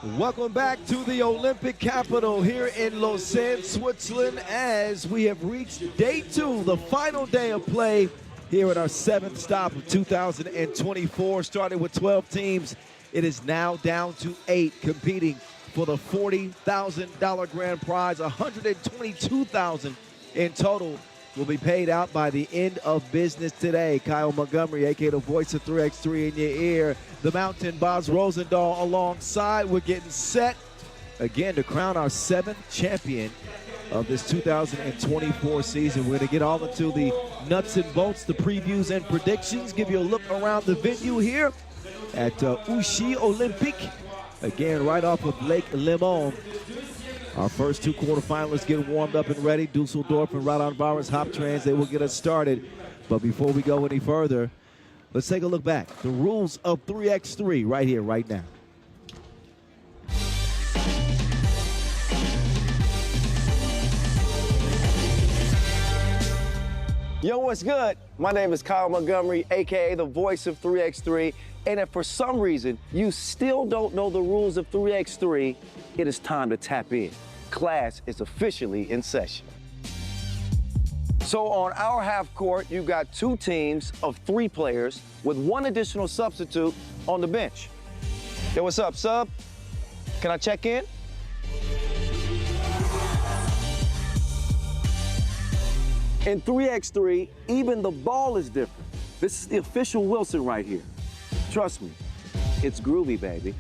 Welcome back to the Olympic capital here in Lausanne, Switzerland, as we have reached day 2, the final day of play here at our 7th stop of 2024. Starting with 12 teams, it is now down to 8 competing for the $40,000 grand prize. $122,000 in total will be paid out by the end of business today. Kyle Montgomery, a.k.a. the voice of 3x3 in your ear. The Mountain Boss Rosendahl alongside. We're getting set again to crown our 7th champion of this 2024 season. We're going to get all into the nuts and bolts, the previews and predictions, give you a look around the venue here at Ushi Olympic. Again, right off of Lake Liman. Our first 2 quarterfinalists get warmed up and ready. Dusseldorf and Raudondvaris Hoptrans, they will get us started. But before we go any further, let's take a look back. The rules of 3x3 right here, right now. Yo, what's good? My name is Kyle Montgomery, a.k.a. the voice of 3x3. And if for some reason you still don't know the rules of 3x3, it is time to tap in. Class is officially in session. So on our half court, you've got 2 teams of 3 players with 1 additional substitute on the bench. Yo, what's up, sub? Can I check in? In 3x3, even the ball is different. This is the official Wilson right here. Trust me, it's groovy, baby.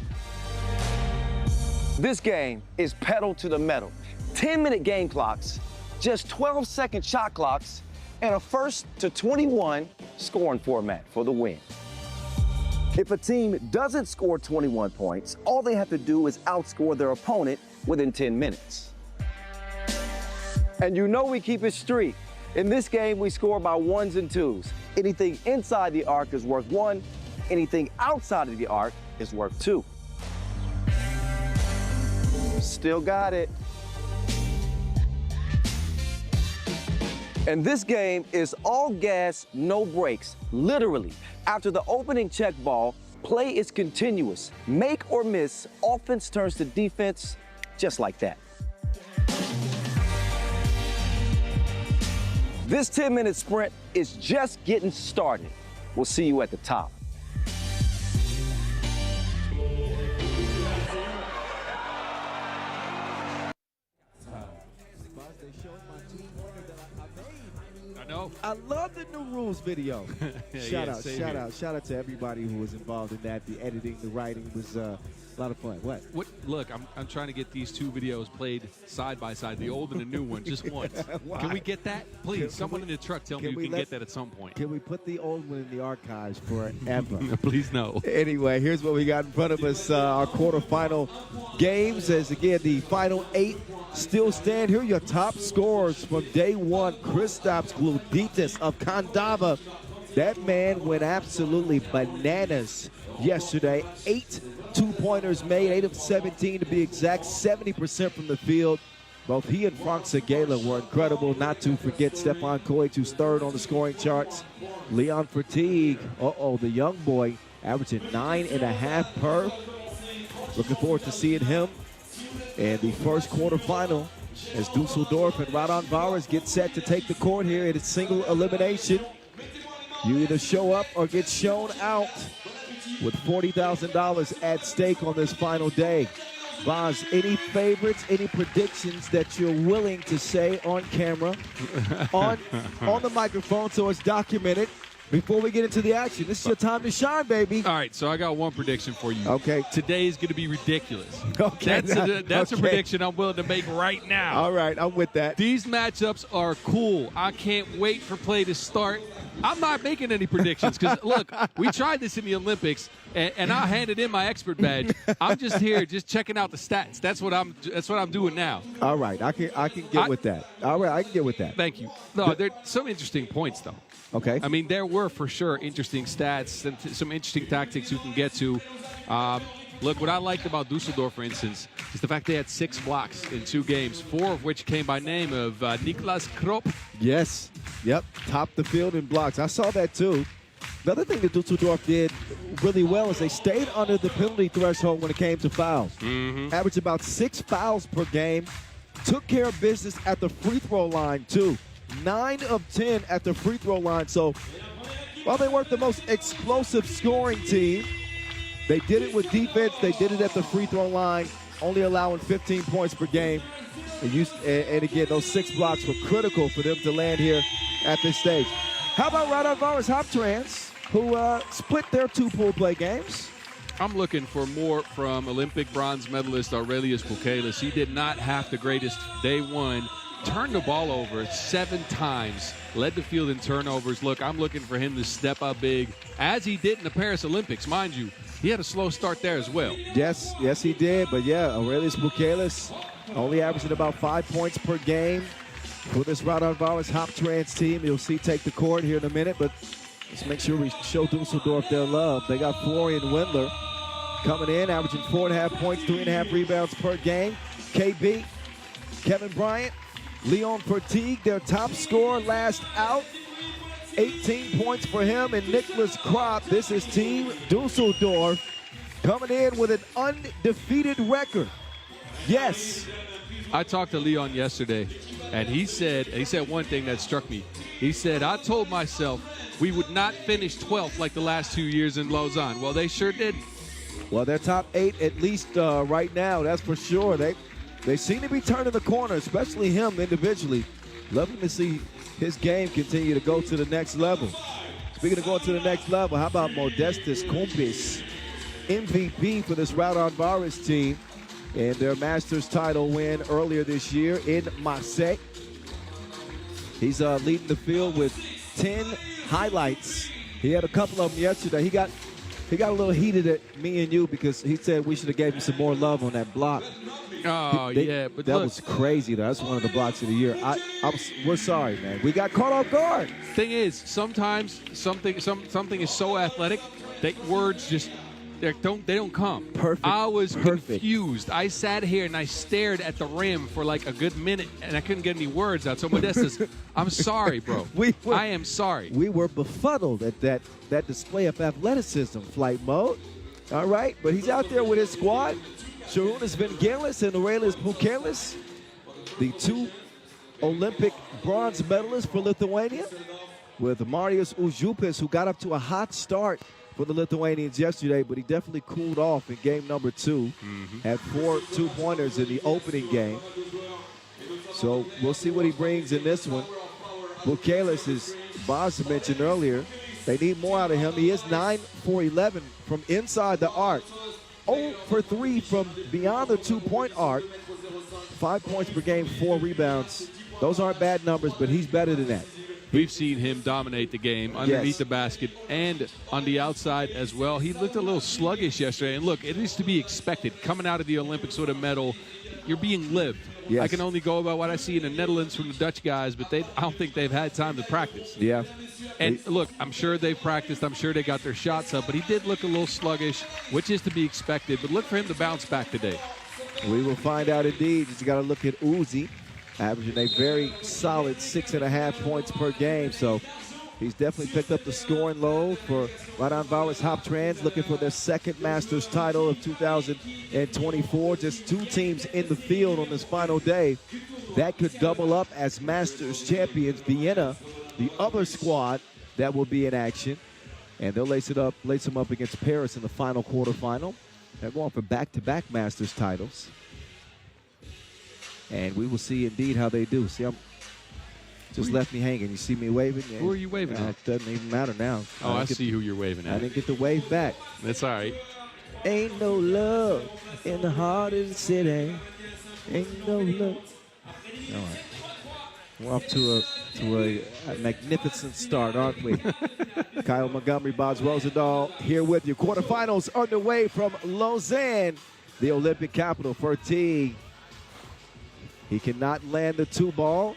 This game is pedal to the metal. 10-minute game clocks, just 12-second shot clocks, and a 1st to 21 scoring format for the win. If a team doesn't score 21 points, all they have to do is outscore their opponent within 10 minutes. And you know we keep it street. In this game, we score by 1s and 2s. Anything inside the arc is worth 1. Anything outside of the arc is worth 2. Still got it. And this game is all gas, no brakes. Literally, after the opening check ball, play is continuous. Make or miss, offense turns to defense, just like that. This 10-minute sprint is just getting started. We'll see you at the top. I love the new rules video. Shout out to everybody who was involved in that. The editing, the writing was a lot of fun. What? Look, I'm trying to get these 2 videos played side by side, the old and the new one, just once. Can we get that? Please, someone in the truck tell me you can get that at some point. Can we put the old one in the archives forever? Please no. Anyway, here's what we got in front of us. Our quarterfinal games, as again, the final 8 still stand. Here are your top scorers from day 1. Kristaps Gluditis of Kandava. That man went absolutely bananas yesterday. 8 2-pointers made, 8 of 17 to be exact, 70% from the field. Both he and Frank Segala were incredible. Not to forget Stefan Koic, who's 3rd on the scoring charts. Leon Fatigue, the young boy, averaging 9.5 per. Looking forward to seeing him in the first quarterfinal as Dusseldorf and Raudondvaris get set to take the court here. It is single elimination. You either show up or get shown out, with $40,000 at stake on this final day. Vaz, any favorites, any predictions that you're willing to say on camera, on the microphone, so it's documented before we get into the action? This is your time to shine, baby. All right, so I got one prediction for you. Okay. Today is going to be ridiculous. Okay. That's a prediction I'm willing to make right now. All right, I'm with that. These matchups are cool. I can't wait for play to start. I'm not making any predictions because, look, we tried this in the Olympics, and I handed in my expert badge. I'm just here, just checking out the stats. That's what I'm doing now. All right, I can get with that. All right, I can get with that. Thank you. No, there's some interesting points, though. Okay. I mean, there were for sure interesting stats and some interesting tactics you can get to. Look, what I liked about Dusseldorf, for instance, is the fact they had 6 blocks in 2 games, 4 of which came by name of Niklas Kropp. Yes. Yep. Topped the field in blocks. I saw that too. Another thing that Dusseldorf did really well is they stayed under the penalty threshold when it came to fouls. Averaged about 6 fouls per game. Took care of business at the free throw line, too. 9 of 10 at the free throw line. So while they weren't the most explosive scoring team, they did it with defense. They did it at the free throw line, only allowing 15 points per game. And again, those 6 blocks were critical for them to land here at this stage. How about Raudondvaris Hoptrans, who split their 2 pool play games? I'm looking for more from Olympic bronze medalist Aurelius Bukelis. He did not have the greatest day one. Turned the ball over 7 times, led the field in turnovers. Look, I'm looking for him to step up big, as he did in the Paris Olympics. Mind you, he had a slow start there as well. Yes, he did. But, yeah, Aurelius Bukelis only averaging about 5 points per game for this Raudondvaris Hoptrans team. You'll see take the court here in a minute, but let's make sure we show Dusseldorf their love. They got Florian Wendler coming in, averaging 4.5 points, 3.5 rebounds per game. KB, Kevin Bryant, Leon Fertig, their top scorer last out. 18 points for him, and Nicholas Kropp. This is Team Dusseldorf coming in with an undefeated record. Yes. I talked to Leon yesterday, and he said one thing that struck me. He said, I told myself we would not finish 12th like the last 2 years in Lausanne. Well, they sure did. Well, they're top 8 at least right now, that's for sure. They seem to be turning the corner, especially him individually. Loving to see his game continue to go to the next level. Speaking of going to the next level, how about Modestas Kumpis, MVP for this Raudondvaris team in their Masters title win earlier this year in Marseille. He's leading the field with 10 highlights. He had a couple of them yesterday. He got a little heated at me and you because he said we should have gave him some more love on that block. Oh, yeah, but that look, was crazy, though. That's one of the blocks of the year. We're sorry, man. We got caught off guard. Thing is, sometimes something is so athletic that words just they don't come. Perfect. I was confused. I sat here and I stared at the rim for like a good minute, and I couldn't get any words out. So Modestas, I'm sorry, bro. I am sorry. We were befuddled at that display of athleticism, Flight Mode. All right, but he's out there with his squad. Šarūnas Vingelis and Aurelius Bukelis, the 2 Olympic bronze medalists for Lithuania, with Marius Užupis, who got up to a hot start for the Lithuanians yesterday, but he definitely cooled off in game number 2. Had 4 two-pointers in the opening game. So we'll see what he brings in this one. Bukelis, as Boz mentioned earlier, they need more out of him. He is 9 for 11 from inside the arc. 0 for 3 from beyond the 2-point arc. 5 points per game, 4 rebounds. Those aren't bad numbers, but he's better than that. We've seen him dominate the game underneath the basket and on the outside as well. He looked a little sluggish yesterday. And look, it is to be expected. Coming out of the Olympics with a medal, you're being lived. Yes. I can only go about what I see in the Netherlands from the Dutch guys, but I don't think they've had time to practice. Yeah. And look, I'm sure they've practiced. I'm sure they got their shots up, but he did look a little sluggish, which is to be expected. But look for him to bounce back today. We will find out indeed. Just got to look at Uzi, averaging a very solid 6.5 points per game. So he's definitely picked up the scoring load for Raudondvaris Hoptrans, looking for their 2nd Masters title of 2024. Just 2 teams in the field on this final day. That could double up as Masters champions. Vienna, the other squad that will be in action. And they'll lace them up against Paris in the final quarterfinal. They're going for back-to-back Masters titles. And we will see indeed how they do. See, I'm just left me hanging. You see me waving? Who are you waving at? It doesn't even matter now. Oh, I see who you're waving at. I didn't get to wave back. That's all right. Ain't no love in the heart of the city. Ain't no love. All right. We're off to a magnificent start, aren't we? Kyle Montgomery, Boz Rosendahl here with you. Quarterfinals underway from Lausanne, the Olympic capital. Fertig. He cannot land the 2-ball.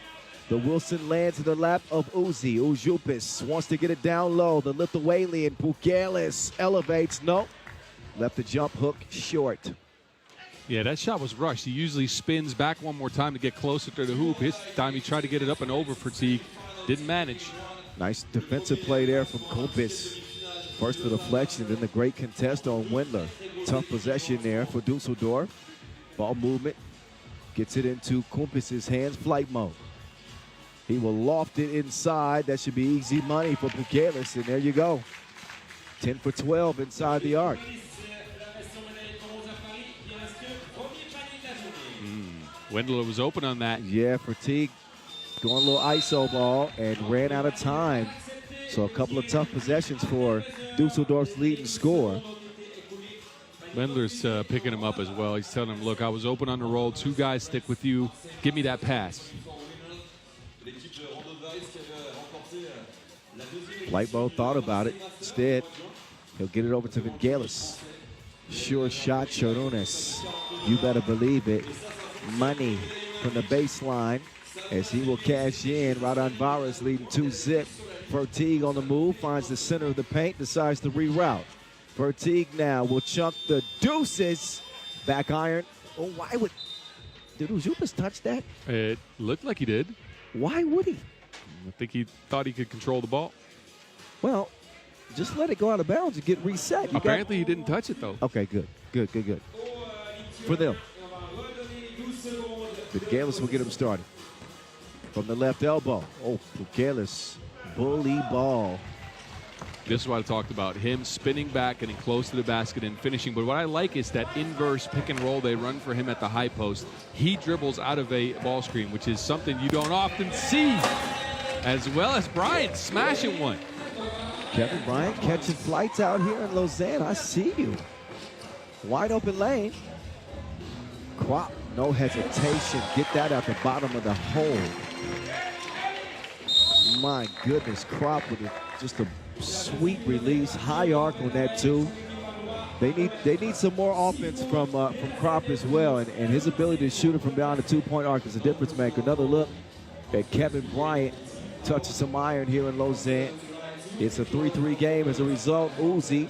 The Wilson lands in the lap of Uzi. Užupis wants to get it down low. The Lithuanian Bukelis elevates. No. Left the jump hook short. Yeah, that shot was rushed. He usually spins back one more time to get closer to the hoop. This time he tried to get it up and over Fertig. Didn't manage. Nice defensive play there from Kumpis. First the deflection, then the great contest on Wendler. Tough possession there for Dusseldorf. Ball movement. Gets it into Kumpis's hands, flight mode. He will loft it inside. That should be easy money for Pukelis, and there you go. 10 for 12 inside the arc. Wendler was open on that. Yeah, Fatigue going a little ISO ball and ran out of time. So a couple of tough possessions for Dusseldorf's leading scorer. Wendler's picking him up as well. He's telling him, look, I was open on the roll. 2 guys stick with you. Give me that pass. Lightbow thought about it. Instead, he'll get it over to Vangelis. Sure shot, Chorones. You better believe it. Money from the baseline as he will cash in. Raudondvaris leading 2-zip. Fatigue on the move, finds the center of the paint, decides to reroute. Fatigue now will chunk the deuces. Back iron. Oh, why would... Did Ujupas touch that? It looked like he did. Why would he? I think he thought he could control the ball. Well, just let it go out of bounds and get reset. Apparently he didn't touch it, though. Okay, good. Good. For them. Pukelis will get him started. From the left elbow. Oh, Pukelis. Bully ball. This is what I talked about. Him spinning back, getting close to the basket and finishing. But what I like is that inverse pick and roll they run for him at the high post. He dribbles out of a ball screen, which is something you don't often see. As well as Bryant smashing one. Kevin Bryant catching flights out here in Lausanne. I see you. Wide open lane. Crop, no hesitation. Get that at the bottom of the hole. My goodness, Crop with just a sweet release. High arc on that too. They need some more offense from Crop as well, and his ability to shoot it from beyond the 2-point arc is a difference maker. Another look at Kevin Bryant touching some iron here in Lausanne. It's a 3-3 game as a result. Uzi,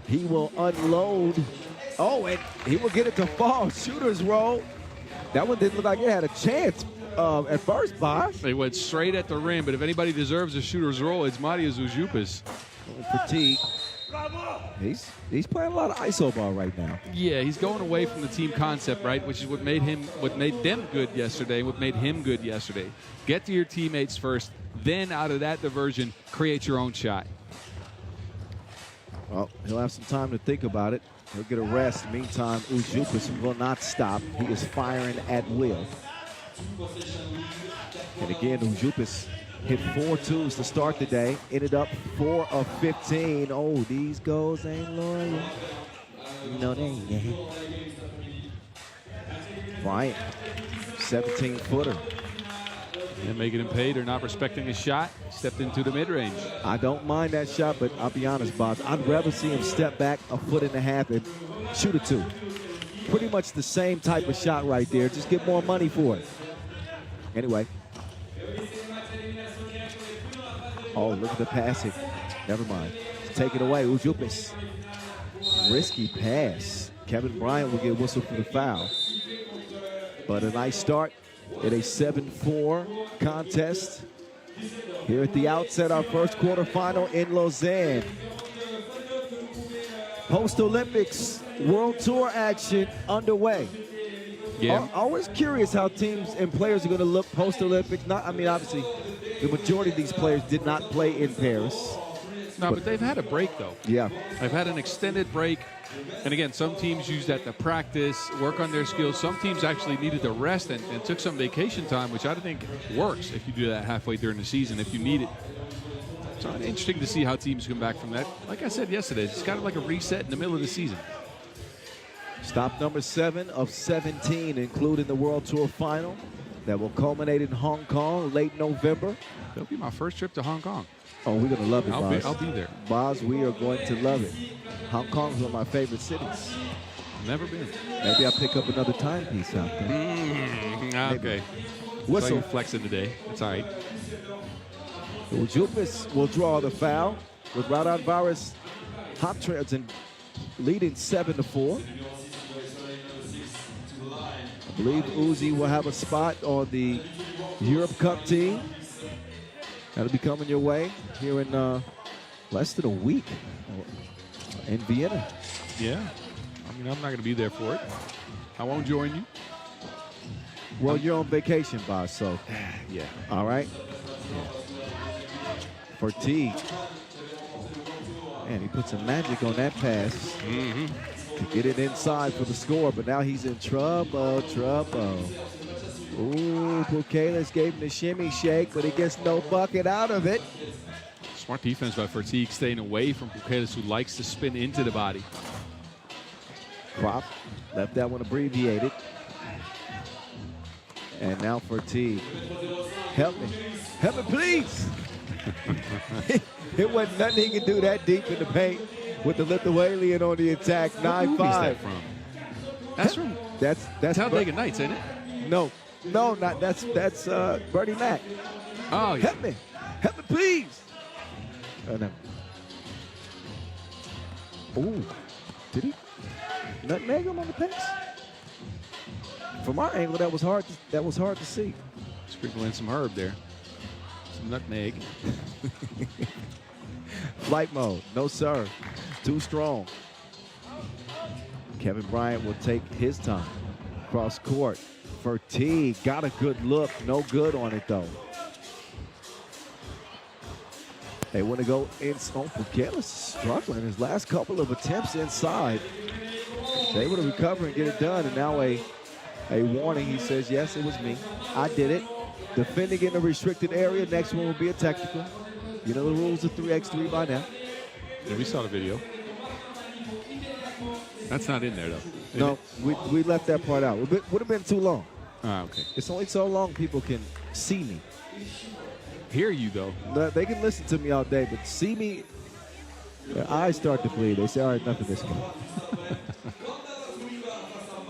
he will unload. Oh, and he will get it to fall. Shooter's roll. That one didn't look like it had a chance at first, Boss. They went straight at the rim, but if anybody deserves a shooter's roll, it's Marius Ujupas. Fatigue. He's playing a lot of ISO ball right now. Yeah, he's going away from the team concept, right? Which is what made them good yesterday, what made him good yesterday. Get to your teammates first, then out of that diversion, create your own shot. Well, he'll have some time to think about it. He'll get a rest. Meantime, Ujupas will not stop. He is firing at will. And again, Ujupas hit 4 twos to start the day. Ended up 4 of 15. Oh, these goals ain't loyal. No, they ain't. Bryant, 17-footer. And making him pay. They're not respecting his shot. Stepped into the mid-range. I don't mind that shot, but I'll be honest, Bob. I'd rather see him step back a foot and a half and shoot a 2. Pretty much the same type of shot right there. Just get more money for it. Anyway. Oh, look at the passing. Never mind. Take it away. Ujupas. Risky pass. Kevin Bryant will get whistled for the foul. But a nice start in a 7-4 contest. Here at the outset, our first quarterfinal in Lausanne. Post-Olympics World Tour action underway. Yeah. Always curious how teams and players are going to look post-Olympics. Obviously, the majority of these players did not play in Paris. No, but they've had a break, though. Yeah. They've had an extended break. And again, some teams use that to practice, work on their skills. Some teams actually needed to rest and took some vacation time, which I think works if you do that halfway during the season, if you need it. So it's interesting to see how teams come back from that. Like I said yesterday, it's kind of like a reset in the middle of the season. Stop number 7 of 17, including the World Tour final that will culminate in Hong Kong late November. That'll be my first trip to Hong Kong. Oh, we're going to love it, Boz. I'll be there. Boz, we are going to love it. Hong Kong is one of my favorite cities. Never been. Maybe I'll pick up another timepiece out there. Okay. Whistle. So you're flexing today. It's all right. Ujupas will draw the foul with Raudondvaris Hoptrans and leading 7-4. I believe Uzi will have a spot on the Europe Cup team. That'll be coming your way here in less than a week in Vienna. Yeah. I mean, I'm not going to be there for it. I won't join you. Well, you're on vacation, boss, so. Yeah. All right. For T. Man, he put some magic on that pass to get it inside for the score, but now he's in trouble. Ooh, Bukalis gave him the shimmy shake, but he gets no bucket out of it. Smart defense by Fatigue, staying away from Bukalis, who likes to spin into the body. Crop left that one abbreviated. And now Fatigue. Help me, please. It wasn't nothing he could do that deep in the paint with the Lithuanian on the attack. 9-5. That from? That's from. That's Talladega Nights, ain't it? No, not that's Bernie Mac. Oh, yeah. Help me, please. No. Ooh, did he nutmeg him on the pass? From our angle, that was hard to see. Sprinkle in some herb there. Some nutmeg. Flight mode, no sir. Too strong. Kevin Bryant will take his time. Cross court. Fatigue got a good look. No good on it though. They want to go in. Bukalis struggling his last couple of attempts inside. They able to recover and get it done. And now a warning. He says, yes, it was me. I did it. Defending in the restricted area. Next one will be a technical. You know the rules of 3x3 by now. Yeah, we saw the video. That's not in there, though. No, we left that part out. Would have been too long. Ah, okay. It's only so long people can see me. Hear you, though. They can listen to me all day, but see me, their eyes start to bleed. They say, all right, enough of this guy.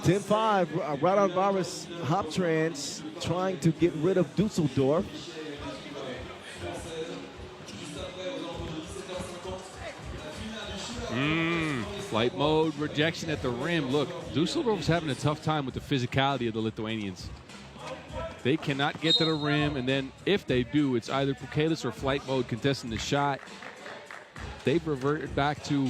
10-5, Raudondvaris Hoptrans trying to get rid of Dusseldorf. Flight mode, rejection at the rim. Look, Dusseldorf's having a tough time with the physicality of the Lithuanians. They cannot get to the rim, and then if they do, it's either Bukalis or flight mode contesting the shot. They've reverted back to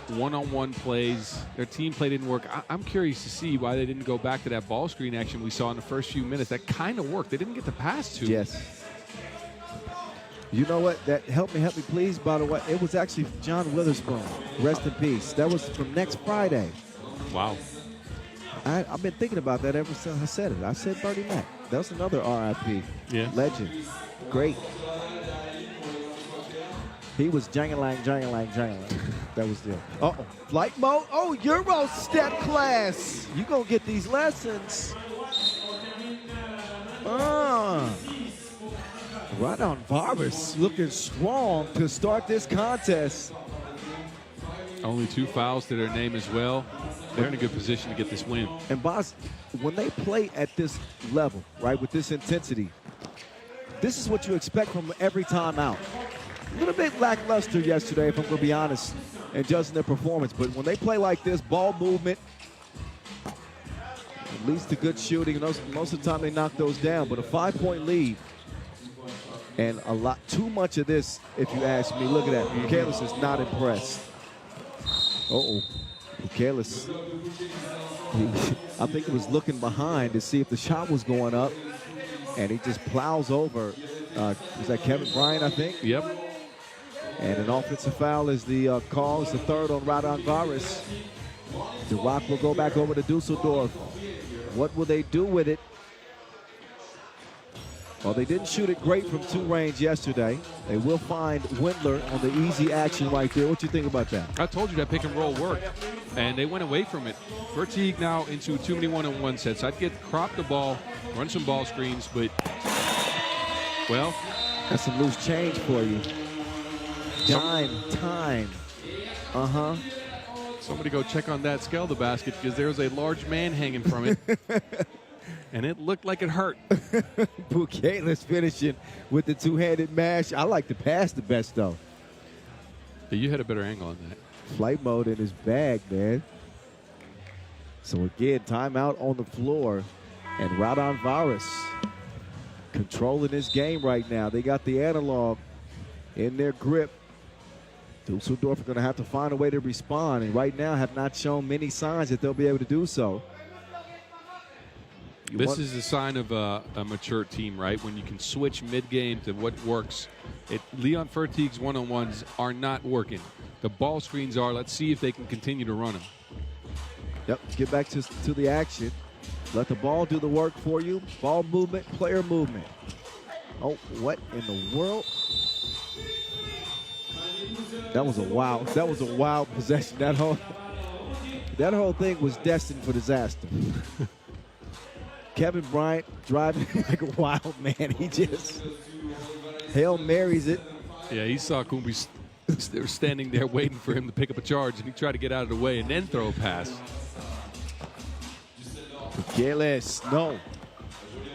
one-on-one plays. Their team play didn't work. I'm curious to see why they didn't go back to that ball screen action we saw in the first few minutes. That kind of worked. They didn't get the pass to. Yes. You know what? That help me, please, by the way. It was actually John Witherspoon. Rest in peace. That was from next Friday. Wow. I've been thinking about that ever since I said it. I said Bernie Mac. That's another RIP. Yeah. Legend. Great. He was jangling. That was the flight mode. Oh, Euro step class. You gonna get these lessons. Raudondvaris looking strong to start this contest. Only 2 fouls to their name as well. They're in a good position to get this win. And boss, when they play at this level, right, with this intensity, this is what you expect from every time out. A little bit lackluster yesterday, if I'm going to be honest, and judging their performance. But when they play like this, ball movement leads to good shooting. Most of the time they knock those down. But a 5-point lead and too much of this, if you ask me. Look at that. Bukalis is not impressed. Bukalis, I think he was looking behind to see if the shot was going up, and he just plows over. Was that Kevin Bryant, I think? Yep. And an offensive foul is the call. It's the third on Raudondvaris. The Rock will go back over to Dusseldorf. What will they do with it? Well, they didn't shoot it great from 2 range yesterday. They will find Wendler on the easy action right there. What do you think about that? I told you that pick and roll worked, and they went away from it. Fatigue now into too many one-on-one sets. I'd crop the ball, run some ball screens, but, well. That's some loose change for you. Time. Somebody go check on that Skelda basket, because there was a large man hanging from it. And it looked like it hurt. Bukalis finishing with the 2-handed mash. I like the pass the best, though. Yeah, you had a better angle on that. Flight mode in his bag, man. So, again, timeout on the floor. And Raudondvaris controlling this game right now. They got the analog in their grip. Dusseldorf are going to have to find a way to respond, and right now have not shown many signs that they'll be able to do so. This is a sign of a mature team, right? When you can switch mid-game to what works. Leon Fertig's one-on-ones are not working. The ball screens are. Let's see if they can continue to run them. Yep, let's get back to the action. Let the ball do the work for you. Ball movement, player movement. Oh, what in the world? That was a wild possession. That whole thing was destined for disaster. Kevin Bryant driving like a wild man. He just Hail Marys it. Yeah, he saw Kumbi. They were standing there waiting for him to pick up a charge, and he tried to get out of the way and then throw a pass. Careless. No.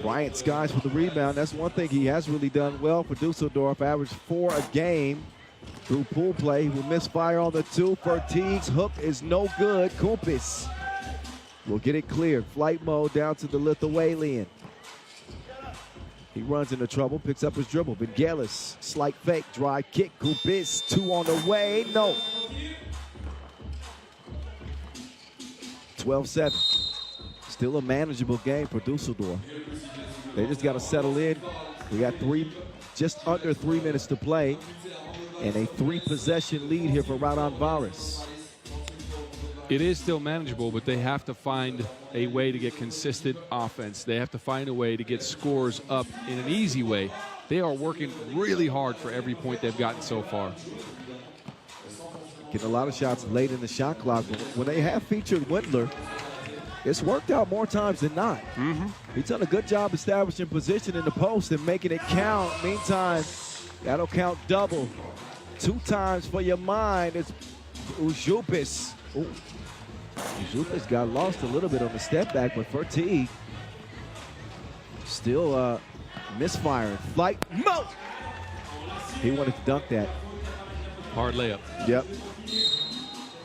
Bryant skies with the rebound. That's one thing he has really done well for Dusseldorf. Averaged 4 a game through pool play. He will misfire on the 2. Fertig's hook is no good. Kumpis will get it cleared. Flight mode down to the Lithuanian. He runs into trouble, picks up his dribble. Vangelis, slight fake, drive kick. Kumpis, 2 on the way. No. 12-7. Still a manageable game for Dusseldorf. They just got to settle in. We got just under 3 minutes to play, and a 3-possession lead here for Raudondvaris. It is still manageable, but they have to find a way to get consistent offense. They have to find a way to get scores up in an easy way. They are working really hard for every point they've gotten so far. Getting a lot of shots late in the shot clock. When they have featured Wendler, it's worked out more times than not. He's done a good job establishing position in the post and making it count. Meantime, that'll count double. 2 times for your mind. It's Ujupis. Ujupis got lost a little bit on the step back, but Fertig still misfiring. Flight mode. He wanted to dunk that. Hard layup. Yep.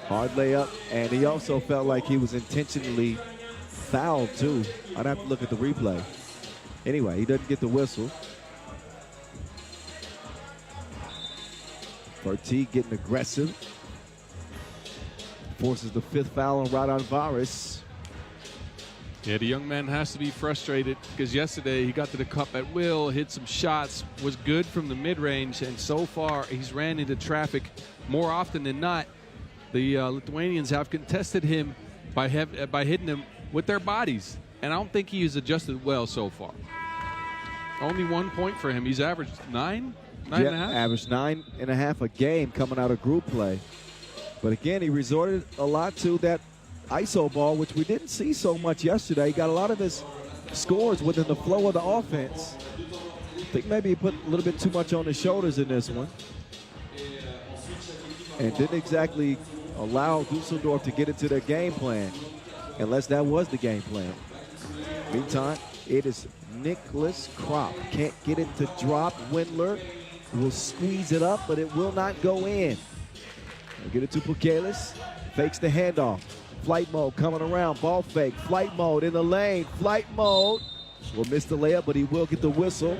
Hard layup, and he also felt like he was intentionally fouled too. I'd have to look at the replay. Anyway, he doesn't get the whistle. Fertig getting aggressive. Forces the 5th foul on Raudondvaris. Yeah, the young man has to be frustrated because yesterday he got to the cup at will, hit some shots, was good from the mid-range, and so far he's ran into traffic more often than not. The Lithuanians have contested him by hitting him with their bodies, and I don't think he has adjusted well so far. Only 1 point for him. He's averaged 9 and a half? Averaged 9.5 a game coming out of group play. But again, he resorted a lot to that ISO ball, which we didn't see so much yesterday. He got a lot of his scores within the flow of the offense. I think maybe he put a little bit too much on his shoulders in this one. And didn't exactly allow Dusseldorf to get into their game plan, unless that was the game plan. Meantime, it is Nicholas Kropp. Can't get it to drop. Wendler will squeeze it up, but it will not go in. We'll get it to Pukelis. Fakes the handoff. Flight mode coming around. Ball fake. Flight mode in the lane. Flight mode. Will miss the layup, but he will get the whistle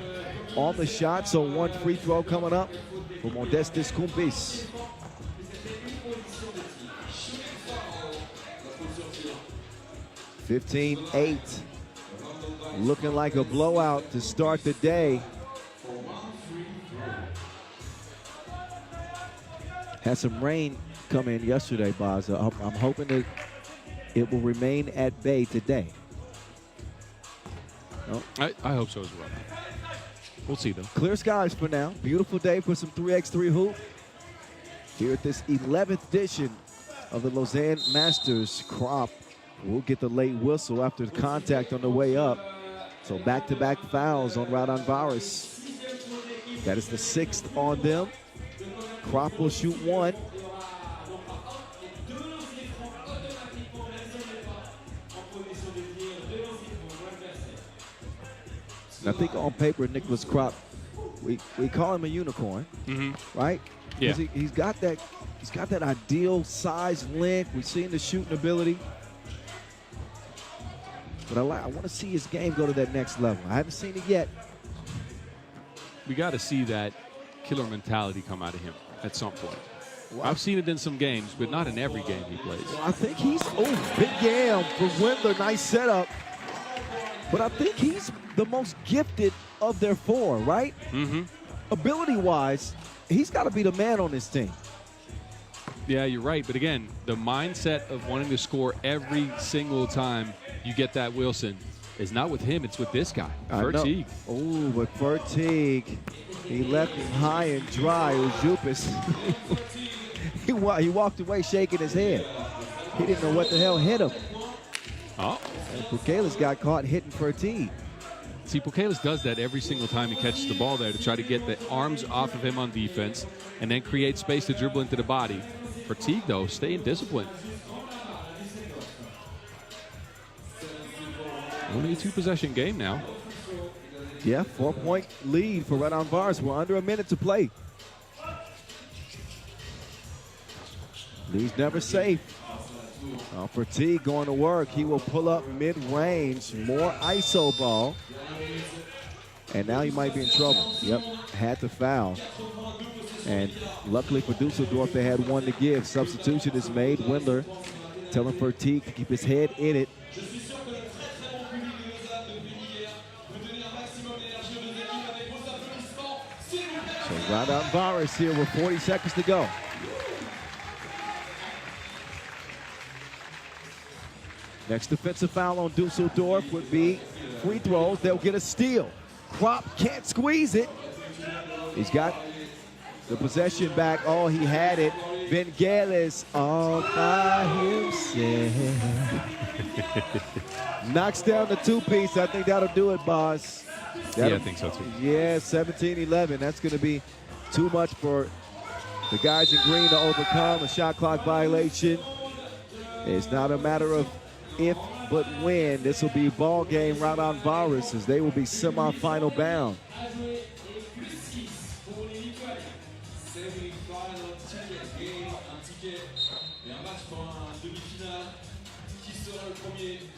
on the shot. So 1 free throw coming up for Modestis Kumpis. (15-8). Looking like a blowout to start the day. Had some rain come in yesterday, Boz. I'm hoping that it will remain at bay today. No? I hope so as well. We'll see, though. Clear skies for now. Beautiful day for some 3x3 hoop. Here at this 11th edition of the Lausanne Masters. Kropp will get the late whistle after the contact on the way up. So back-to-back fouls on Raudondvaris. That is the 6th on them. Kropp will shoot 1. And I think on paper, Nicholas Kropp, we call him a unicorn, right? Yeah. He's got that ideal size, length. We've seen the shooting ability. But I want to see his game go to that next level. I haven't seen it yet. We got to see that killer mentality come out of him at some point. I've seen it in some games, but not in every game he plays. Well, I think he's, big yam from Wendler, nice setup. But I think he's the most gifted of their four, right? Mm-hmm. Ability-wise, he's got to be the man on this team. Yeah, you're right. But again, the mindset of wanting to score every single time you get that Wilson is not with him. It's with this guy, Verteeg. Oh, but Verteeg, he left him high and dry. Ujupis. he walked away shaking his head. He didn't know what the hell hit him. Oh. And Pukelis got caught hitting Verteeg. See, Pukelis does that every single time he catches the ball there to try to get the arms off of him on defense and then create space to dribble into the body. Verteeg, though, staying disciplined. Only a two-possession game now. Yeah, 4-point lead for Raudondvaris. We're under a minute to play. Lee's never safe. Verteeg going to work. He will pull up mid-range. More ISO ball. And now he might be in trouble. Yep, had to foul. And luckily for Dusseldorf, they had one to give. Substitution is made. Wendler telling Verteeg to keep his head in it. So Raudondvaris here with 40 seconds to go. Next defensive foul on Dusseldorf would be free throws. They'll get a steal. Krop can't squeeze it. He's got the possession back. Oh, he had it. Vangelis all by himself. Knocks down the two-piece. I think that'll do it, boss. Yeah, I think so, too. Yeah, 17-11. That's going to be too much for the guys in green to overcome. A shot clock violation. It's not a matter of if, but when. This will be ball game Raudondvaris as they will be semifinal bound.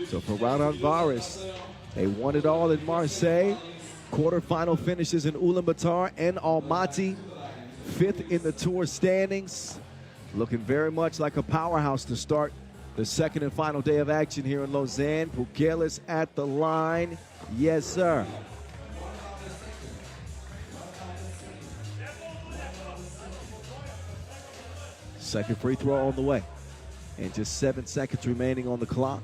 So for Raudondvaris, they won it all in Marseille. Quarterfinal finishes in Ulaanbaatar and Almaty. 5th in the tour standings. Looking very much like a powerhouse to start the second and final day of action here in Lausanne. Pukelis at the line. Yes, sir. Second free throw on the way. And just 7 seconds remaining on the clock.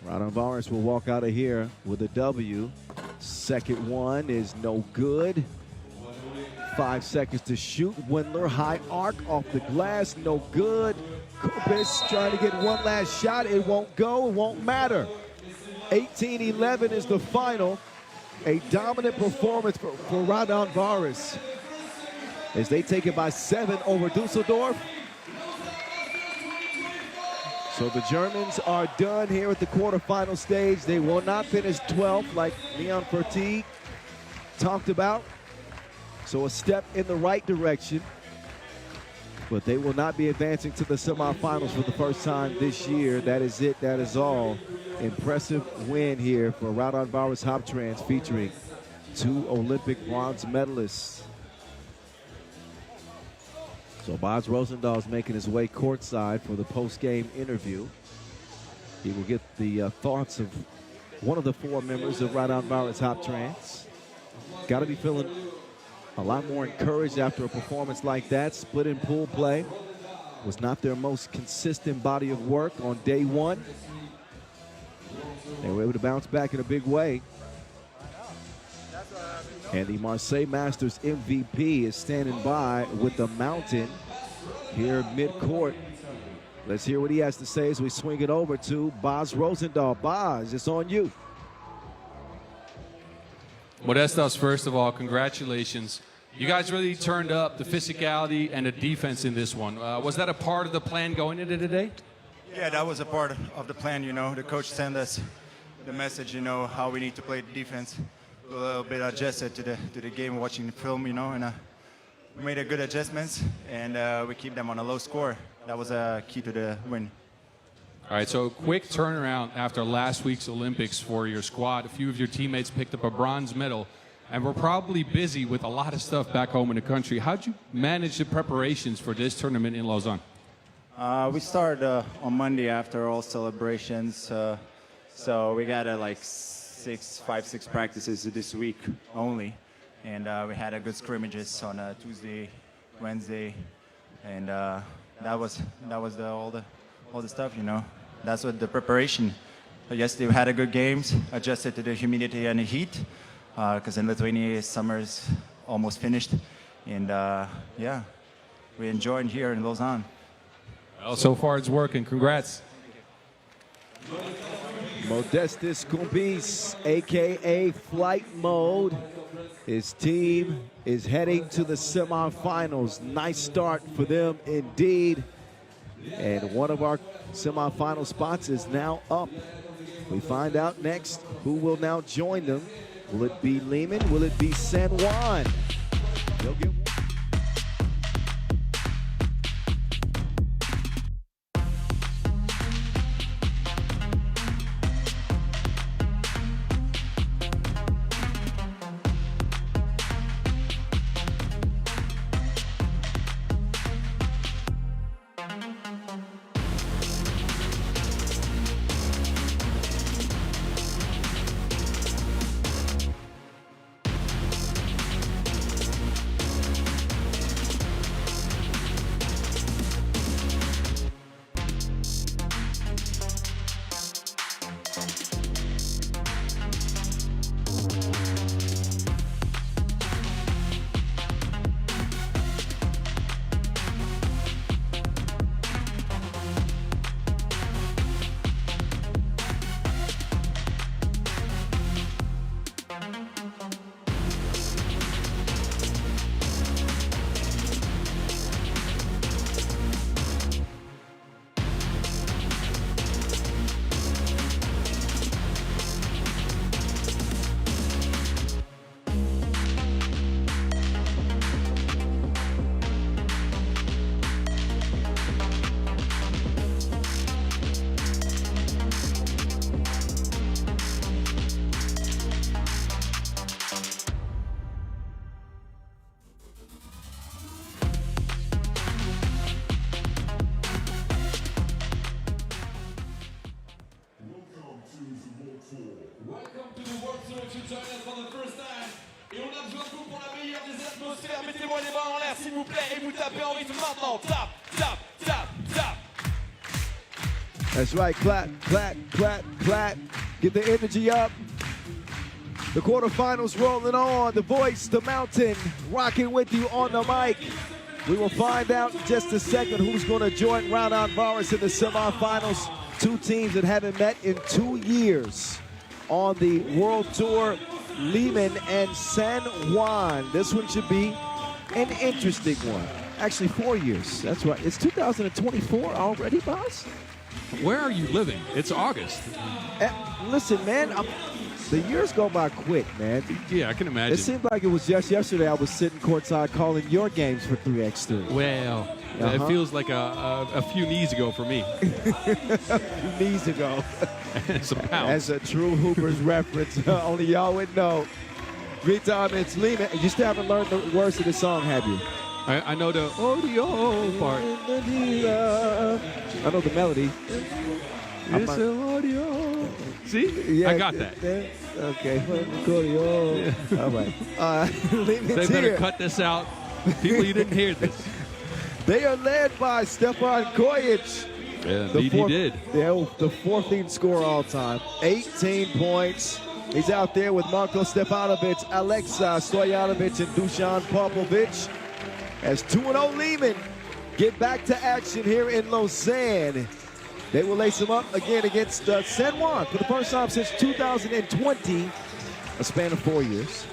Raudondvaris will walk out of here with a W. Second one is no good. 5 seconds to shoot. Wendler, high arc off the glass, no good. Kubis trying to get one last shot. It won't go, it won't matter. 18-11 is the final. A dominant performance for Raudondvaris as they take it by 7 over Dusseldorf. So the Germans are done here at the quarterfinal stage. They will not finish 12th like Leon Verteeg talked about. So a step in the right direction. But they will not be advancing to the semifinals for the first time this year. That is it. That is all. Impressive win here for Raudondvaris Hoptrans featuring 2 Olympic bronze medalists. So Bas Rosendahl is making his way courtside for the post-game interview. He will get the thoughts of one of the 4 members of Raudondvaris Hoptrans. Got to be feeling a lot more encouraged after a performance like that. Split in pool play was not their most consistent body of work on day 1. They were able to bounce back in a big way. And the Marseille Masters MVP is standing by with the mountain here mid-court. Let's hear what he has to say as we swing it over to Bas Rosendahl. Bas, it's on you. Modestas, first of all, congratulations. You guys really turned up the physicality and the defense in this one. Was that a part of the plan going into today? Yeah, that was a part of the plan, you know. The coach sent us the message, you know, how we need to play the defense. A little bit adjusted to the game, watching the film, you know, and we made a good adjustments, and we keep them on a low score. That was a key to the win. All right, so quick turnaround after last week's Olympics for your squad. A few of your teammates picked up a bronze medal. and we're probably busy with a lot of stuff back home in the country. How'd you manage the preparations for this tournament in Lausanne? We started on Monday after all celebrations, so we got like 5-6 practices this week only, and we had a good scrimmages on Tuesday, Wednesday, and that was all the stuff, you know. That's what the preparation. Yesterday we had a good games, adjusted to the humidity and the heat, because in Lithuania summer's almost finished, and yeah, we enjoyed here in Lausanne. Well, so far it's working. Congrats. Modestus Kumbis, a.k.a. Flight Mode. His team is heading to the semifinals. Nice start for them indeed. And one of our semifinal spots is now up. We find out next who will now join them. Will it be Liman? Will it be San Juan? They'll get Welcome to the World Tour Lausanne for the first time. Et on a besoin de vous pour la meilleure des atmosphères. Mettez-moi les mains en l'air s'il vous plaît et vous tapez en rythme maintenant. Tap, tap, tap, tap. That's right, clap, clap, clap, clap. Get the energy up. The quarterfinals rolling on. The voice, the mountain, rocking with you on the mic. We will find out in just a second who's going to join Raudondvaris in the semifinals. Two teams that haven't met in 2 years on the World Tour, Liman and San Juan. This one should be an interesting one. Actually, 4 years. That's right. It's 2024 already, boss? Where are you living? It's August. Listen, man, the years go by quick, man. Yeah, I can imagine. It seemed like it was just yesterday I was sitting courtside calling your games for 3x3. Well, it feels like a few knees ago for me. A few knees ago. Some pounds. As a true Hoopers reference, only y'all would know. Meantime, it's Liman. You still haven't learned the words of the song, have you? I know the audio part. I know the melody. It's audio. See? Yeah, I got that. Okay. All right. They better cut this out. People, you didn't hear this. They are led by Stepan Kojic. Yeah, he did. The fourth leading scorer all time. 18 points. He's out there with Marko Stefanovic, Alexa Stojanovic, and Dusan Popovic. As 2-0 Liman get back to action here in Lausanne. They will lace him up again against San Juan for the first time since 2020, a span of 4 years.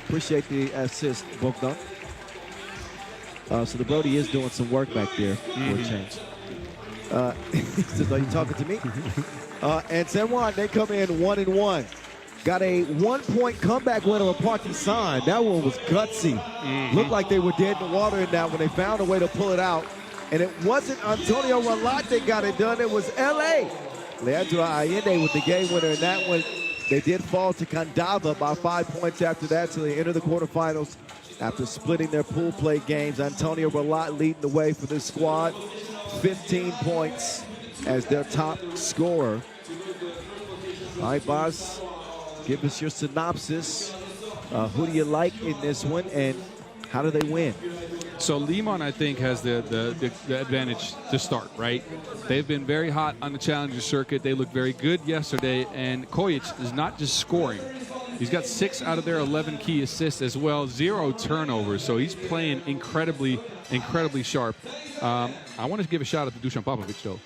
Appreciate the assist, Bogdan. So the Brody is doing some work back there for a change. He says, are you talking to me? And San Juan, they come in 1-1. Got a 1-point comeback win over Partizan. That one was gutsy. Looked like they were dead in the water in that one. They found a way to pull it out. And it wasn't Antonio Relate that got it done. It was L.A. Leandro Allende with the game winner in that one. They did fall to Kandava by 5 points after that, so they enter the quarterfinals after splitting their pool play games. Antonio Ralat leading the way for this squad. 15 points as their top scorer. All right, boss, give us your synopsis. Who do you like in this one, and how do they win? So Liman, I think, has the advantage to start, right? They've been very hot on the Challenger circuit. They looked very good yesterday, and Kojic is not just scoring. He's got 6 out of their 11 key assists as well, 0 turnovers. So he's playing incredibly sharp. I want to give a shout out to Dusan Popovic, though.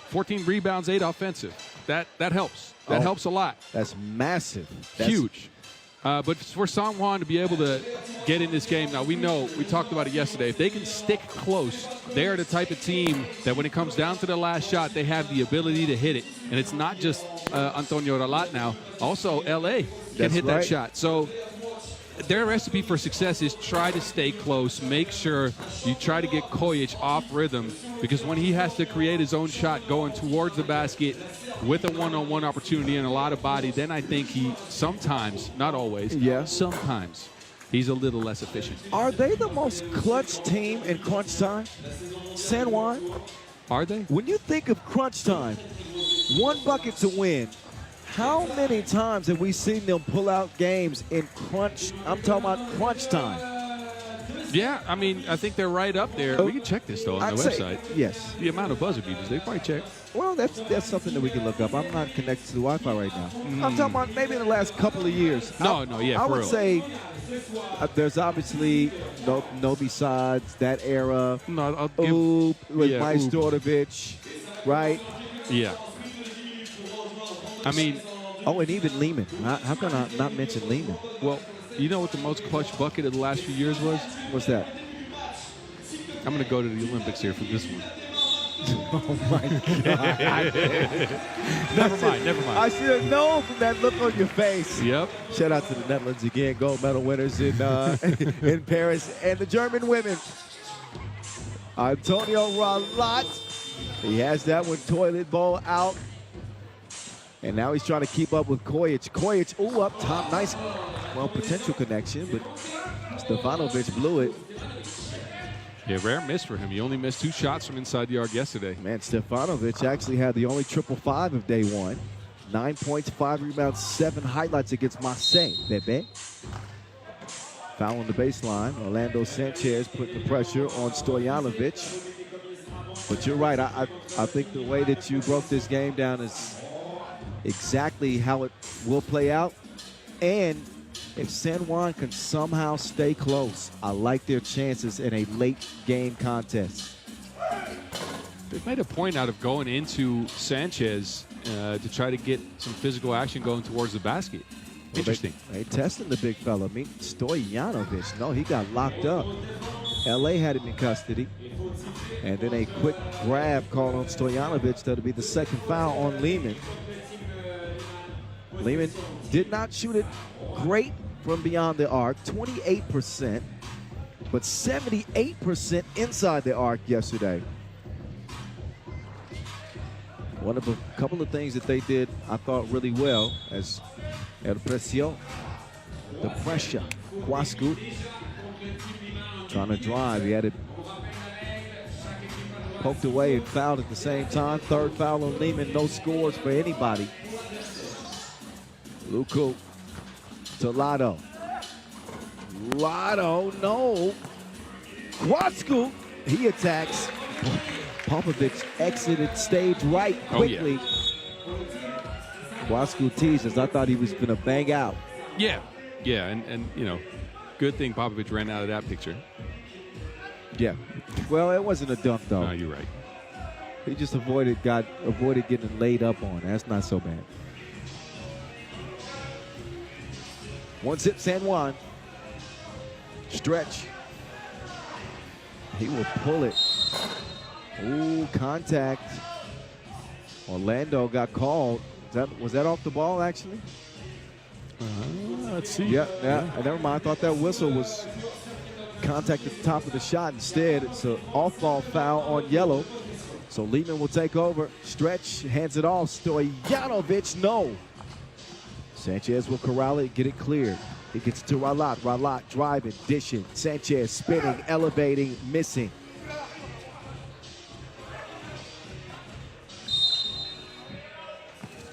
14 rebounds, 8 offensive. That helps. That helps a lot. That's massive. That's huge. But for San Juan to be able to get in this game, now we talked about it yesterday, if they can stick close, they're the type of team that when it comes down to the last shot, they have the ability to hit it. And it's not just Antonio Ralat now. Also, LA can hit that shot. So their recipe for success is try to stay close, make sure you try to get Kojic off rhythm, because when he has to create his own shot going towards the basket with a one-on-one opportunity and a lot of body, then I think he sometimes, not always, sometimes he's a little less efficient. Are they the most clutch team in crunch time? San Juan? Are they? When you think of crunch time, 1 bucket to win, how many times have we seen them pull out games in crunch? I'm talking about crunch time. Yeah, I mean, I think they're right up there. We can check this, though, on the website. Yes. The amount of buzzer beaters, they probably check. Well, that's something that we can look up. I'm not connected to the Wi-Fi right now. I'm talking about maybe in the last couple of years. I would say there's obviously no besides that era. No, I'll give, with Majstorovic, right? Yeah. I mean, and even Liman. How can I not mention Liman? Well, you know what the most clutch bucket of the last few years was? What's that? I'm going to go to the Olympics here for this one. Oh, my God. Never mind. I should have known from that look on your face. Yep. Shout out to the Netherlands again, gold medal winners in in Paris, and the German women. Antonio Ralat. He has that one, toilet bowl out. And now he's trying to keep up with Kojic. Kojic, up top, nice, potential connection, but Stefanovic blew it. Yeah, rare miss for him. He only missed 2 shots from inside the arc yesterday. Man, Stefanovic actually had the only 5-5 of day 1. 9 points, 5 rebounds, 7 highlights against Marseille, baby. Foul on the baseline. Orlando Sanchez putting the pressure on Stojanovic. But you're right. I think the way that you broke this game down is exactly how it will play out. And if San Juan can somehow stay close, I like their chances in a late game contest. They've made a point out of going into Sanchez to try to get some physical action going towards the basket. Interesting. They testing the big fella. I mean, Stojanovic, no, he got locked up. LA had him in custody. And then a quick grab called on Stojanovic. That'll be the second foul on Liman. Liman did not shoot it great from beyond the arc, 28%, but 78% inside the arc yesterday. One of a couple of things that they did, I thought, really well, as El Presión, the pressure. Kwasku trying to drive. He had it poked away and fouled at the same time. Third foul on Liman, no scores for anybody. Luku to Lotto. Lotto, no. Kwasku, he attacks. Popovic exited stage right quickly. Kwasku teases. I thought he was going to bang out. Yeah, and you know, good thing Popovic ran out of that picture. Yeah. Well, it wasn't a dunk, though. No, you're right. He just avoided getting laid up on. That's not so bad. One zip San Juan. Stretch. He will pull it. Ooh, contact. Orlando got called. Was that off the ball, actually? Let's see. Yeah. Never mind. I thought that whistle was contact at the top of the shot. Instead, it's an off-ball foul on yellow. So Liman will take over. Stretch hands it off. Stojanovic, no. Sanchez will corral it, get it cleared. He gets it to Ralat. Ralat driving, dishing. Sanchez spinning, elevating, missing.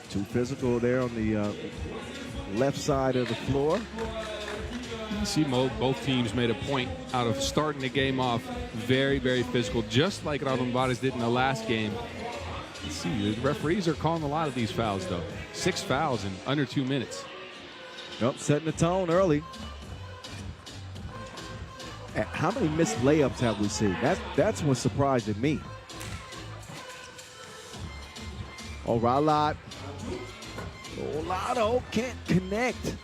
Too physical there on the left side of the floor. You see both teams made a point out of starting the game off very, very physical, just like Raudondvaris did in the last game. Let's see, the referees are calling a lot of these fouls, though. 6 fouls in under 2 minutes. Nope, setting the tone early. How many missed layups have we seen? That's what's surprising me. Oh, Ralat. Oh, Lotto can't connect.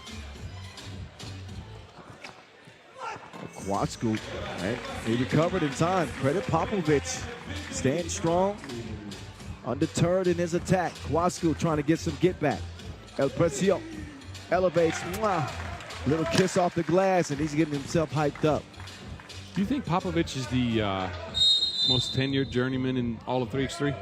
Kwasku, right? He recovered in time. Credit Popovich. Stand strong, undeterred in his attack. Kwasku trying to get some get back. El Precio elevates. Mwah. Little kiss off the glass, and he's getting himself hyped up. Do you think Popovich is the most tenured journeyman in all of 3x3?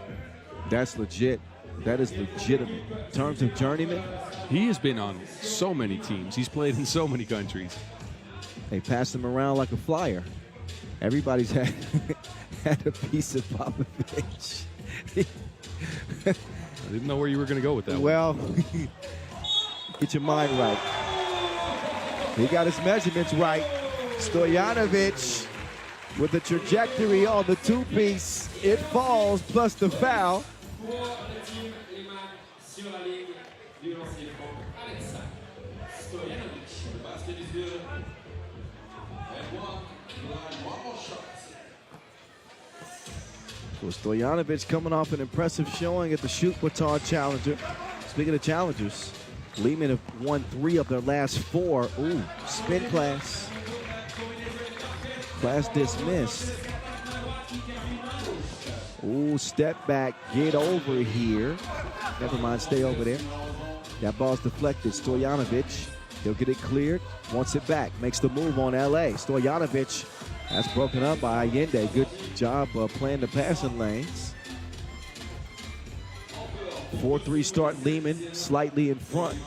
That's legit. That is legitimate. In terms of journeyman, he has been on so many teams. He's played in so many countries. They passed him around like a flyer. Everybody's had a piece of Popovich. I didn't know where you were going to go with that. Well, get your mind right. He got his measurements right. Stojanovic with the trajectory on the two-piece. It falls, plus the foul. So Stojanovic coming off an impressive showing at the Shoot Baton Challenger. Speaking of challengers, Liman have won 3 of their last 4. Ooh, spin class. Class dismissed. Ooh, step back, get over here. Never mind, stay over there. That ball's deflected. Stojanovic, he'll get it cleared. Wants it back, makes the move on LA. Stojanovic, that's broken up by Allende. Good job playing the passing lanes. 4-3 start, Liman slightly in front.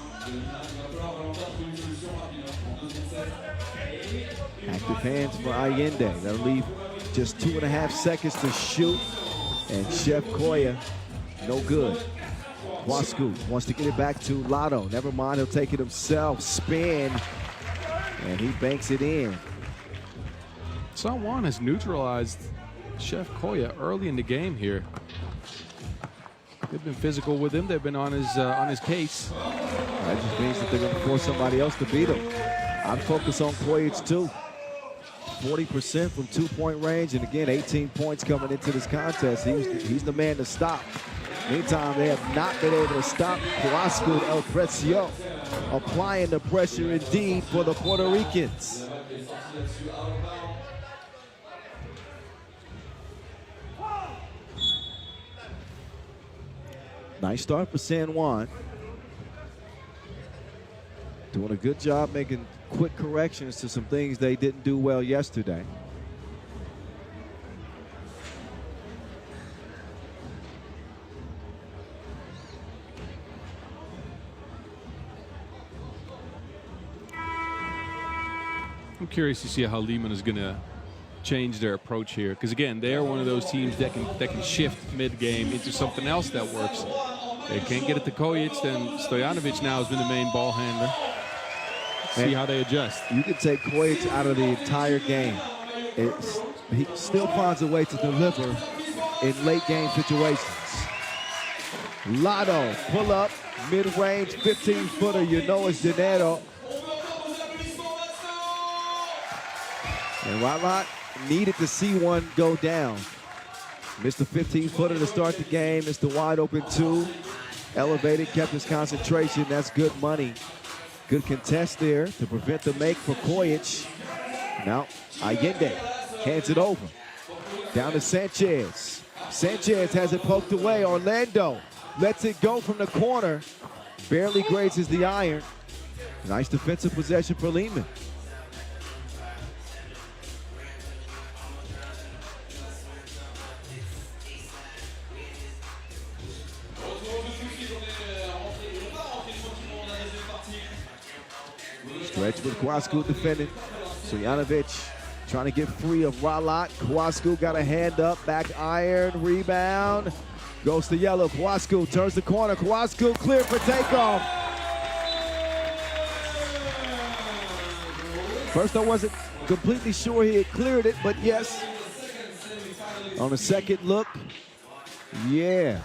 Active hands for Allende. That'll leave just 2.5 seconds to shoot. And Chef Koya, no good. Kwasku wants to get it back to Lotto. Never mind, he'll take it himself. Spin, and he banks it in. Juan has neutralized Chef Koya early in the game here. They've been physical with him. They've been on his case. That just means that they're going to force somebody else to beat him. I'd focus on Kojic too. 40% from 2-point range, and again, 18 points coming into this contest. He's the man to stop. Meantime, they have not been able to stop Kwasku El Precio, applying the pressure indeed for the Puerto Ricans. Nice start for San Juan. Doing a good job making quick corrections to some things they didn't do well yesterday. I'm curious to see how Liman is going to change their approach here, because again, they are one of those teams that can shift mid-game into something else that works. They can't get it to Kojic, then Stojanovic now has been the main ball handler. See how they adjust. You can take Kojic out of the entire game. He still finds a way to deliver in late game situations. Lotto, pull up, mid-range, 15-footer, you know it's Gennaro. And Ralat needed to see one go down. Missed the 15-footer to start the game. Missed the wide open 2. Elevated, kept his concentration. That's good money. Good contest there to prevent the make for Kojic. Now, Allende hands it over. Down to Sanchez. Sanchez has it poked away. Orlando lets it go from the corner. Barely grazes the iron. Nice defensive possession for Liman. with Kwasku defending. Stojanovic trying to get free of Ralat. Kwasku got a hand up, back iron, rebound. Goes to yellow. Kwasku turns the corner. Kwasku clear for takeoff. First, I wasn't completely sure he had cleared it, but yes. On the second look, yeah.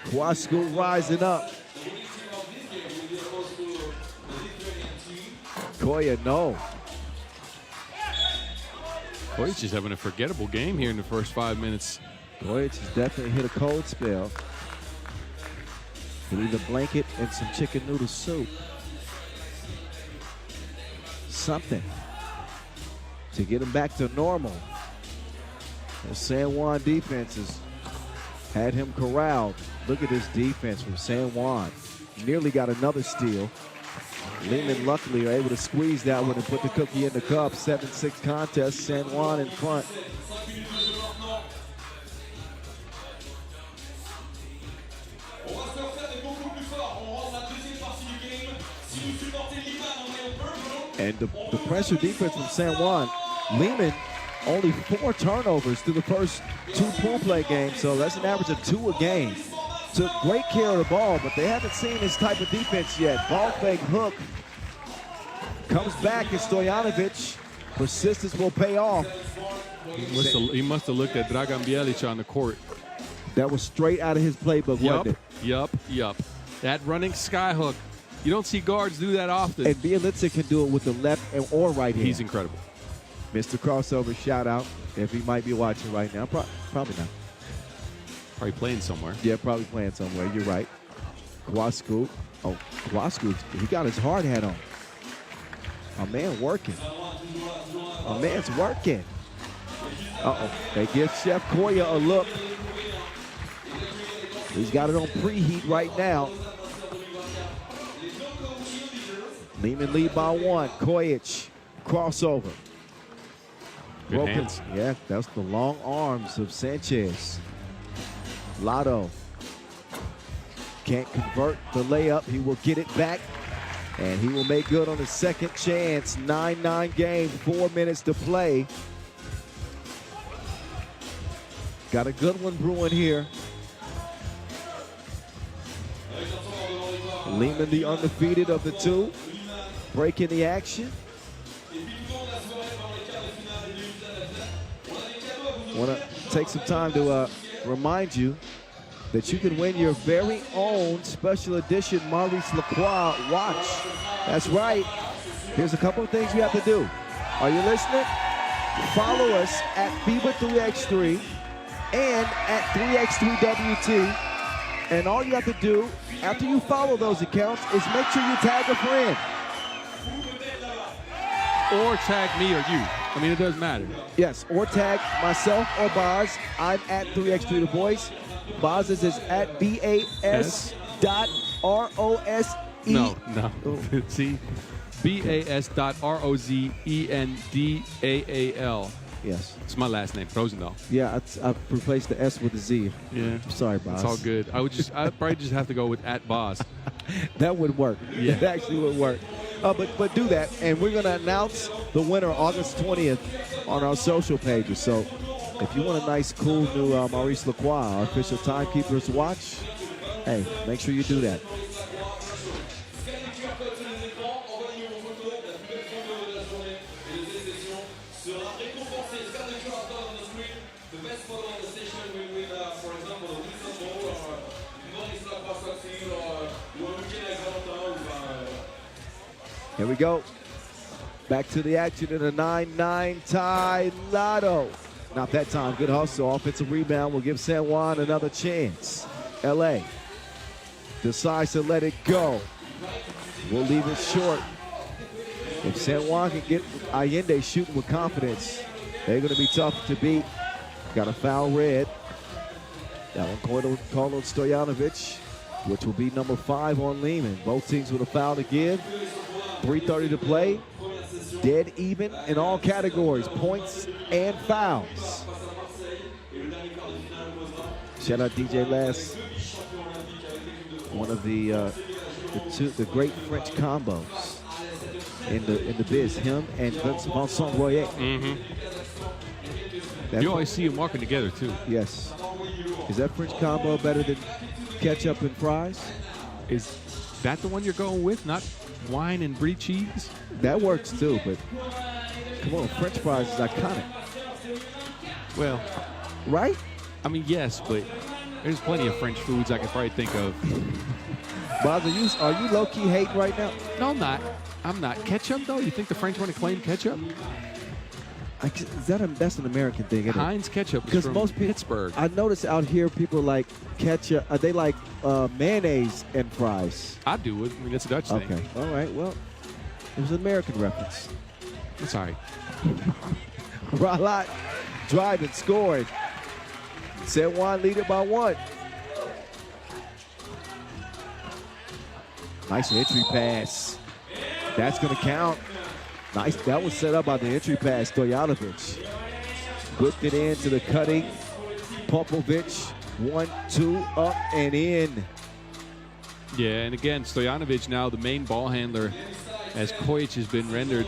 Kwasku rising up. Koya, no. Kojic is having a forgettable game here in the first 5 minutes. Kojic has definitely hit a cold spell. He'll need a blanket and some chicken noodle soup. Something to get him back to normal. The San Juan defense has had him corralled. Look at this defense from San Juan. Nearly got another steal. Liman luckily are able to squeeze that one and put the cookie in the cup. 7-6 contest, San Juan in front. And the pressure defense from San Juan. Liman only 4 turnovers through the first 2 pool play games, so that's an average of 2 a game. Took great care of the ball, but they haven't seen this type of defense yet. Ball fake hook. Comes back, and Stojanovic. Persistence will pay off. He must have looked at Dragan Bjelic on the court. That was straight out of his playbook, wasn't it? Yup. That running skyhook. You don't see guards do that often. And Bjelic can do it with the left or right hand. He's incredible. Mr. Crossover, shout out if he might be watching right now. Probably not. Probably playing somewhere. Yeah, probably playing somewhere. You're right. Kwasku. Oh, Kwasku, he got his hard hat on. A man working. A man's working. Uh-oh. They give Chef Koya a look. He's got it on preheat right now. Liman lead by 1. Kojic, crossover. Good Broken. hands. Yeah, that's the long arms of Sanchez. Lotto can't convert the layup. He will get it back, and he will make good on his second chance. 9-9 game, 4 minutes to play. Got a good one brewing here. Liman, the undefeated of the 2, breaking the action. Want to take some time to remind you that you can win your very own special edition Maurice Lacroix watch. That's right. Here's a couple of things you have to do. Are you listening? Follow us at FIBA 3x3 and at 3x3WT. And all you have to do after you follow those accounts is make sure you tag a friend. Or tag me or you. I mean, it doesn't matter. Yes, or tag myself or Boz. I'm at 3x3 The Voice. Boz's is at BAS.ROSE. No. See? BAS.ROZENDAAL. Yes. It's my last name, Rosendahl. Yeah, I've replaced the S with a Z. Yeah. I'm sorry, Boz. It's all good. I'd probably just have to go with @Boz. That would work. Yeah. It actually would work. But do that, and we're going to announce the winner August 20th on our social pages. So if you want a nice, cool new Maurice Lacroix, our official timekeeper's watch, hey, make sure you do that. Here we go. Back to the action in a 9-9 tie. Lotto. Not that time. Good hustle. Offensive rebound will give San Juan another chance. LA decides to let it go. We'll leave it short. If San Juan can get Allende shooting with confidence, they're going to be tough to beat. Got a foul red. That one called on Stojanovic, which will be number 5 on Liman. Both teams with a foul to give. 3:30 to play. Dead even in all categories, points and fouls. Shout out DJ Lass, one of the great French combos. in the biz. Him and Vincent Royer. Mm-hmm. You always see them walking together, too. Yes. Is that French combo better than ketchup and fries? Is that the one you're going with, not wine and brie cheese? That works, too, but come on, French fries is iconic. Well, right? I mean, yes, but there's plenty of French foods I could probably think of. Boz, are you low-key hating right now? No, I'm not. I'm not. Ketchup, though? You think the French want to claim ketchup? That's an American thing, isn't it? Heinz ketchup is from most people, Pittsburgh. I notice out here people like ketchup. They like mayonnaise and fries. I do. I mean, it's a Dutch thing. Okay. All right. Well, it was an American reference. It's all right. Ralat driving, scoring. San Juan lead it by 1. Nice entry pass. That's going to count. Nice. That was set up by the entry pass, Stojanovic. Whipped it into the cutting. Popovic, 1-2, up and in. Yeah, and again, Stojanovic now the main ball handler as Kojic has been rendered,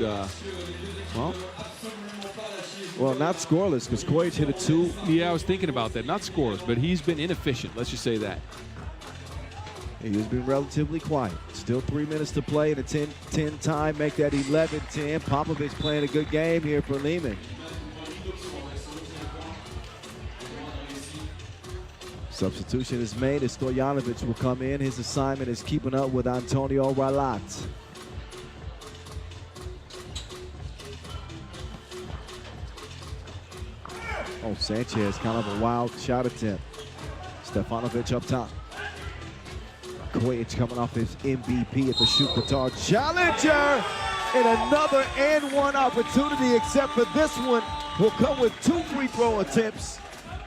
well, not scoreless because Kojic hit a 2. Yeah, I was thinking about that. Not scoreless, but he's been inefficient. Let's just say that. He has been relatively quiet. Still 3 minutes to play in a 10-10 time. Make that 11-10. Popovic playing a good game here for Liman. Substitution is made as Stojanovic will come in. His assignment is keeping up with Antonio Ralat. Oh, Sanchez, kind of a wild shot attempt. Stefanovic up top. Kojic coming off his MVP at the Shoot Qatar Challenger. And another and one opportunity, except for this one, will come with 2 free throw attempts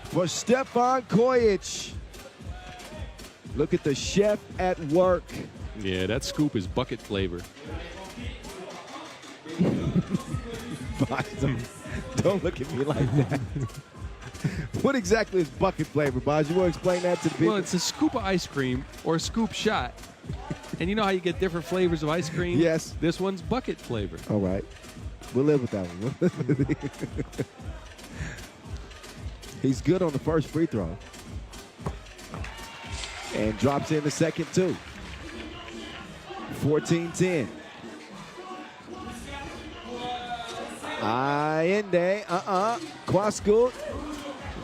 for Stefan Kojic. Look at the chef at work. Yeah, that scoop is bucket flavor. Don't look at me like that. What exactly is bucket flavor, Boz? You want to explain that to people? Well, it's a scoop of ice cream or a scoop shot. And you know how you get different flavors of ice cream? Yes. This one's bucket flavor. All right. We'll live with that one. He's good on the first free throw. And drops in the second, too. 14-10. Allende, Quascoot,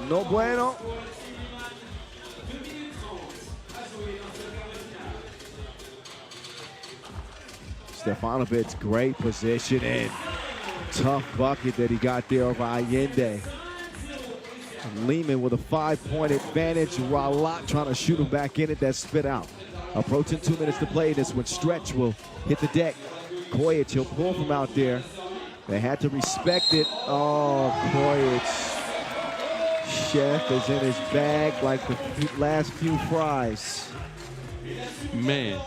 no bueno. Stefanovic, great position and tough bucket that he got there over Allende. Liman with a 5-point advantage. Ralat trying to shoot him back in it. That spit out. Approaching 2 minutes to play. This one, Stretch will hit the deck. Kojic, he'll pull from out there. They had to respect it. Oh, Kojic. Chef is in his bag like the last few fries. Man.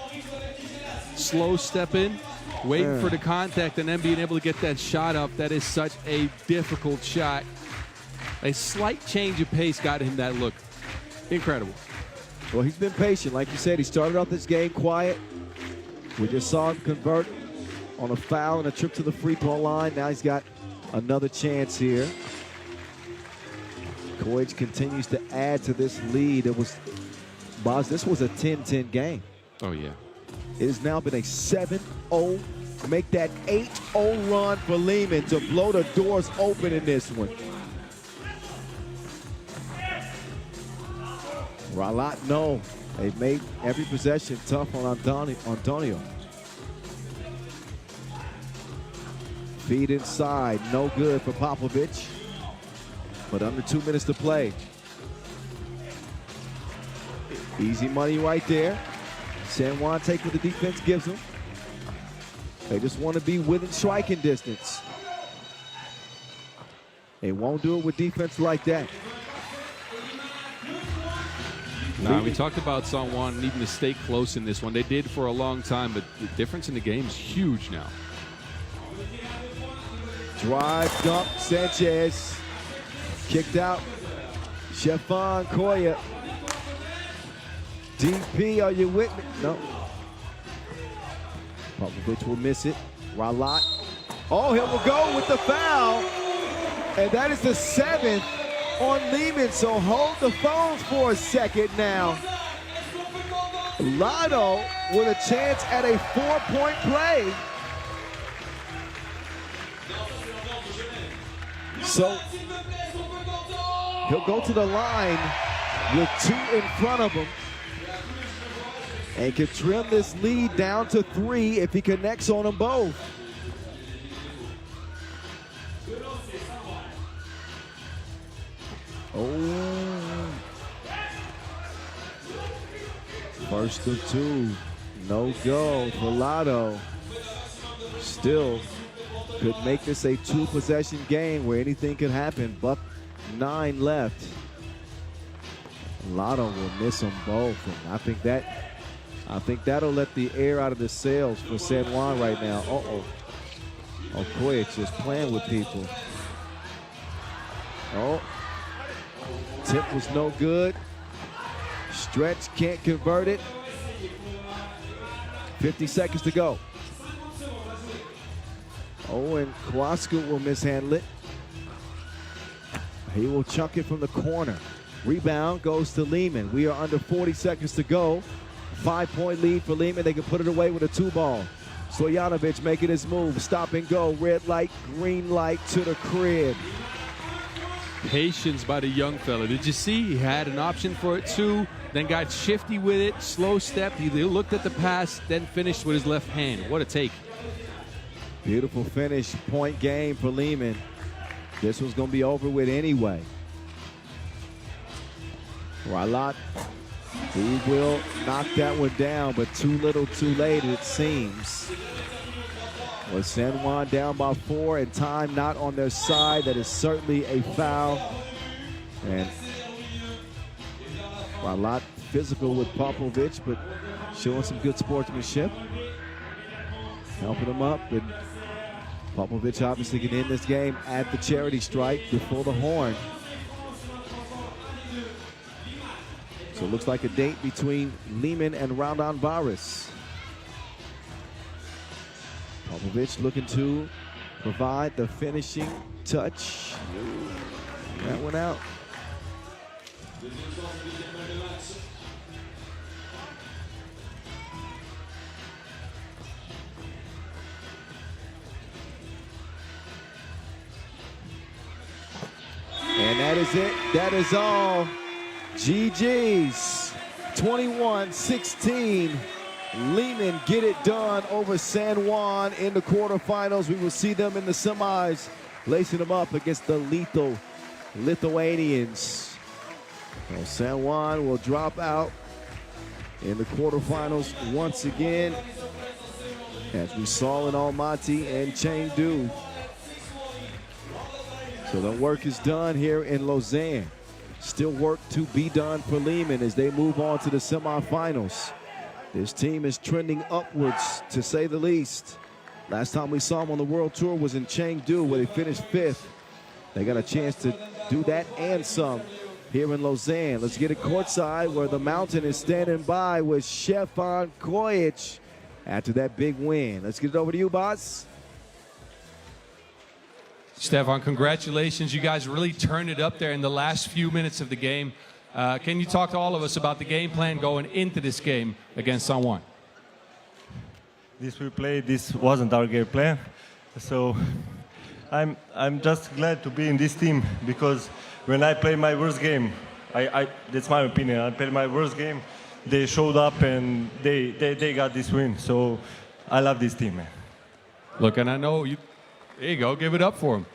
Slow step in, waiting for the contact, and then being able to get that shot up. That is such a difficult shot. A slight change of pace got him that look. Incredible. Well, he's been patient. Like you said, he started off this game quiet. We just saw him convert on a foul and a trip to the free throw line. Now he's got another chance here. Kojic continues to add to this lead. It was, Boz, this was a 10-10 game. Oh, yeah. It has now been a 7-0, make that 8-0 run for Liman to blow the doors open in this one. Ralat, no. They've made every possession tough on Antonio. Feed inside, no good for Popovic. But under 2 minutes to play. Easy money right there. San Juan take what the defense gives them. They just want to be within striking distance. They won't do it with defense like that. Nah, we talked about San Juan needing to stay close in this one. They did for a long time, but the difference in the game is huge now. Drive, dump, Sanchez. Kicked out. Stefan Kojic. DP, are you with me? No. Popovic will miss it. Ralat. Oh, he will go with the foul. And that is the 7th on Liman. So hold the phones for a second now. Lotto with a chance at a 4-point play. So he'll go to the line with 2 in front of him and can trim this lead down to 3 if he connects on them both. Oh. First of 2. No go for Lotto. Still could make this a 2-possession game where anything could happen. But 9 left. Lotto will miss them both. And I think that'll let the air out of the sails for San Juan right now. Uh-oh. Okoye just playing with people. Oh. Tip was no good. Stretch can't convert it. 50 seconds to go. Oh, and Kowalski will mishandle it. He will chuck it from the corner. Rebound goes to Liman. We are under 40 seconds to go. 5-point lead for Liman. They can put it away with a 2-ball. Stojanovic making his move. Stop and go. Red light, green light to the crib. Patience by the young fella. Did you see? He had an option for it too, then got shifty with it, slow step. He looked at the pass, then finished with his left hand. What a take. Beautiful finish, point game for Liman. This was going to be over with anyway. Ralat, he will knock that one down, but too little too late it seems. With San Juan down by 4 and time not on their side, that is certainly a foul. And Ralat physical with Popovic, but showing some good sportsmanship. Helping him up, and Popovic obviously can end this game at the charity stripe before the horn. So it looks like a date between Liman and Raudondvaris. Popovic looking to provide the finishing touch. That one out. And that is it. That is all. GG's. 21-16. Liman get it done over San Juan in the quarterfinals. We will see them in the semis, lacing them up against the lethal Lithuanians. Well, San Juan will drop out in the quarterfinals once again, as we saw in Almaty and Chengdu. So the work is done here in Lausanne. Still work to be done for Liman as they move on to the semifinals. This team is trending upwards, to say the least. Last time we saw them on the World Tour was in Chengdu, where they finished 5th. They got a chance to do that and some here in Lausanne. Let's get it courtside, where the Mountain is standing by with Stefan Kojic after that big win. Let's get it over to you, boss. Stefan, congratulations. You guys really turned it up there in the last few minutes of the game. Can you talk to all of us about the game plan going into this game against San Juan? This wasn't our game plan. So I'm just glad to be in this team, because when I play my worst game, that's my opinion, I played my worst game, they showed up and they got this win. So I love this team, man. Look, and I know you, there you go, give it up for him.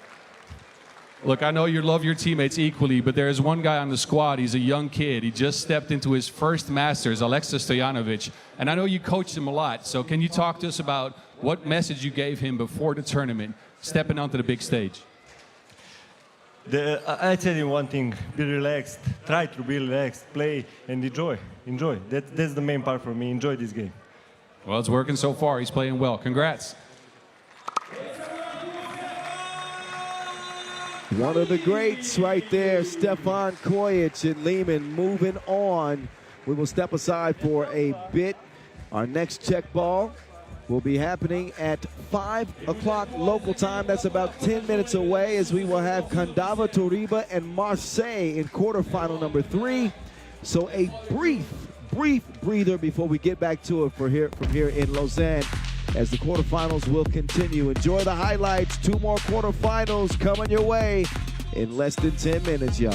Look, I know you love your teammates equally, but there is one guy on the squad. He's a young kid. He just stepped into his first Masters, Alexis Stojanovic. And I know you coached him a lot. So can you talk to us about what message you gave him before the tournament, stepping onto the big stage? I tell you one thing, be relaxed. Try to be relaxed, play, and enjoy. Enjoy. That's the main part for me. Enjoy this game. Well, it's working so far. He's playing well. Congrats. One of the greats right there, Stefan Kojic, and Liman moving on. We will step aside for a bit. Our next check ball will be happening at 5 o'clock local time. That's about 10 minutes away, as we will have Kandava, Turība, and Marseille in quarterfinal number 3. So a brief breather before we get back to it from here in Lausanne, as the quarterfinals will continue. Enjoy the highlights. 2 more quarterfinals coming your way in less than 10 minutes, y'all.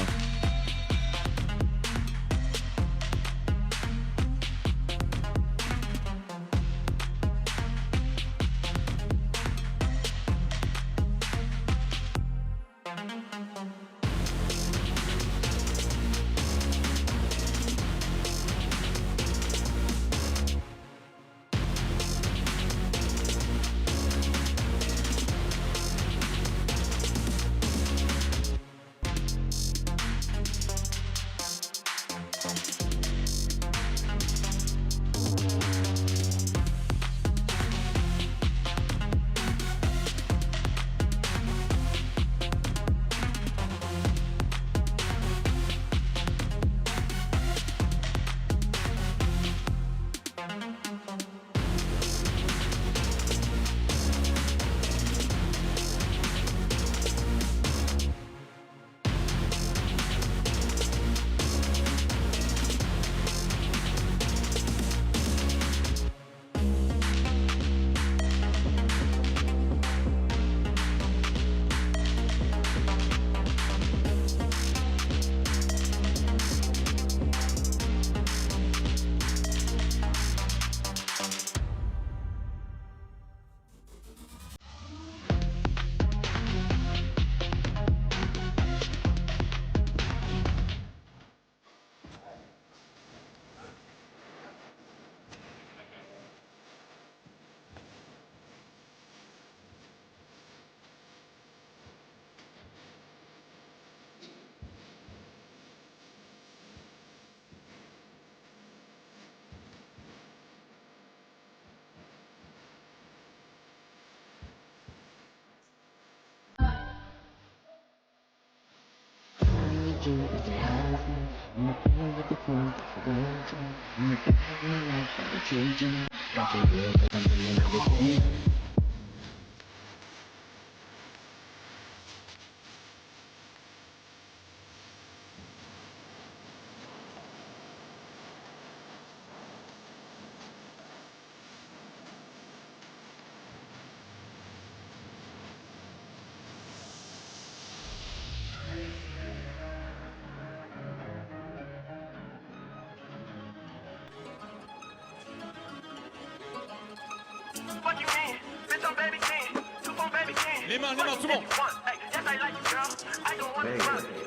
Les mains, tout le monde.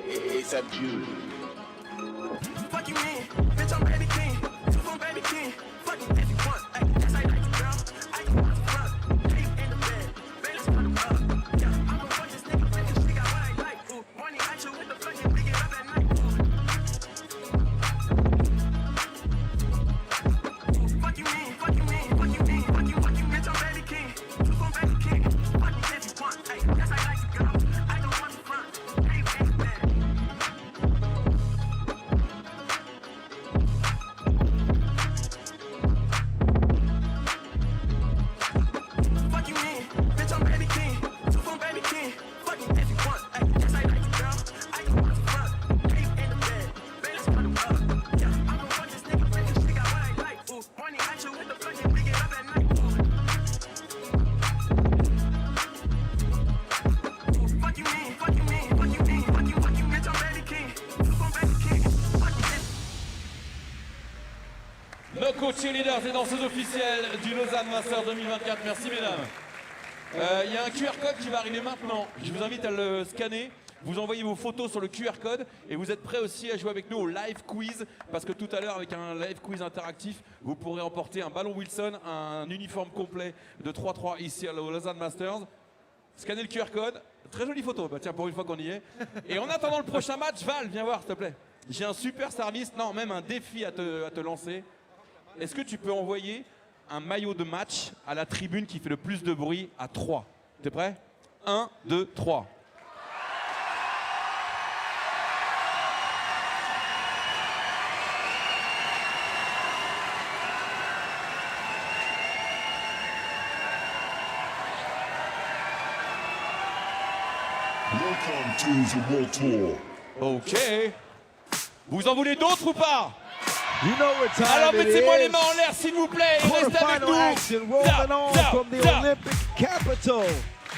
It's up to you. Fuck you mean, bitch, I'm baby king. 2 phone baby king. Fuck you if you want. Yes, I like you, girl. I don't want to front. Deep in the bed. Baby, let's cut up. Yeah, I'm gonna fuck this nigga. Finish, she got what I like. Ooh, morning action with the fucking we get up at night. Fuck you mean, fuck you mean, fuck you mean, fuck you, bitch, I'm baby king. 2 phone baby king. Fuck you if you want. Yes, I like you, girl. I don't want to front. Deep in the bed. Fuck you mean, bitch, I'm baby king. 2 phone baby king. Fuck you if you want. Yes, I like you, girl. I don't want to front. Deep in the bed. Baby, let's cut up. Yeah, I'm gonna fuck this nigga. Finish, she got what I like. Ooh, morning action with the fucking we get up at night. Fuck you mean, fuck you mean, fuck you mean, fuck you, bitch, I'm baby king. 2 phone baby king. Fuck you, bitch. Nos coachs cheerleaders et danseuses officielles du Lausanne Master 2024. Merci mesdames. Il y a un QR code qui va arriver maintenant. Je vous invite à le scanner. Vous envoyez vos photos sur le QR code et vous êtes prêts aussi à jouer avec nous au live quiz, parce que tout à l'heure, avec un live quiz interactif, vous pourrez emporter un ballon Wilson, un uniforme complet de 3x3 ici à Lausanne Masters. Scannez le QR code. Très jolie photo. Bah tiens, pour une fois qu'on y est. Et en attendant le prochain match, Val, viens voir s'il te plaît. J'ai un super service, non, même un défi à te lancer. Est-ce que tu peux envoyer un maillot de match à la tribune qui fait le plus de bruit à 3? T'es prêt? 1, 2, 3. Welcome to the World Tour. Ok. Vous en voulez d'autres ou pas? You know what time Alors it mettez-moi les is. mains en l'air s'il vous plaît. Restez avec Quarterfinal nous. action rolling on Tap, from the tap. Olympic capital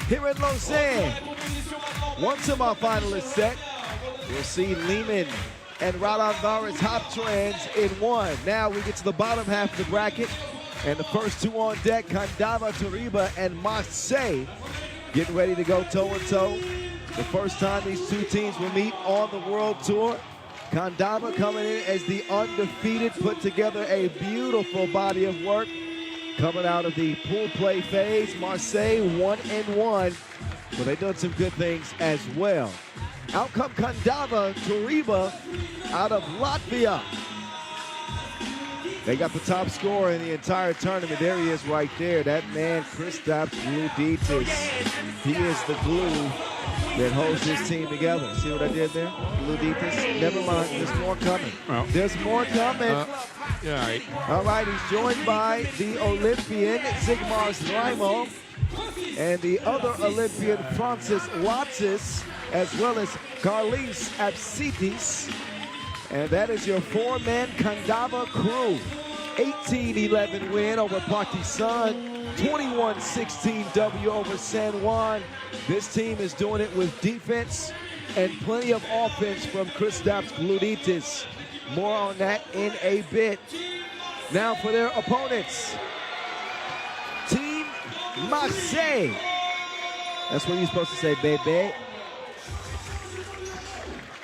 here in Lausanne. One semifinalist set. You'll see Liman and Raudondvaris Hoptrans in one. Now we get to the bottom half of the bracket. And the first two on deck, Kandava, Turība, and Marseille getting ready to go toe-and-toe. The first time these two teams will meet on the World Tour. Kandava coming in as the undefeated, put together a beautiful body of work. Coming out of the pool play phase, Marseille 1-1, but they've done some good things as well. Out come Kandava, Turība out of Latvia. They got the top scorer in the entire tournament. There he is right there. That man, Kristaps Gluditis. He is the glue that holds this team together. See what I did there? Gluditis. Never mind, there's more coming. Oh. There's more coming. Yeah, all right. All right, he's joined by the Olympian, Sigmars Raimo, and the other Olympian, Francis Latsis, as well as Carlis Apsitis. And that is your four-man Kandava crew. 18-11 win over Partizan, 21-16 W over San Juan. This team is doing it with defense and plenty of offense from Kristaps Gluditis. More on that in a bit. Now for their opponents. Team Marseille. That's what you're supposed to say, baby.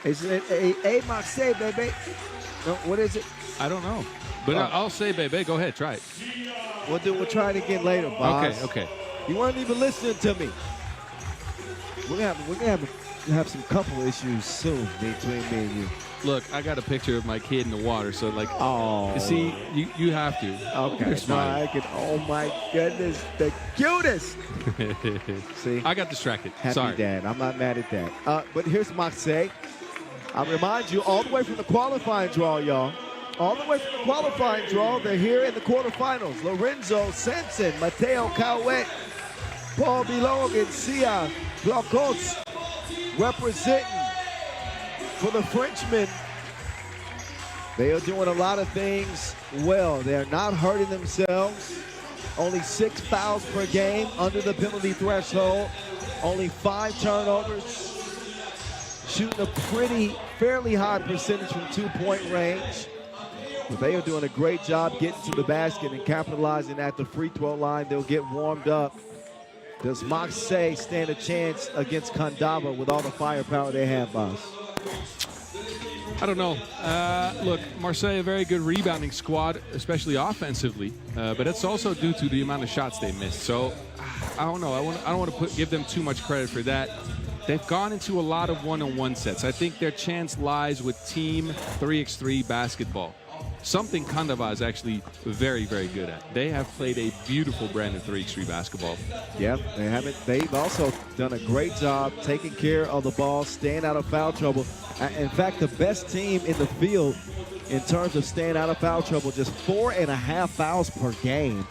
Is it a Marseille, baby? No, what is it? I don't know. But I'll say, baby, go ahead, try it. We'll try it again later, boss. Okay. You weren't even listening to me. We're gonna have some couple issues soon between me and you. Look, I got a picture of my kid in the water, so like, Oh. you see, you have to. Okay. You're No, smiling. I can. Oh my goodness, the cutest. See, I got distracted. happy Sorry. dad. I'm not mad at that. But here's Marseille. I remind you, all the way from the qualifying draw, y'all. All the way from the qualifying draw, they're here in the quarterfinals. Lorenzo Sanson, Mateo Cauet, Paul Bilong, and Sia Blocos representing for the Frenchmen. They are doing a lot of things well. They're not hurting themselves. Only 6 fouls per game, under the penalty threshold. Only 5 turnovers. Shooting a fairly high percentage from 2-point range. But they are doing a great job getting to the basket and capitalizing at the free throw line. They'll get warmed up. Does Marseille stand a chance against Kandava with all the firepower they have, boss? I don't know. Look, Marseille, a very good rebounding squad, especially offensively. But it's also due to the amount of shots they missed. So, I don't know. I don't want to give them too much credit for that. They've gone into a lot of one-on-one sets. I think their chance lies with team 3x3 basketball. Something Kandava is actually very, very good at. They have played a beautiful brand of 3x3 basketball. Yeah, they haven't. They've also done a great job taking care of the ball, staying out of foul trouble. In fact, the best team in the field in terms of staying out of foul trouble, just 4.5 fouls per game.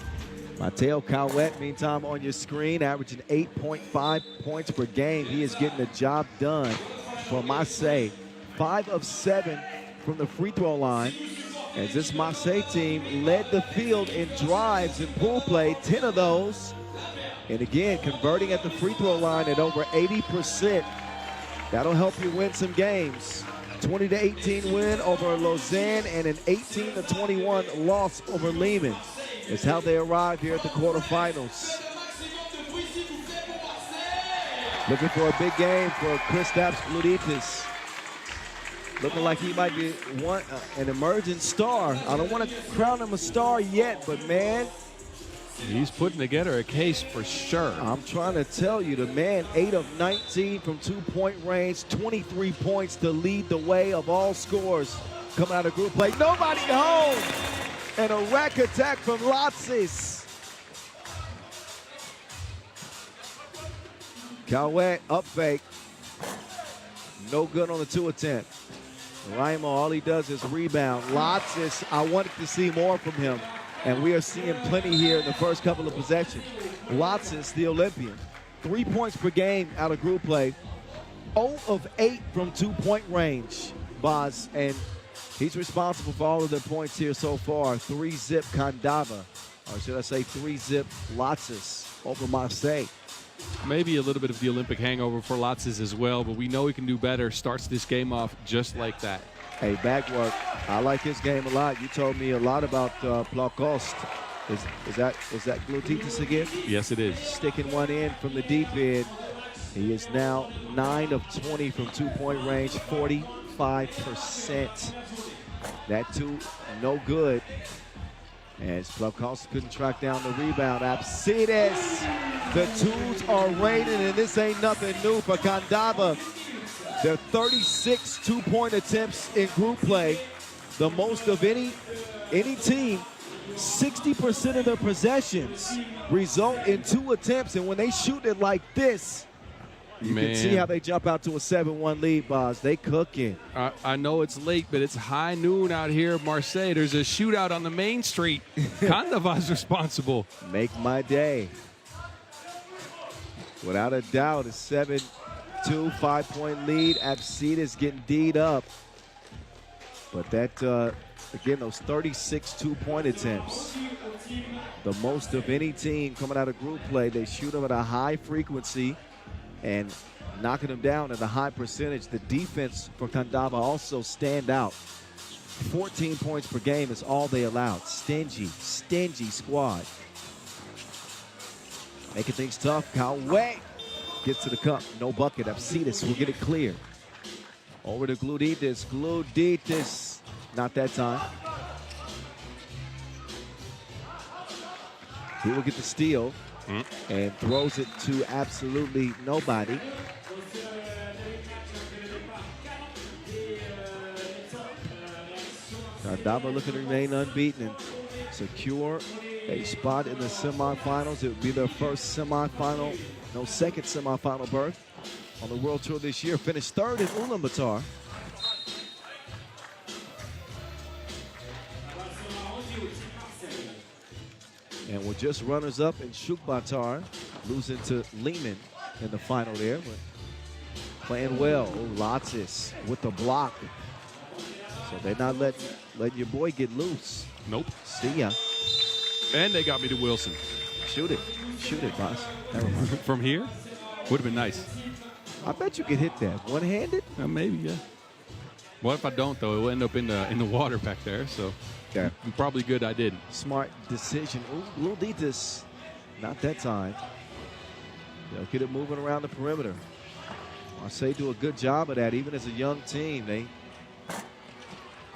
Mateo Cauet, meantime, on your screen, averaging 8.5 points per game. He is getting the job done for Marseille. 5 of 7 from the free throw line. As this Marseille team led the field in drives and pool play, 10 of those. And again, converting at the free throw line at over 80%. That'll help you win some games. 20-18 win over Lausanne and an 18-21 loss over Liman. Is how they arrive here at the quarterfinals. Looking for a big game for Kristaps Gluditis. Looking like he might be an emerging star. I don't want to crown him a star yet, but man, he's putting together a case for sure. I'm trying to tell you, the man, 8 of 19 from 2-point range, 23 points to lead the way of all scores coming out of group play. Nobody home, and a rack attack from Latsis. Cauet up fake, no good on the 2 attempt. Raimo, all he does is rebound. Latsis, I wanted to see more from him, and we are seeing plenty here in the first couple of possessions. Latsis, the Olympian, 3 points per game out of group play. 0 of 8 from 2-point range, Boz, and he's responsible for all of their points here so far. 3-zip Kandava, or should I say 3-zip Latzis over Marseille. Maybe a little bit of the Olympic hangover for Latzis as well, but we know he can do better. Starts this game off just like that. Hey, back work. I like his game a lot. You told me a lot about Placoste. Is that Glutitis again? Yes, it is. Sticking one in from the deep end. He is now 9 of 20 from 2-point range, 45%. That two, no good. As Placoste couldn't track down the rebound. Apsides, the twos are raining, and this ain't nothing new for Kandava. Their 36 2-point attempts in group play, the most of any team. 60% of their possessions result in 2 attempts, and when they shoot it like this, you can see how they jump out to a 7-1 lead, Boz. They cooking. I know it's late, but it's high noon out here in Marseille. There's a shootout on the main street. Kandava's responsible. Make my day. Without a doubt, a 7-2, 5-point lead. Apsides getting D'd up. But that, again, those 36 2-point attempts, the most of any team coming out of group play. They shoot them at a high frequency and knocking them down at a high percentage. The defense for Kandava also stand out. 14 points per game is all they allowed. Stingy squad. Making things tough. Kawe gets to the cup. No bucket. Apsides will get it clear. Over to Glutitis. Glutitis. Not that time. He will get the steal and throws it to absolutely nobody. Kandava looking to remain unbeaten and secure a spot in the semifinals. It would be their first semifinal, no, second semifinal berth on the World Tour this year. Finished 3rd in Ulaanbaatar. And we're just runners-up in Shukbatar, losing to Liman in the final there, but playing well. Latzis with the block. So they're not letting your boy get loose. Nope. See ya. And they got me to Wilson. Shoot it, boss. From here? Would have been nice. I bet you could hit that. One-handed? Maybe, yeah. What if I don't, though? It will end up in the water back there, so yeah. Probably good I didn't. Smart decision. Glutitis, not that time. They'll get it moving around the perimeter. Marseille do a good job of that, even as a young team. They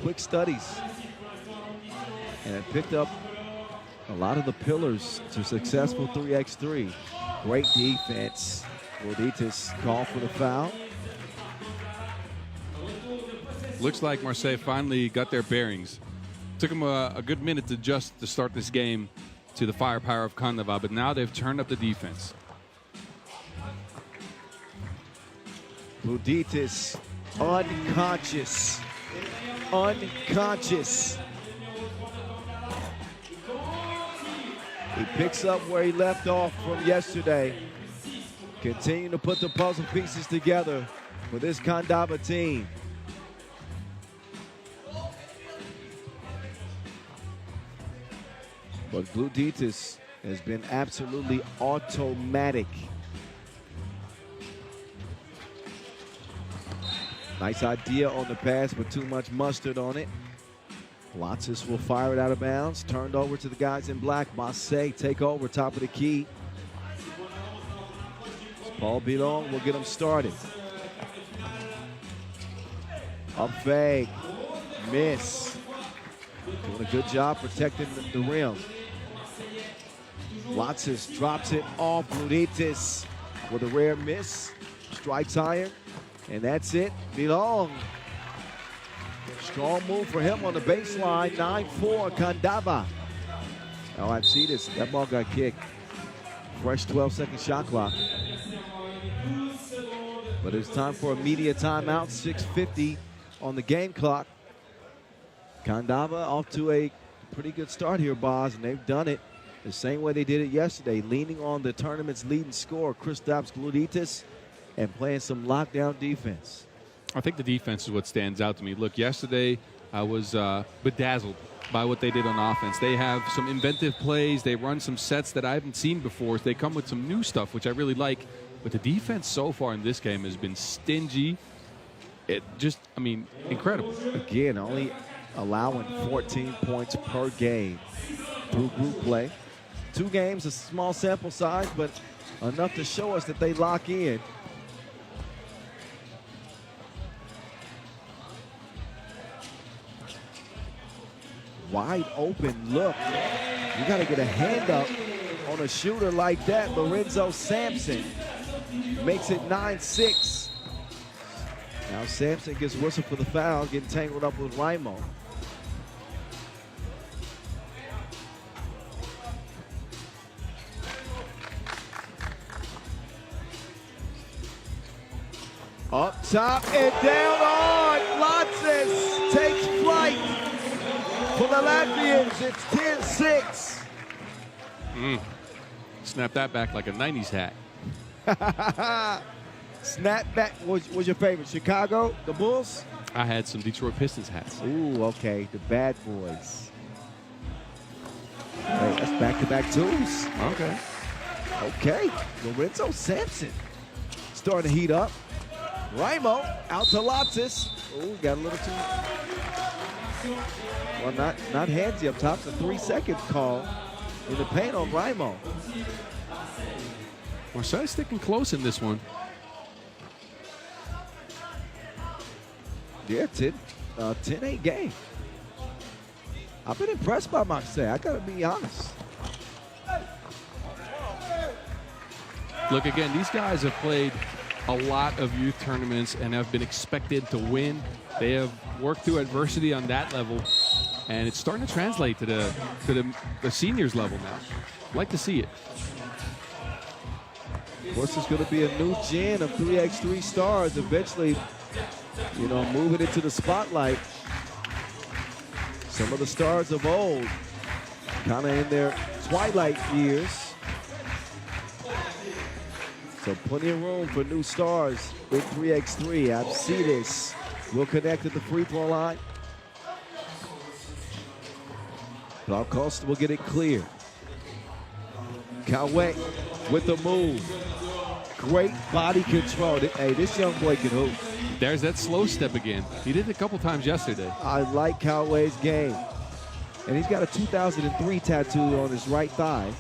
quick studies and picked up a lot of the pillars to successful 3x3. Great defense. Glutitis called for the foul. Looks like Marseille finally got their bearings. Took them a good minute to adjust to start this game to the firepower of Kandava, but now they've turned up the defense. Glutitis unconscious. He picks up where he left off from yesterday. Continue to put the puzzle pieces together for this Kandava team. But Glutitis has been absolutely automatic. Nice idea on the pass, but too much mustard on it. Latzis will fire it out of bounds. Turned over to the guys in black. Marseille take over, top of the key. Paul Bilong will get them started. Up fake. Miss. Doing a good job protecting the rim. Latzis drops it off. Glutitis with a rare miss. Strikes iron. And that's it. Bilong. Strong move for him on the baseline. 9-4 Kandava. Oh, I see this. That ball got kicked. Fresh 12-second shot clock. But it's time for a media timeout. 6:50 on the game clock. Kandava off to a pretty good start here, Boz, and they've done it the same way they did it yesterday, leaning on the tournament's leading scorer, Kristaps Glutitis, and playing some lockdown defense. I think the defense is what stands out to me. Look, yesterday I was bedazzled by what they did on offense. They have some inventive plays. They run some sets that I haven't seen before. They come with some new stuff, which I really like. But the defense so far in this game has been stingy. Incredible. Again, only allowing 14 points per game through group play. 2 games, a small sample size, but enough to show us that they lock in. Wide open look. You got to get a hand up on a shooter like that. Lorenzo Sampson makes it 9-6. Now Sampson gets whistled for the foul, getting tangled up with Raimo. Up top and down on. Latsis takes flight. For the Latvians, it's 10-6. Snap that back like a 90s hat. Snap back. What's your favorite? Chicago, the Bulls? I had some Detroit Pistons hats. Ooh, okay. The bad boys. Hey, that's back-to-back twos. Okay. Okay. Lorenzo Sampson starting to heat up. Raimo out to Latsis. Ooh, got a little too... Well, not handsy up top. It's a 3-second call in the paint on Raimo. Marseille sticking close in this one. Yeah, 10-8 game. I've been impressed by Marseille. I got to be honest. Look, again, these guys have played a lot of youth tournaments and have been expected to win. They have worked through adversity on that level, and it's starting to translate to the seniors level now. I'd like to see it. Of course, there's going to be a new gen of 3x3 stars eventually, moving into the spotlight. Some of the stars of old, kind of in their twilight years. So plenty of room for new stars in 3x3. Absides will connect at the free throw line. Bob Costa will get it clear. Coway with the move. Great body control. Hey, this young boy can hoop. There's that slow step again. He did it a couple times yesterday. I like Coway's game. And he's got a 2003 tattoo on his right thigh.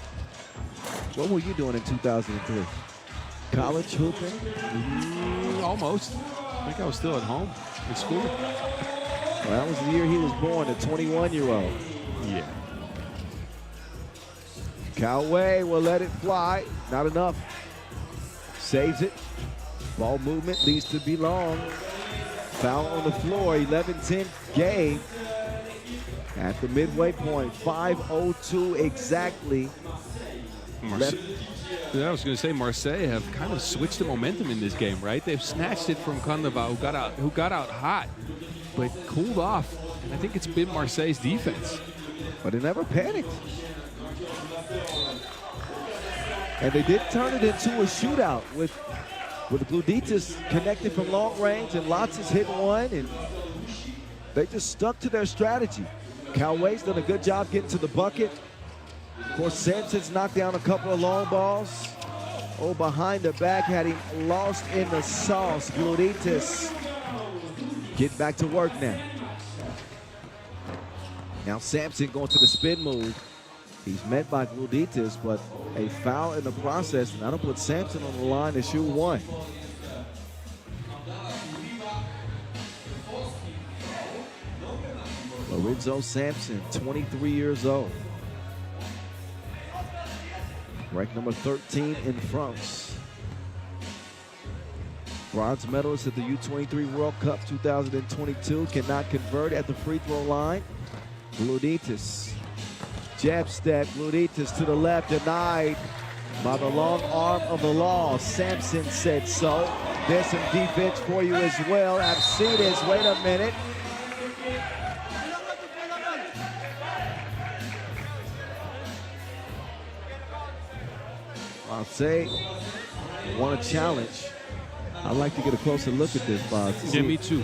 What were you doing in 2003? College hooping? Almost. I think I was still at home in school. Well, that was the year he was born, the 21-year-old. Yeah. Coway will let it fly. Not enough. Saves it. Ball movement needs to be long. Foul on the floor. 11-10 game. At the midway point. 5:02 exactly. I was going to say Marseille have kind of switched the momentum in this game, right? They've snatched it from Kandava, who got out hot, but cooled off. And I think it's been Marseille's defense. But they never panicked. And they did turn it into a shootout with Gluditas connected from long range and Latsis hit one, and they just stuck to their strategy. Coway's done a good job getting to the bucket. Of course, Sampson's knocked down a couple of long balls. Oh, behind the back had him lost in the sauce. Gluditas getting back to work now. Now Sampson going to the spin move. He's met by Gluditas, but a foul in the process, and that'll put Sampson on the line to shoot one. Lorenzo Sampson, 23 years old. Ranked number 13 in France. Bronze medalist at the U23 World Cup 2022. Cannot convert at the free throw line. Gluditas. Jab step. Gluditas to the left. Denied by the long arm of the law. Sampson said so. There's some defense for you as well. Absides. Wait a minute. Marseille want a challenge. I'd like to get a closer look at this, Boz. Yeah, me too.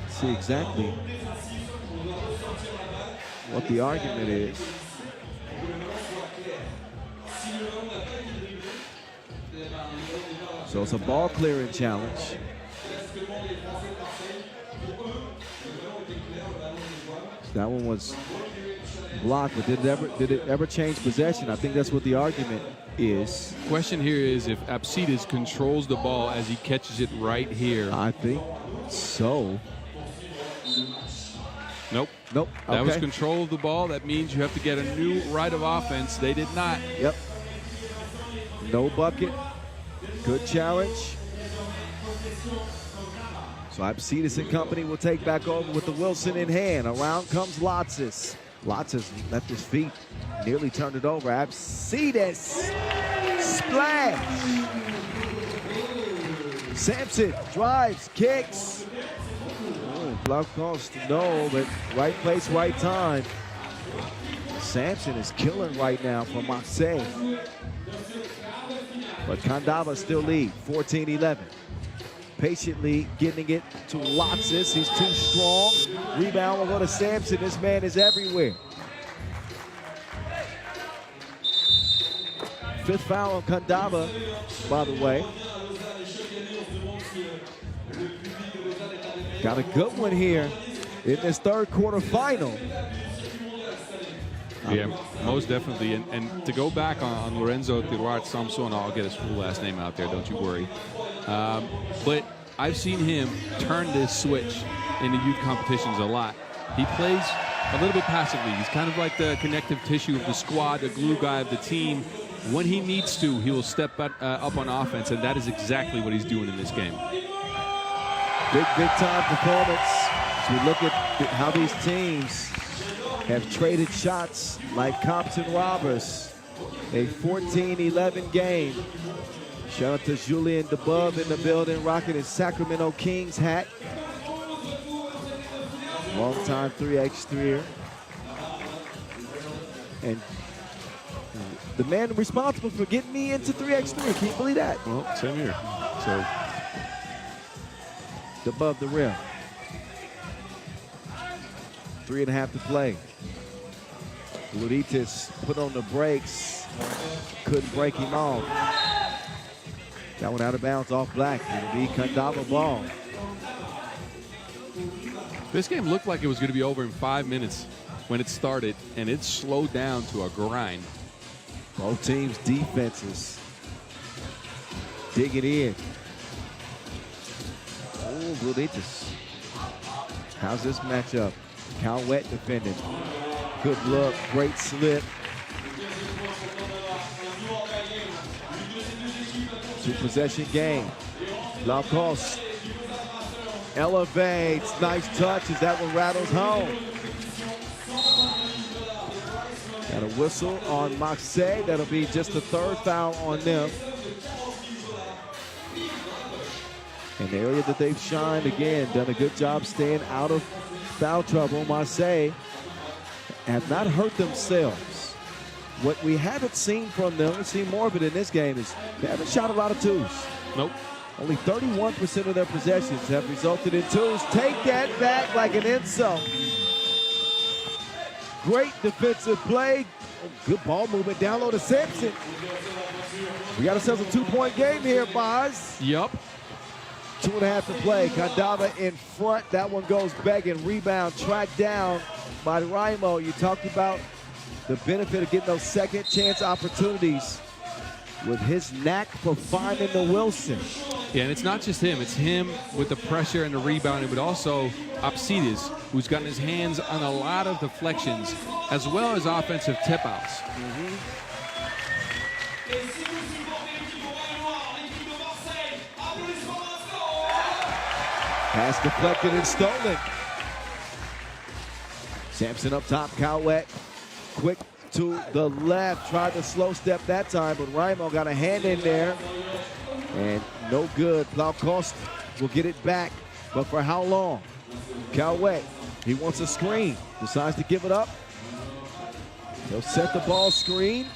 See exactly what the argument is. So it's a ball clearing challenge. That one was blocked, but did it ever change possession? I think that's what the argument is. Question here is if Apsides controls the ball as he catches it right here. I think so. Nope. Nope. That was control of the ball. That means you have to get a new right of offense. They did not. Yep. No bucket. Good challenge. So Apsides and company will take back over with the Wilson in hand. Around comes Lotsis. Lotsis left his feet, nearly turned it over. Apsides, splash. Sampson drives, kicks. Oh, block cost, no, but right place, right time. Sampson is killing right now for Marseille. But Kandava still lead, 14-11. Patiently getting it to Lotsis. He's too strong. Rebound will go to Sampson. This man is everywhere. Fifth foul on Kandava, by the way. Got a good one here in this third quarter final. Yeah, most definitely. And to go back on Lorenzo Tiruart Samson, I'll get his full last name out there, don't you worry. But I've seen him turn this switch in the youth competitions a lot. He plays a little bit passively. He's kind of like the connective tissue of the squad, the glue guy of the team. When he needs to, he will step up on offense, and that is exactly what he's doing in this game. Big time performance. As we look at how these teams have traded shots like Compton Robbers. A 14-11 game. Shout out to Julien DeBove in the building, rocking his Sacramento Kings hat. Long-time 3x3er. And the man responsible for getting me into 3x3. Can you believe that? Well, same here. So, above the rim. 3.5 to play. Luditis put on the brakes. Couldn't break him off. That one out of bounds off Black. It'll be Kandava ball. This game looked like it was going to be over in 5 minutes when it started, and it slowed down to a grind. Both teams' defenses digging in. Oh, Luditis. How's this matchup? Cal Wet defending. Good look, great slip. Two-possession game. Lacoste elevates, nice touch as that one rattles home. Got a whistle on Marseille. That'll be just the third foul on them. In the area that they've shined, again, done a good job staying out of foul trouble. Marseille have not hurt themselves. What we haven't seen from them, we've seen more of it in this game, is they haven't shot a lot of twos. Nope. Only 31% of their possessions have resulted in twos. Take that back like an insult. Great defensive play. Good ball movement down low to Sampson. We got ourselves a 2-point game here, Boz. Yep. 2.5 to play. Kandava in front. That one goes begging. Rebound tracked down by Raimo. You talked about the benefit of getting those second chance opportunities with his knack for finding the Wilson. Yeah, and it's not just him. It's him with the pressure and the rebounding, but also Apsides, who's gotten his hands on a lot of deflections, as well as offensive tip-outs. Pass deflected and stolen. Sampson up top, Cowett. Quick to the left, tried to slow step that time, but Raimo got a hand in there. And no good. Lacoste will get it back, but for how long? Cowett, he wants a screen, decides to give it up. He'll set the ball screen.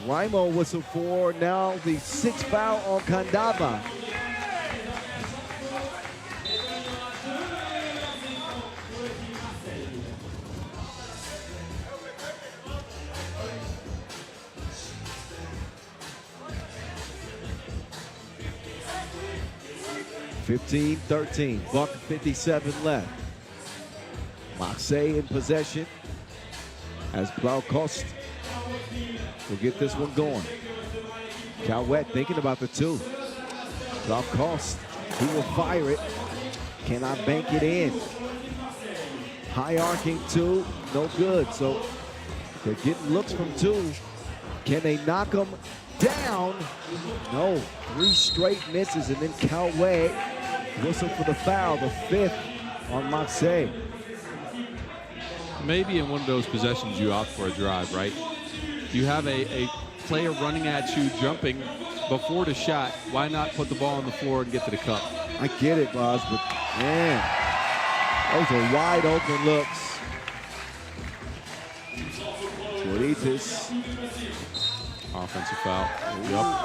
Raimo whistle for now the 6th foul on Kandava. 15-13, buck 57 left. Marseille in possession as Blaukost will get this one going. Calwet thinking about the two. Blaukost, he will fire it. Cannot bank it in. High arcing two, no good. So they're getting looks from two. Can they knock them down? No, 3 straight misses, and then Calwet whistle for the foul, the 5th on Marseille. Maybe in one of those possessions you opt for a drive, right? You have a player running at you, jumping before the shot. Why not put the ball on the floor and get to the cup? I get it, Boz, but man, those are wide open looks. Juaritas. Offensive foul.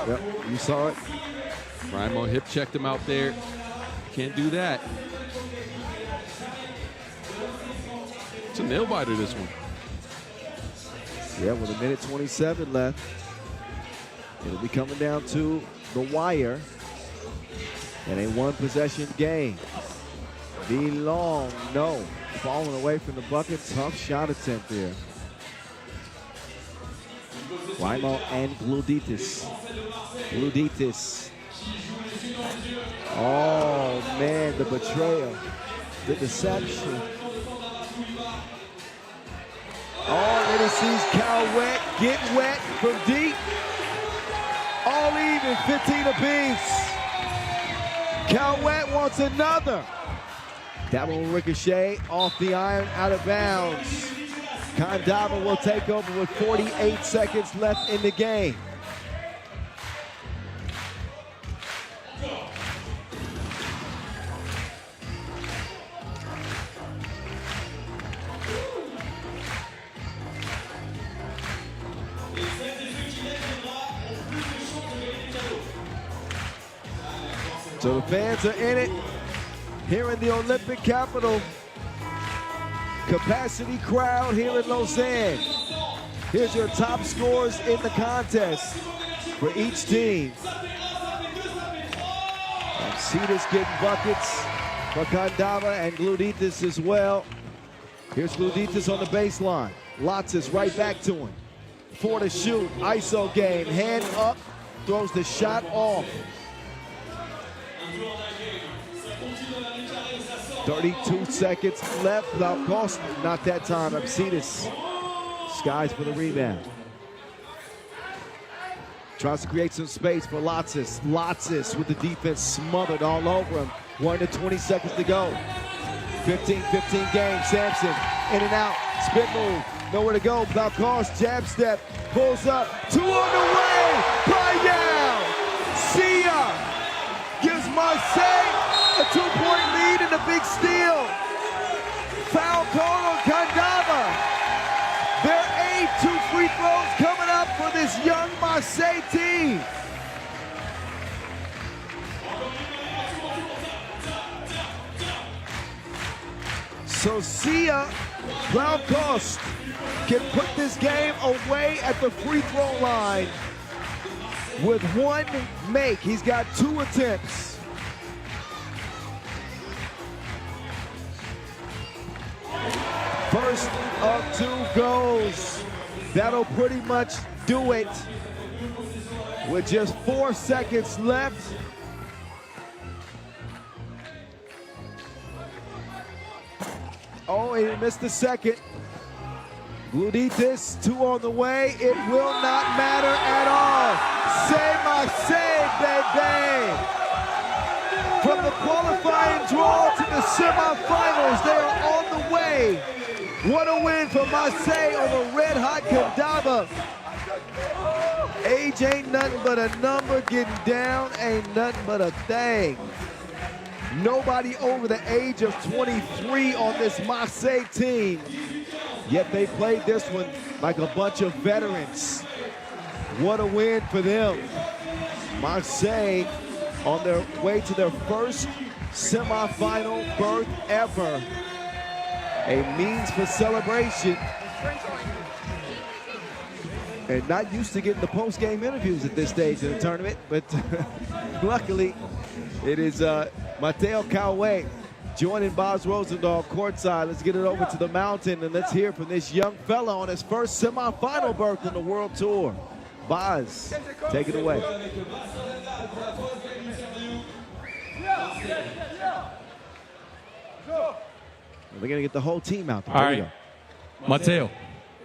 Yep, you saw it. Rimo hip checked him out there. Can't do that. It's a nail biter, this one. Yeah, with 1:27 left. It'll be coming down to the wire in a 1-possession game. Long, no. Falling away from the bucket. Tough shot attempt there. Rimo and Gluditis. Oh, man, the betrayal. The deception. Oh, and he sees Calwet get wet from deep. All even, 15 apiece. Calwet wants another. That will ricochet off the iron, out of bounds. Kandava will take over with 48 seconds left in the game. So the fans are in it here in the Olympic capital. Capacity crowd here in Lausanne. Here's your top scorers in the contest for each team. Cetus getting buckets for Kandava and Gluditis as well. Here's Gluditis on the baseline. Lotzis right back to him. 4 to shoot, ISO game, hand up, throws the shot off. 32 seconds left. Blaukost, not that time. Cetus skies for the rebound. Tries to create some space for Lotzis. Lotzis with the defense smothered all over him. 1 to 20 seconds to go. 15-15 game. Sampson in and out. Spin move. Nowhere to go. Blaukost jab step. Pulls up. 2 on the way. Bayal. Sia gives Marseille a 2-point lead and a big steal. Foul call on Kandava. There are 2 free throws coming up for this young Marseille team. So Sia Blaukost can put this game away at the free throw line with 1 make. He's got 2 attempts. First of 2 goes. That'll pretty much do it. With just 4 seconds left. Oh, he missed the second. Gluditis, 2 on the way. It will not matter at all. C'est Marseille, baby. From the qualifying draw to the semifinals, they are on the way. What a win for Marseille over red-hot Kandava. Age ain't nothing but a number, getting down ain't nothing but a thing. Nobody over the age of 23 on this Marseille team. Yet they played this one like a bunch of veterans. What a win for them. Marseille on their way to their first semifinal berth ever. A means for celebration. And not used to getting the post-game interviews at this stage of the tournament, but luckily it is Mateo Cauê joining Bas Rosendal courtside. Let's get it over to the mountain and let's hear from this young fella on his first semifinal berth in the World Tour. Bas, take it away. We're going to get the whole team out there. All There we right, Mateo,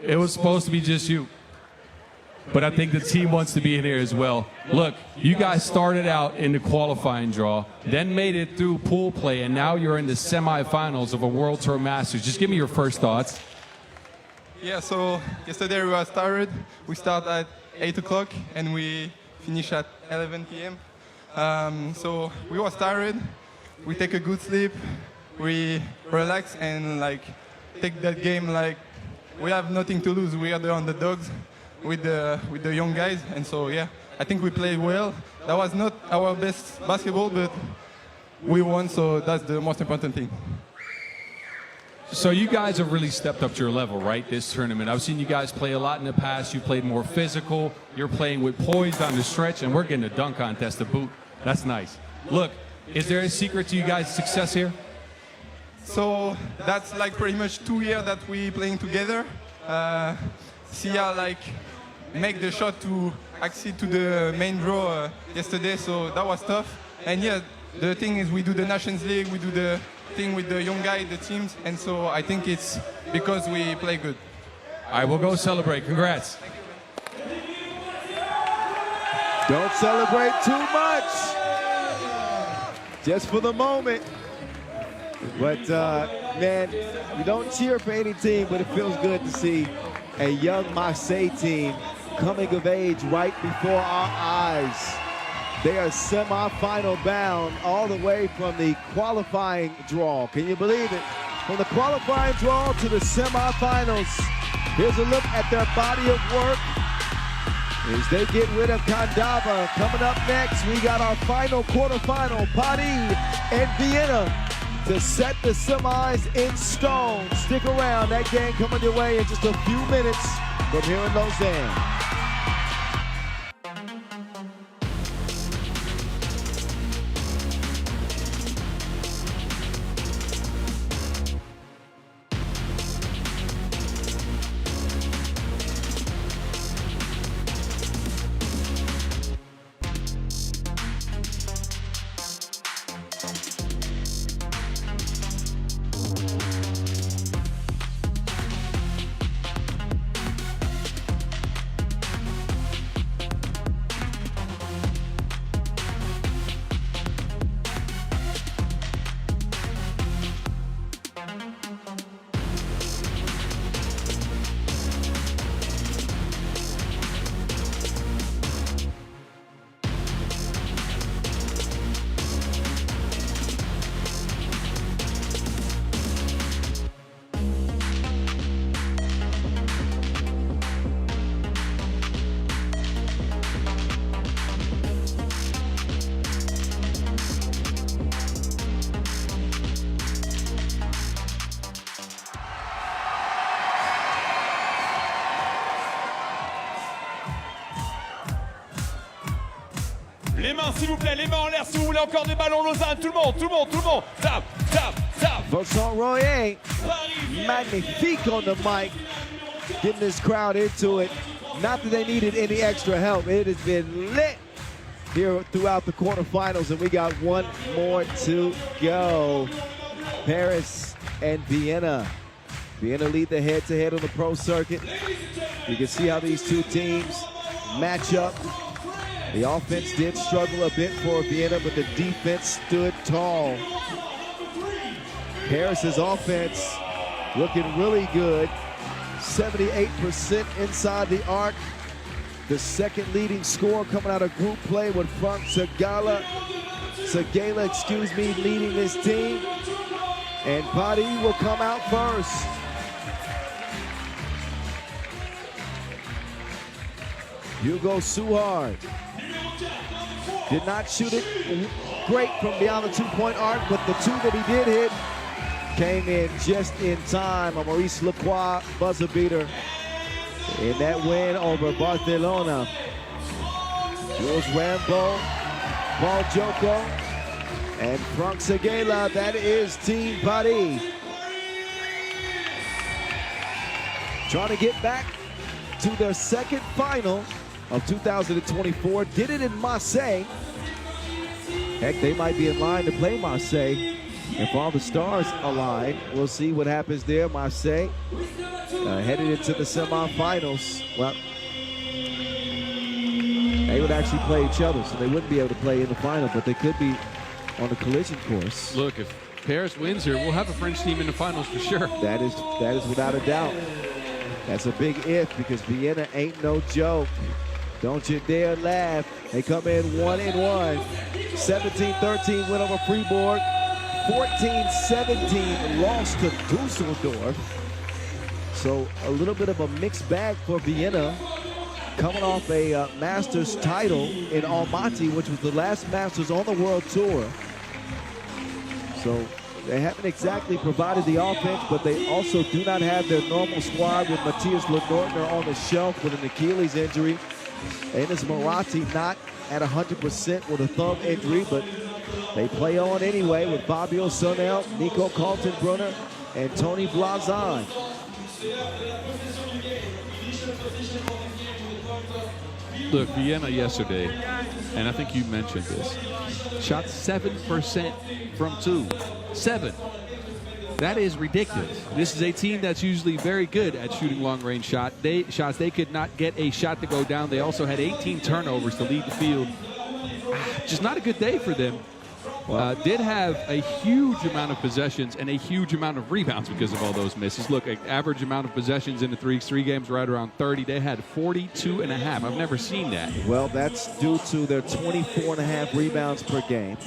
it was supposed to be just you, but I think the team wants to be in here as well. Look, you guys started out in the qualifying draw, then made it through pool play, and now you're in the semifinals of a World Tour Masters. Just give me your first thoughts. Yeah, so yesterday we were started. We start at 8 o'clock and we finish at 11 p.m. So we were tired. We take a good sleep. We relax and like take that game like we have nothing to lose. We are the underdogs with the young guys, and so yeah, I think we played well. That was not our best basketball, but we won, so that's the most important thing. So you guys have really stepped up to your level, right, this tournament. I've seen you guys play a lot in the past. You played more physical. You're playing with poise down the stretch, and we're getting a dunk contest to boot. That's nice. Look, is there a secret to you guys' success here? So that's like pretty much 2 years that we playing together. Sia like make the shot to accede to the main draw yesterday, so that was tough. And yeah, the thing is we do the Nations League, we do the thing with the young guys, the teams, and so I think it's because we play good. All right, we'll go celebrate. Congrats. Don't celebrate too much. Just for the moment. But, man, you don't cheer for any team, but it feels good to see a young Marseille team coming of age right before our eyes. They are semi-final bound all the way from the qualifying draw. Can you believe it? From the qualifying draw to the semi-finals. Here's a look at their body of work as they get rid of Kandava. Coming up next, we got our final quarterfinal, Paris and Vienna, to set the semis in stone. Stick around, that game coming your way in just a few minutes from here in Lausanne. Les mains, s'il vous plaît, les mains en l'air si vous voulez encore des ballons Lausanne. Tout le monde, tout le monde, tout le monde. Tap, tap, tap. Vincent Royer, magnifique on the mic, getting this crowd into it. Not that they needed any extra help. It has been lit here throughout the quarterfinals, and we got one more to go. Paris and Vienna. Vienna lead the head-to-head on the pro circuit. You can see how these two teams match up. The offense did struggle a bit for Vienna, but the defense stood tall. Paris's offense looking really good. 78% inside the arc. The second leading scorer coming out of group play with Frank Segala, leading this team. And Paris will come out first. Hugo Suhard did not shoot it great from beyond the two-point arc, but the two that he did hit came in just in time. A Maurice Lacroix buzzer beater in that win over Barcelona. Jules Rambo, Paul Joko, And Frank Seguela, that is Team Paris. Trying to get back to their second final of 2024. Did it in Marseille. Heck, they might be in line to play Marseille if all the stars align. We'll see what happens there. Marseille headed into the semifinals. Well, they would actually play each other, so they wouldn't be able to play in the final, but they could be on the collision course. Look, if Paris wins here, we'll have a French team in the finals for sure. That is without a doubt. That's a big if, because Vienna ain't no joke. Don't you dare laugh. They come in 1-1. 17-13 win over Fribourg. 14-17 lost to Dusseldorf. So a little bit of a mixed bag for Vienna, coming off a Masters title in Almaty, which was the last Masters on the World Tour. So they haven't exactly provided the offense, but they also do not have their normal squad with Matthias Lenortner on the shelf with an Achilles injury. Enes Moratti not at 100% with a thumb injury, but they play on anyway with Fabio Sonel, Nico Kaltenbrunner, and Tony Blazon. Look, Vienna yesterday, and I think you mentioned this, shot 7% from 2. 7. That is ridiculous. This is a team that's usually very good at shooting long-range shots. They could not get a shot to go down. They also had 18 turnovers to lead the field. Just not a good day for them. Did have a huge amount of possessions and a huge amount of rebounds because of all those misses. Look, average amount of possessions in the 3x3 games right around 30. They had 42.5. I've never seen that. Well, that's due to their 24.5 rebounds per game.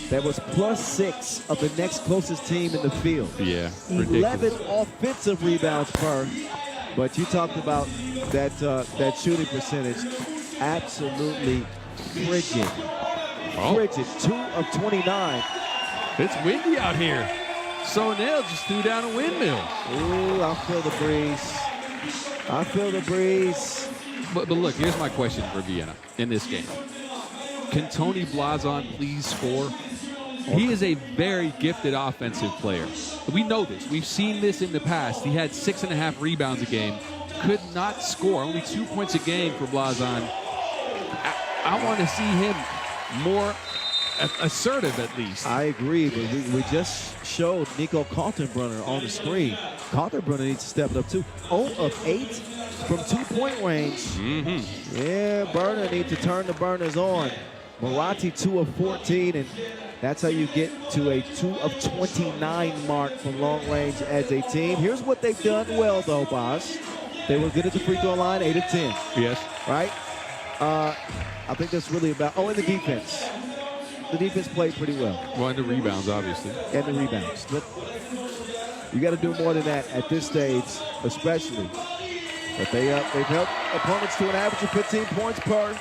That was +6 of the next closest team in the field. Yeah, 11 offensive rebounds per. But you talked about that shooting percentage. Absolutely frigid. Frigid. 2 of 29. It's windy out here. Sonel just threw down a windmill. Ooh, I feel the breeze. I feel the breeze. But look, here's my question for Vienna in this game. Can Tony Blazon please score? He is a very gifted offensive player. We know this. We've seen this in the past. He had 6.5 rebounds a game. Could not score. Only 2 points a game for Blazon. I want to see him more assertive, at least. I agree, but we just showed Nico Kaltenbrunner on the screen. Kaltenbrunner needs to step it up, too. 0 of 8 from 2-point range. Yeah, Burner needs to turn the burners on. Moratti 2 of 14, and that's how you get to a 2 of 29 mark from long range as a team. Here's what they've done well, though, Boss. They were good at the free throw line, 8 of 10. Yes. Right? I think that's really about, and the defense. The defense played pretty well. Well, and the rebounds, obviously. And the rebounds. But you got to do more than that at this stage, especially. But they've helped opponents to an average of 15 points per.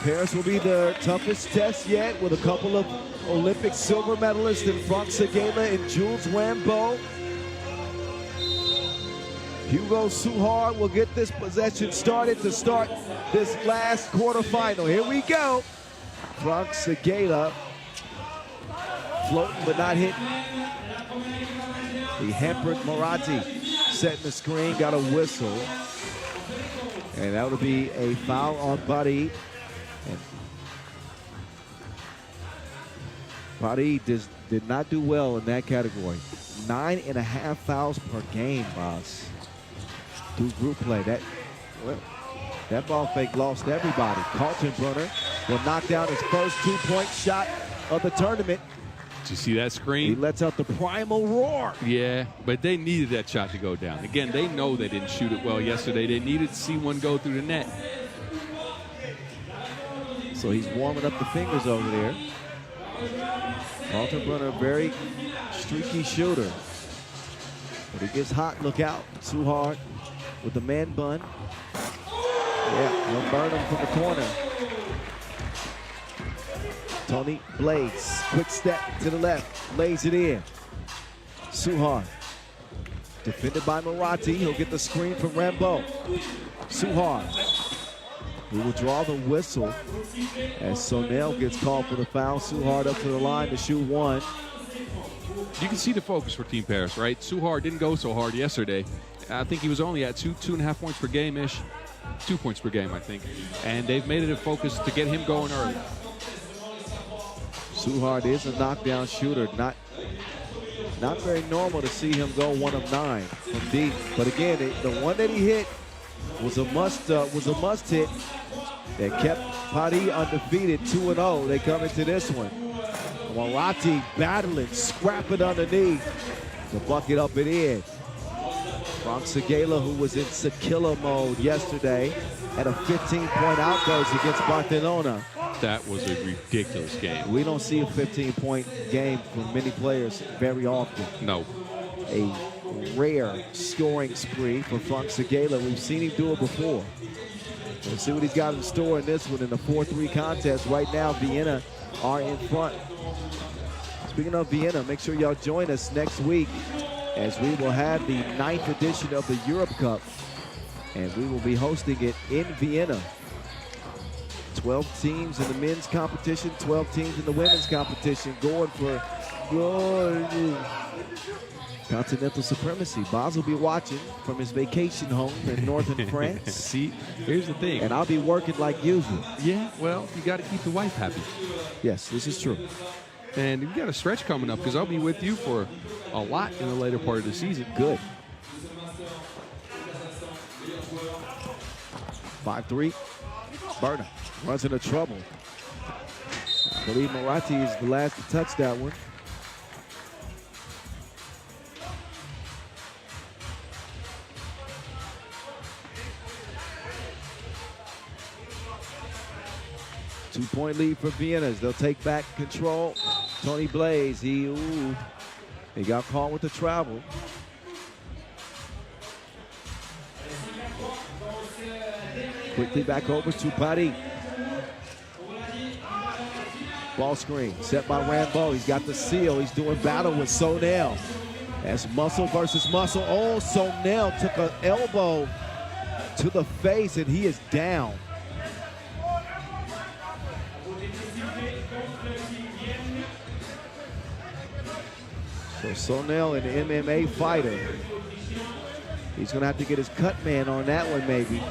Paris will be their toughest test yet, with a couple of Olympic silver medalists in Franck Seguela and Jules Rambeau. Hugo Suhar will get this possession started to start this last quarterfinal. Here we go. Franck Seguela floating but not hitting. He hampered Moratti, setting the screen, got a whistle. And that would be a foul on Paris. Paris did not do well in that category. 9.5 fouls per game, boss. Do group play. That ball fake lost everybody. Kaltenbrunner will knock down his first 2-point shot of the tournament. Did you see that screen? He lets out the primal roar. Yeah, but they needed that shot to go down. Again, they know they didn't shoot it well yesterday. They needed to see one go through the net. So he's warming up the fingers over there. Kaltenbrunner, very streaky shooter. But he gets hot, look out. Suhar with the man bun. Yeah, he'll burn him from the corner. Tony Blades, quick step to the left, lays it in. Suhar, defended by Moratti. He'll get the screen from Rambeau. Suhar We will draw the whistle as Sonel gets called for the foul. Suhard up to the line to shoot one. You can see the focus for Team Paris, right? Suhard didn't go so hard yesterday. I think he was only at 2.5 points per game-ish. 2 points per game, I think. And they've made it a focus to get him going early. Suhard is a knockdown shooter. Not very normal to see him go 1 of 9 from deep. But again, the one that he hit was a must hit that kept Paris undefeated 2-0. They come into this one. Moratti battling, scrapping underneath to bucket up and in. Frank Segala, who was in Sakila mode yesterday, had a 15-point outburst against Barcelona. That was a ridiculous game. We don't see a 15-point game from many players very often. No. A rare scoring spree for Frank Segala. We've seen him do it before. We'll see what he's got in store in this one in the 4-3 contest. Right now, Vienna are in front. Speaking of Vienna, make sure y'all join us next week as we will have the 9th edition of the Europe Cup, and we will be hosting it in Vienna. 12 teams in the men's competition, 12 teams in the women's competition, going for continental supremacy. Baz will be watching from his vacation home in northern France. See, here's the thing. And I'll be working like usual. Yeah, well, you got to keep the wife happy. Yes, this is true. And we got a stretch coming up because I'll be with you for a lot in the later part of the season. Good. 5-3. Berna runs into trouble. I believe Moratti is the last to touch that one. Two-point lead for Vienna as they'll take back control. Tony Blaze, he got caught with the travel. Quickly back over to Paris. Ball screen set by Rambo. He's got the seal. He's doing battle with Sonel. That's muscle versus muscle. Oh, Sonel took an elbow to the face and he is down. So Sonel, an MMA fighter, he's going to have to get his cut man on that one maybe.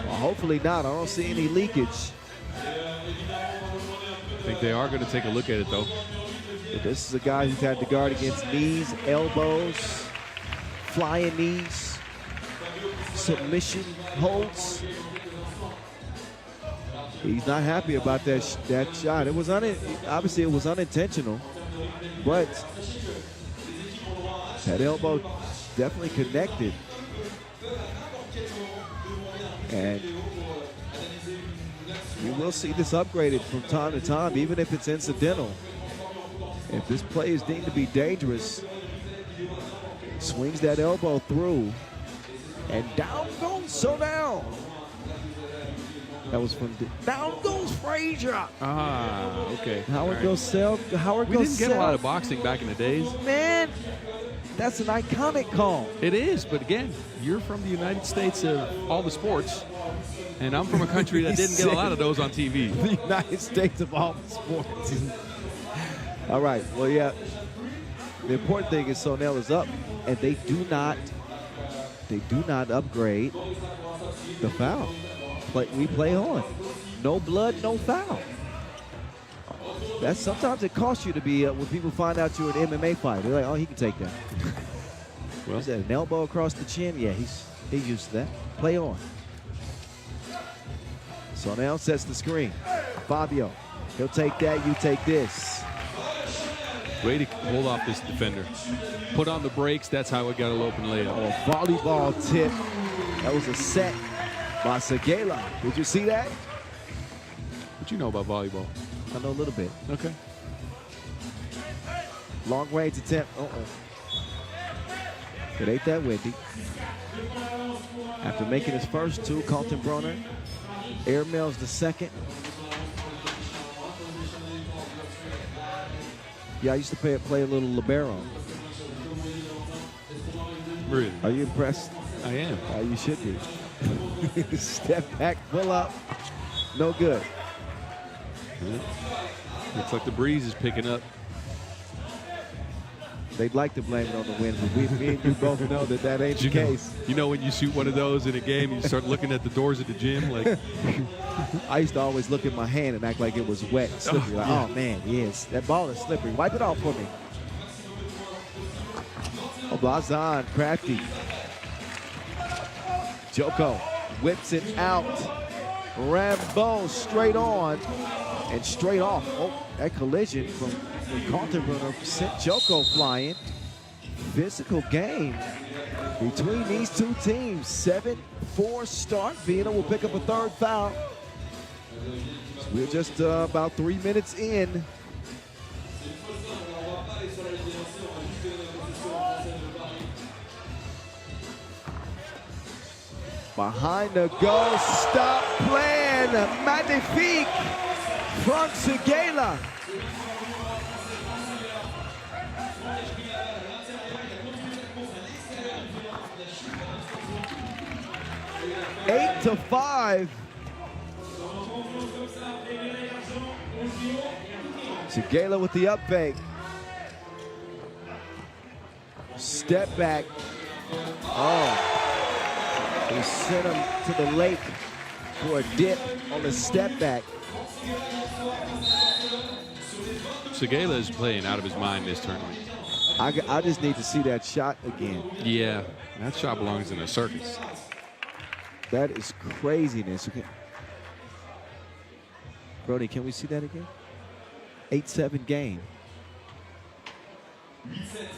Well, hopefully not. I don't see any leakage. I think they are going to take a look at it, though. But this is a guy who's had to guard against knees, elbows, flying knees, submission holds. He's not happy about that shot. It was obviously it was unintentional, but that elbow definitely connected. And you will see this upgraded from time to time, even if it's incidental. If this play is deemed to be dangerous, swings that elbow through, and down goes Sonel. That was from down goes Frazier. Ah, okay. Howard goes sell. Howard we goes didn't get sell. a lot of boxing back in the days. Man, that's an iconic call. It is, but again, you're from the United States of all the sports, and I'm from a country that didn't get a lot of those on TV. The United States of all the sports. All right, well, yeah. The important thing is Sonel is up, and they do not upgrade the foul. We play on. No blood, no foul. Sometimes it costs you to be, when people find out you're an MMA fighter, they're like, oh, he can take that. Well, is that an elbow across the chin? Yeah, he's used to that. Play on. Sonel sets the screen. Fabio, he'll take that, you take this. Way to hold off this defender. Put on the brakes, that's how it got an open layup. Oh, volleyball tip. That was a set by Segala. Did you see that? What you know about volleyball? I know a little bit. Okay. Long range attempt. It ain't that windy. After making his first two, Kaltenbrunner airmails the second. Yeah, I used to play a little libero. Really? Are you impressed? I am. You should be. Step back, pull up. No good. Looks like the breeze is picking up. They'd like to blame it on the wind, but me and you both know that ain't the case. You know when you shoot one of those in a game, you start looking at the doors of the gym like. I used to always look at my hand and act like it was wet and slippery. Like, oh man, yes, that ball is slippery. Wipe it off for me. Oh, Lausanne, crafty. Joko whips it out. Rambo straight on and straight off. Oh, that collision from Kaltenbrunner sent Joko flying. Physical game between these two teams. 7-4 start. Vienna will pick up a third foul. So we're just about 3 minutes in. Behind the goal, stop playing, magnifique, Frank Segela. Eight to 5. Segela with the up fake. Step back. Oh. He sent him to the lake for a dip on the step back. Segela is playing out of his mind this tournament. I just need to see that shot again. Yeah, that shot belongs in a circus. That is craziness. Okay. Brody, can we see that again? 8-7 game.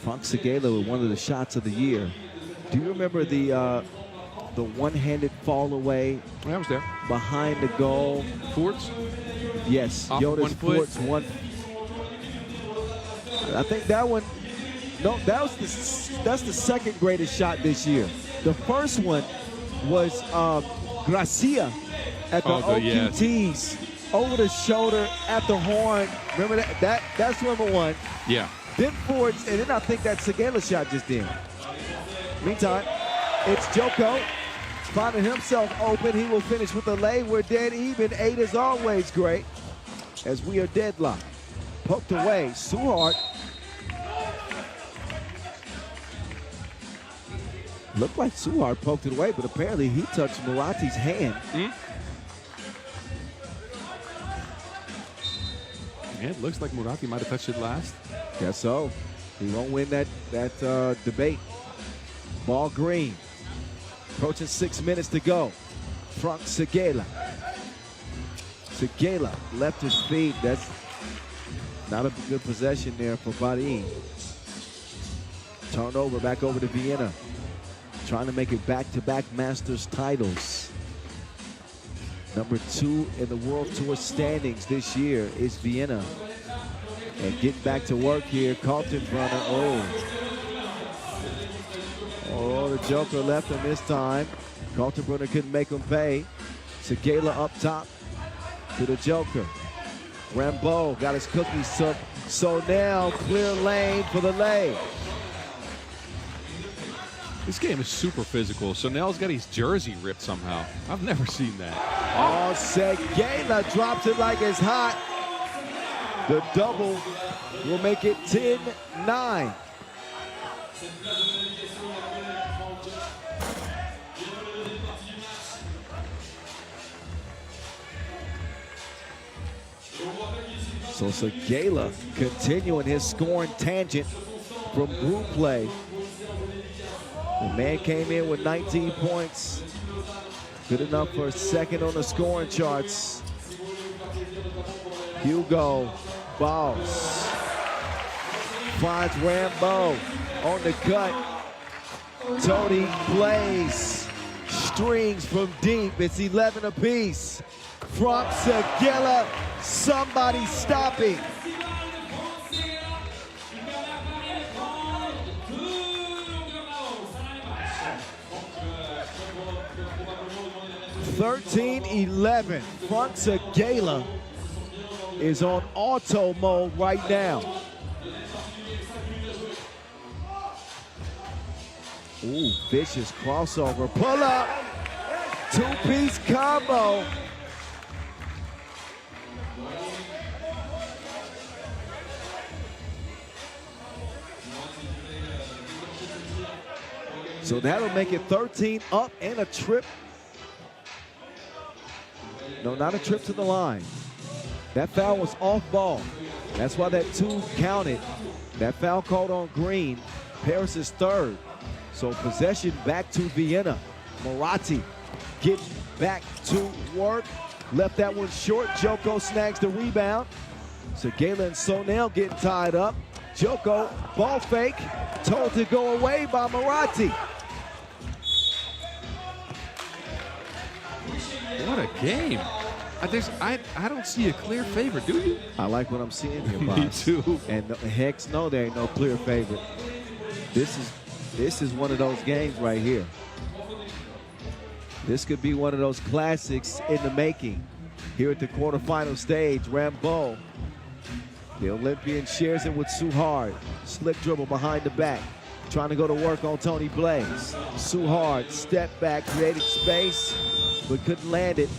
Frank Segela with one of the shots of the year. Do you remember the one-handed fall away? I was there. Behind the goal. Forts? Yes. Off Jonas one foot. Forts, one. I think that one, no, that's the second greatest shot this year. The first one was Gracia at the OQTs. Over the shoulder at the horn. Remember that? That's number one. Yeah. Then Fords, and then I think that Segela shot just in. Meantime, it's Joko finding himself open. He will finish with the lay. We're dead even. 8 is always great as we are deadlocked. Poked away. Suhart. Looked like Suhart poked it away, but apparently he touched Murati's hand. Yeah, it looks like Murati might have touched it last. Guess so. He won't win that debate. Ball green. Approaching 6 minutes to go. Frank Segela. Segela left his feet. That's not a good possession there for Vaud. Turnover back over to Vienna. Trying to make it back-to-back Masters titles. Number 2 in the World Tour standings this year is Vienna. And getting back to work here, Kaltenbrunner. Oh, the Joker left him this time. Kaltenbrunner couldn't make him pay. Segela up top to the Joker. Rambo got his cookies took. So now clear lane for the lay. This game is super physical. So Nell's got his jersey ripped somehow. I've never seen that. Oh, Segela drops it like it's hot. The double will make it 10-9. So Segela continuing his scoring tangent from group play. The man came in with 19 points. Good enough for a second on the scoring charts. Hugo Boss finds Rambo on the cut. Tony plays strings from deep. It's 11 apiece. Frank Segela, somebody stopping. (13-11). Frank Segela is on auto mode right now. Ooh, vicious crossover. Pull up. Two-piece combo. So that'll make it 13 up and a trip. No, not a trip to the line. That foul was off ball. That's why that 2 counted. That foul called on Green. Paris is third. So possession back to Vienna. Moratti getting back to work. Left that one short. Joko snags the rebound. Segela and Sonel getting tied up. Joko, ball fake, told to go away by Moratti. What a game. I don't see a clear favorite, do you? I like what I'm seeing here, Me boss. too. And heck, no, there ain't no clear favorite. This is one of those games right here. This could be one of those classics in the making. Here at the quarterfinal stage, Rambo, the Olympian, shares it with Suhard. Slick dribble behind the back. Trying to go to work on Tony Blaze. Suhard, step back, creating space, but couldn't land it.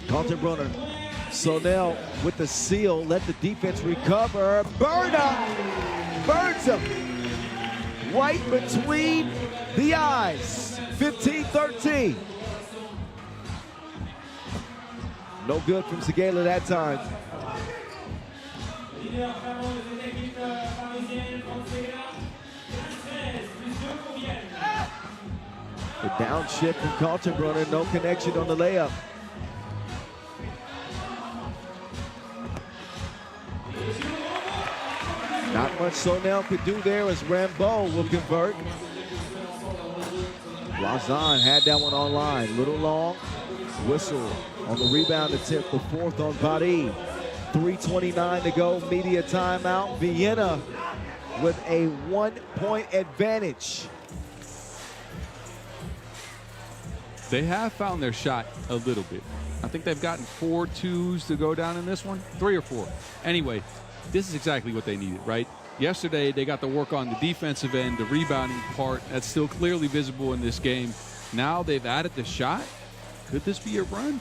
Kaltenbrunner, Sonel with the seal, let the defense recover. Burns him right between the eyes. 15-13. No good from Segela that time. The downshift from Kaltenbrunner, no connection on the layup. Not much Sonel could do there as Rambo will convert. Lausanne had that one online, little long. Whistle on the rebound attempt, the 4th on Vaud. 3:29 to go, media timeout. Vienna with a 1-point advantage. They have found their shot a little bit. I think they've gotten 4 twos to go down in this one, 3 or 4. Anyway, this is exactly what they needed, right? Yesterday, they got to work on the defensive end, the rebounding part. That's still clearly visible in this game. Now they've added the shot. Could this be a run?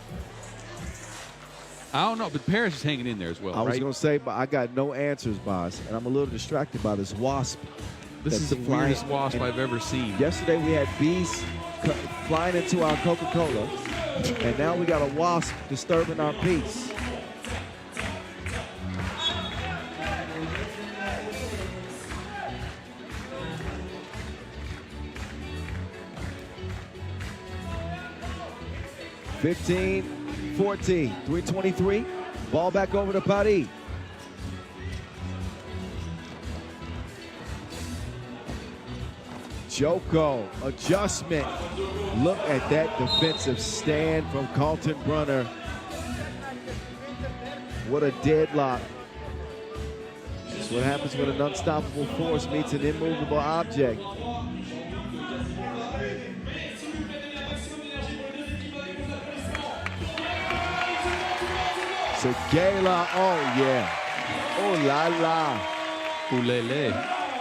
I don't know, but Paris is hanging in there as well, I was right? going to say, but I got no answers, boss, and I'm a little distracted by this wasp. This is the weirdest wasp I've ever seen. Yesterday we had bees flying into our Coca-Cola, and now we got a wasp disturbing our peace. (15-14), 3:23. Ball back over to Paris. Joko, adjustment. Look at that defensive stand from Kaltenbrunner. What a deadlock. That's what happens when an unstoppable force meets an immovable object. Segela, oh yeah. Oh la la. Oulele.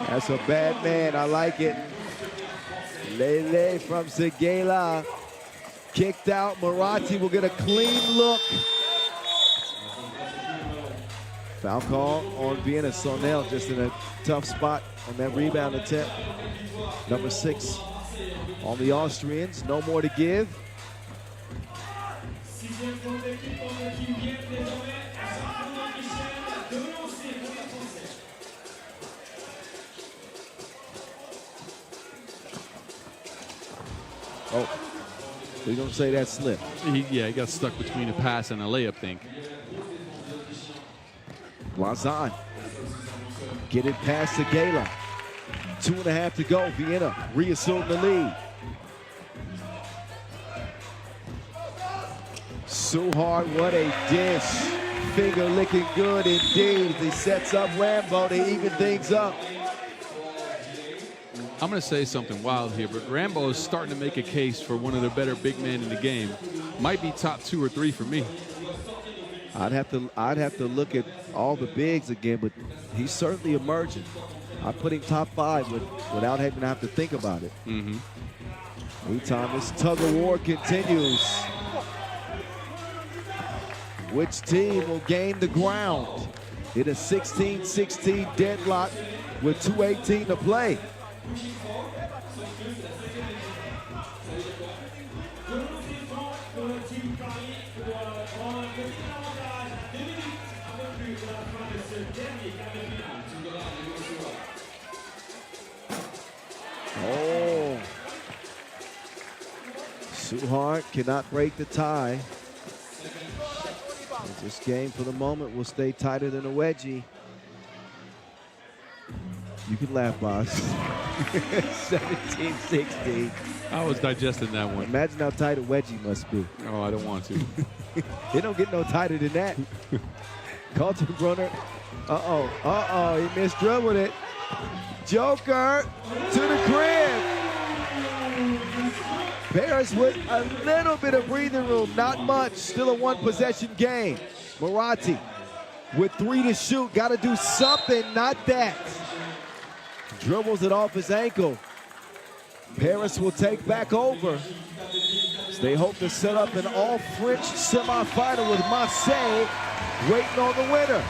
That's a bad man, I like it. Lele from Segela. Kicked out, Moratti will get a clean look. Foul call on Vienna. Sonel just in a tough spot on that rebound attempt. Number 6 on the Austrians, no more to give. Oh, we're gonna say that slip. He got stuck between a pass and a layup, think. Lausanne, get it past Segela. 2.5 to go, Vienna reassumed the lead. Suhard, what a dish. Finger licking good indeed. He sets up Rambo to even things up. I'm going to say something wild here, but Rambo is starting to make a case for one of the better big men in the game. Might be top 2 or 3 for me. I'd have to look at all the bigs again, but he's certainly emerging. I put him top 5 without having to have to think about it. Meantime, this tug of war continues. Which team will gain the ground? in a 16-16 deadlock with 2:18 to play. Oh. Suhart cannot break the tie. This game for the moment will stay tighter than a wedgie. You can laugh, boss. 17-16. I was digesting that one. Imagine how tight a wedgie must be. Oh, I don't want to. It don't get no tighter than that. Kaltenbrunner. He misdribbled it. Joker to the crib. Paris with a little bit of breathing room, not much. Still a one-possession game. Moratti with 3 to shoot. Got to do something, not that. Dribbles it off his ankle. Paris will take back over. So they hope to set up an all-French semifinal with Marseille waiting on the winner.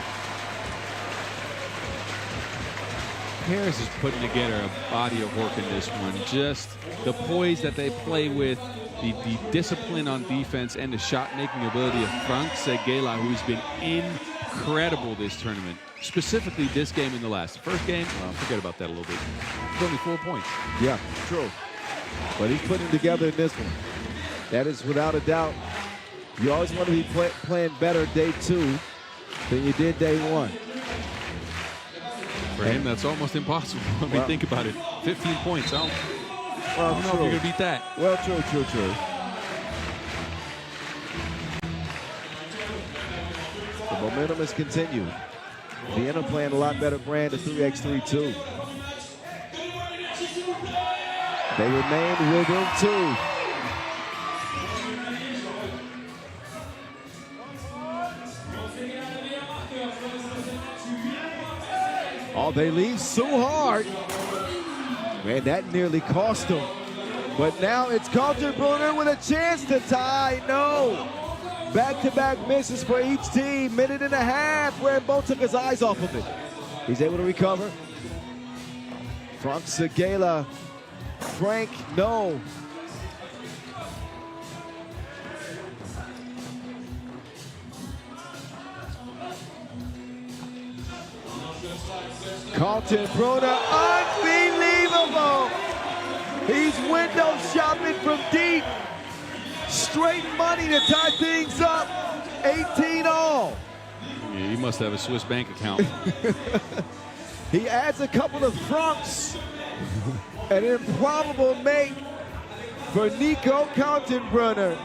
Paris is putting together a body of work in this one. Just the poise that they play with, the discipline on defense, and the shot-making ability of Frank Seguela, who's been incredible this tournament. Specifically this game and the last. The first game, forget about that a little bit. It's only 4 points. Yeah, true. But he's putting together in this one. That is without a doubt. You always want to be playing better day 2 than you did day 1. For him, that's almost impossible. I mean, think about it. 15 points. I don't know if you're going to beat that. Well, true. The momentum has continued. Vienna playing a lot better brand of 3x3 too. They remain within 2. Oh, they leave so hard. Man, that nearly cost them. But now it's Kaltenbrunner with a chance to tie. No. Back-to-back misses for each team. Minute and a half where both took his eyes off of it. He's able to recover. Frank Seguela. Frank, no. Kaltenbrunner, unbelievable. He's window shopping from deep. Straight money to tie things up. 18 all. Yeah, he must have a Swiss bank account. He adds a couple of francs. An improbable make for Nico Kaltenbrunner.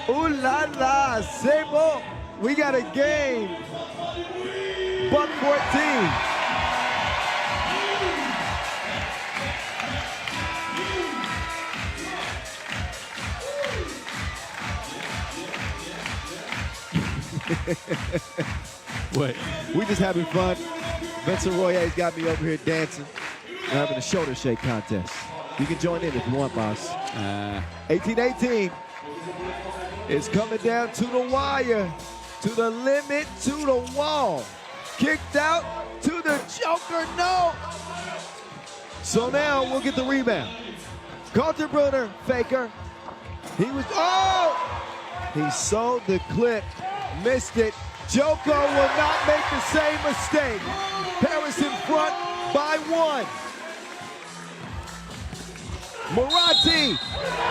Ooh la la, c'est bon. We got a game. Buck 14. What? We just having fun. Vincent Royer's got me over here dancing. We're having a shoulder shake contest. You can join in if you want, boss. 18-18. It's coming down to the wire, to the limit, to the wall. Kicked out to the Joker, no. So now we'll get the rebound. Kaltenbrunner, faker. He was, he sold the clip, missed it. Joker will not make the same mistake. Paris in front by 1. Moratti,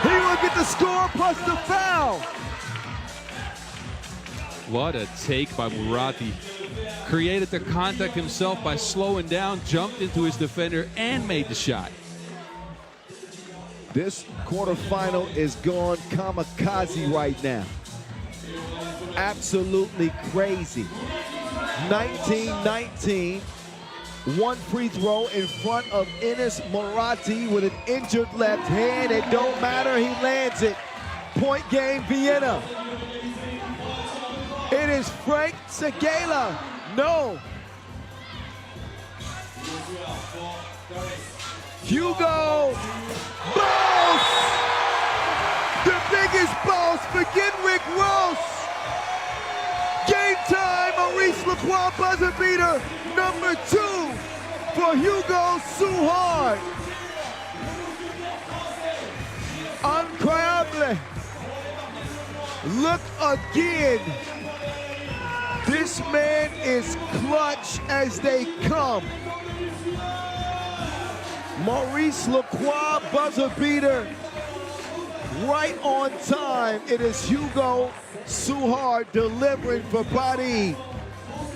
he will get the score plus the foul. What a take by Moratti. Created the contact himself by slowing down, jumped into his defender, and made the shot. This quarterfinal is gone kamikaze right now. Absolutely crazy. 19-19. 1 free throw in front of Enes Moratti with an injured left hand. It don't matter, he lands it. Point game, Vienna. It is Frank Seguela. No. Hugo Boss. The biggest boss for Genrick Ross. Game time, Maurice. Maurice Lacroix buzzer beater number 2 for Hugo Suhard. Incroyable. Look again. This man is clutch as they come. Maurice Lacroix buzzer beater right on time. It is Hugo Suhard delivering for Paris.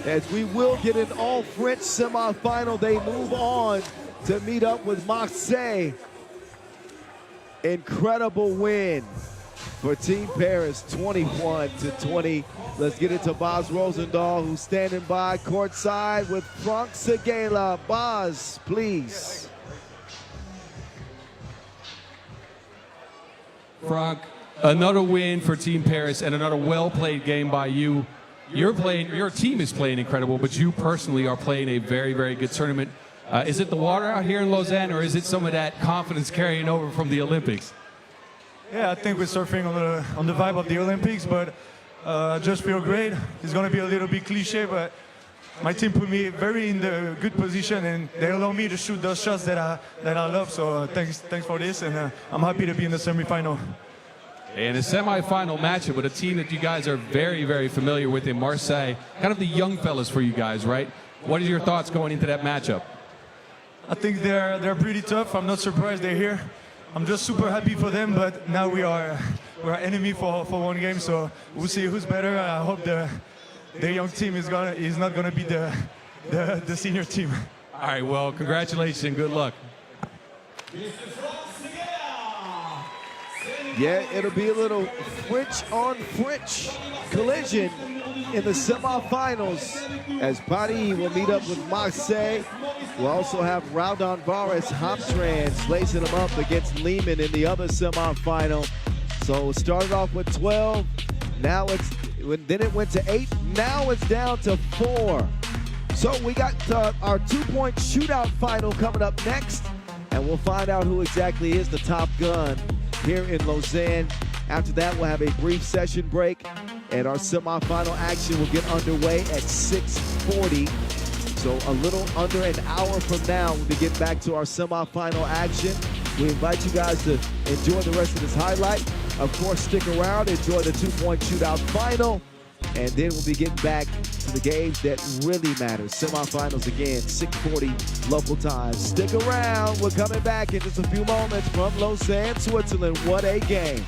As we will get an all-French semifinal, they move on to meet up with Marseille. Incredible win for Team Paris, 21-20. Let's get it to Bas Rosendahl, who's standing by courtside with Frank Segala. Bas, please. Frank, another win for Team Paris and another well-played game by you. Your team is playing incredible, but you personally are playing a very, very good tournament. Is it the water out here in Lausanne, or is it some of that confidence carrying over from the Olympics? Yeah, I think we're surfing on the vibe of the Olympics, but I just feel great. It's going to be a little bit cliche, but my team put me very in the good position, and they allow me to shoot those shots that I love. So thanks for this, and I'm happy to be in the semifinal. And a semifinal matchup with a team that you guys are very, very familiar with in Marseille. Kind of the young fellas for you guys, right? What are your thoughts going into that matchup? I think they're pretty tough. I'm not surprised they're here. I'm just super happy for them, but now we're enemy for one game, so we'll see who's better. I hope the young team is not gonna be the senior team. All right, well, congratulations and good luck. Yeah, it'll be a little French-on-French collision in the semifinals as Paris will meet up with Marseille. We'll also have Raudondvaris, Hoptrans lacing them up against Liman in the other semifinal. So it started off with 12, then it went to 8, now it's down to 4. So we got our 2-point shootout final coming up next, and we'll find out who exactly is the top gun here in Lausanne. After that, we'll have a brief session break, and our semifinal action will get underway at 6:40. So a little under an hour from now, we'll be getting back to our semifinal action. We invite you guys to enjoy the rest of this highlight. Of course, stick around, enjoy the 2-point shootout final, and then we'll be getting back to the games that really matter. Semifinals again, 6:40 local time. Stick around. We're coming back in just a few moments from Lausanne, Switzerland. What a game.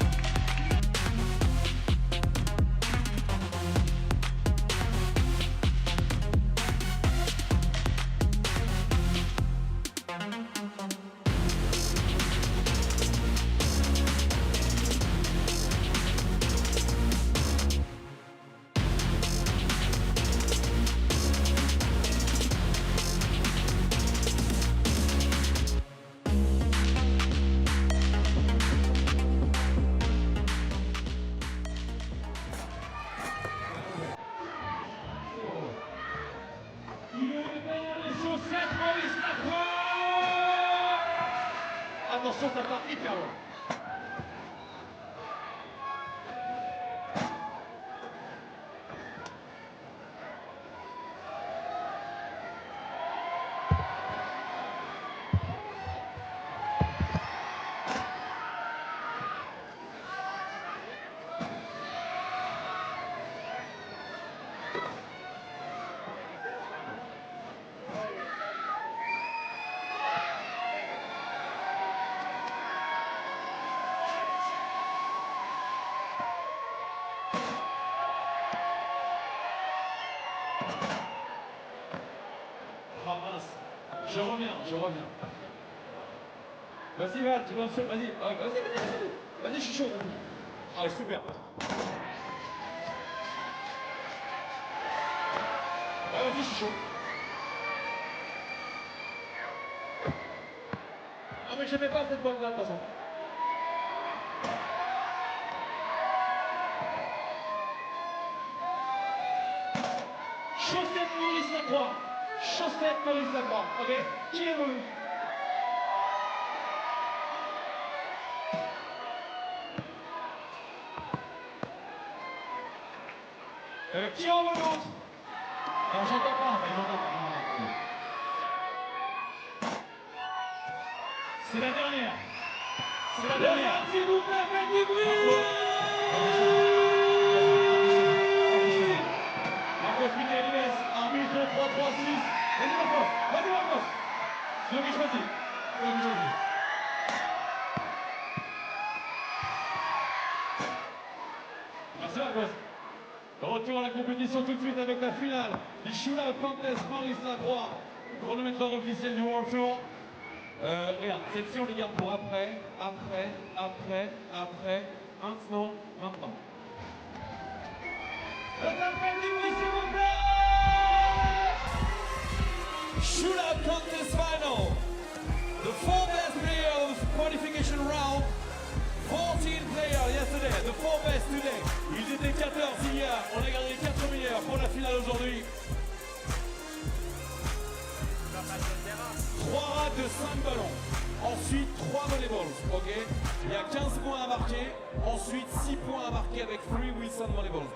Attention, ça part hyper loin. Je reviens. Vas-y, Val, tu vas vas-y. Vas-y, je suis chaud. Allez, super. Vas-y, je suis chaud. Ah, mais je n'aimais pas cette balle-là, de toute façon. Chaussette Maurice Lacroix. Chaussette Maurice Lacroix. Ok, qui est venu? Qui envoie l'autre? Non, j'entends pas, mais j'entends pas. C'est la dernière. C'est la dernière. S'il vous plaît, faites du bruit. Marcos Michaelis, arbitre 3-3-6. Vas-y Marcos, vas-y Marcos. Celui qui choisit. Celui qui choisit. Merci Marcos. Retour à la compétition tout de suite avec la finale du Shootout Contest Maurice Lacroix, chronomètre officiel du World Tour. Regarde, celle-ci on les garde pour après, maintenant. S'il vous plaît. Shootout Contest Final. The 4 best players qualification round. 14 players yesterday, the 4 best today. Ils étaient 14 hier, on a gardé les 4 meilleurs pour la finale aujourd'hui. 3 rats de 5 ballons. Ensuite 3 volleyballs, ok. Il y a 15 points à marquer. Ensuite 6 points à marquer avec 3 Wilson volleyballs.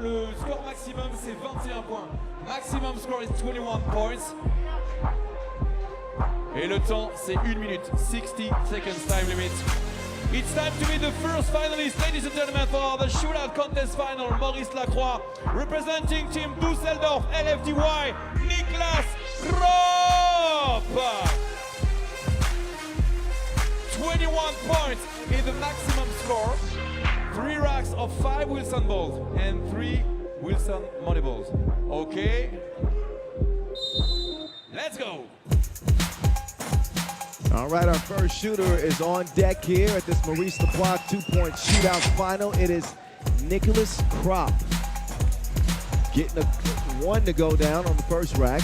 Le score maximum c'est 21 points. Maximum score is 21 points. Et le temps c'est 1 minute, 60 seconds time limit. It's time to meet the first finalist, ladies and gentlemen, for the Shootout Contest Final. Maurice Lacroix, representing Team Dusseldorf, LFDY, Niklas Kropp. 21 points is the maximum score. 3 racks of 5 Wilson balls and 3 Wilson money balls. Okay, let's go. All right, our first shooter is on deck here at this Maurice Lacroix 2-point shootout final. It is Niklas Kropp getting a 1 to go down on the first rack.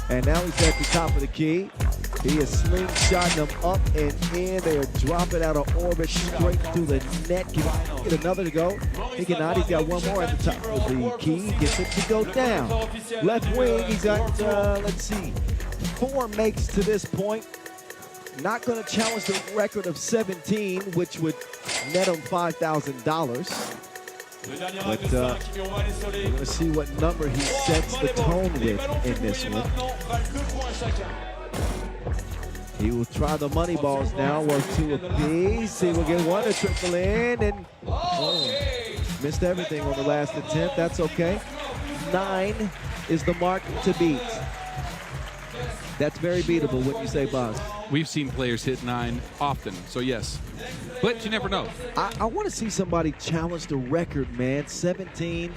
And now he's at the top of the key. He is slingshotting them up and in. They are dropping out of orbit straight through the net. Can he get another to go? He cannot. He's got one more at the top of the key. He gets it to go down. Left wing, he's got, let's see, 4 makes to this point. Not going to challenge the record of 17, which would net him $5,000. But we're going to see what number he sets the tone with in this one. He will try the money balls now, work 2 apiece. He will get 1 to trickle in, and missed everything on the last attempt. That's okay. 9 is the mark to beat. That's very beatable, wouldn't you say, Boz? We've seen players hit 9 often, so yes. But you never know. I want to see somebody challenge the record, man. 17.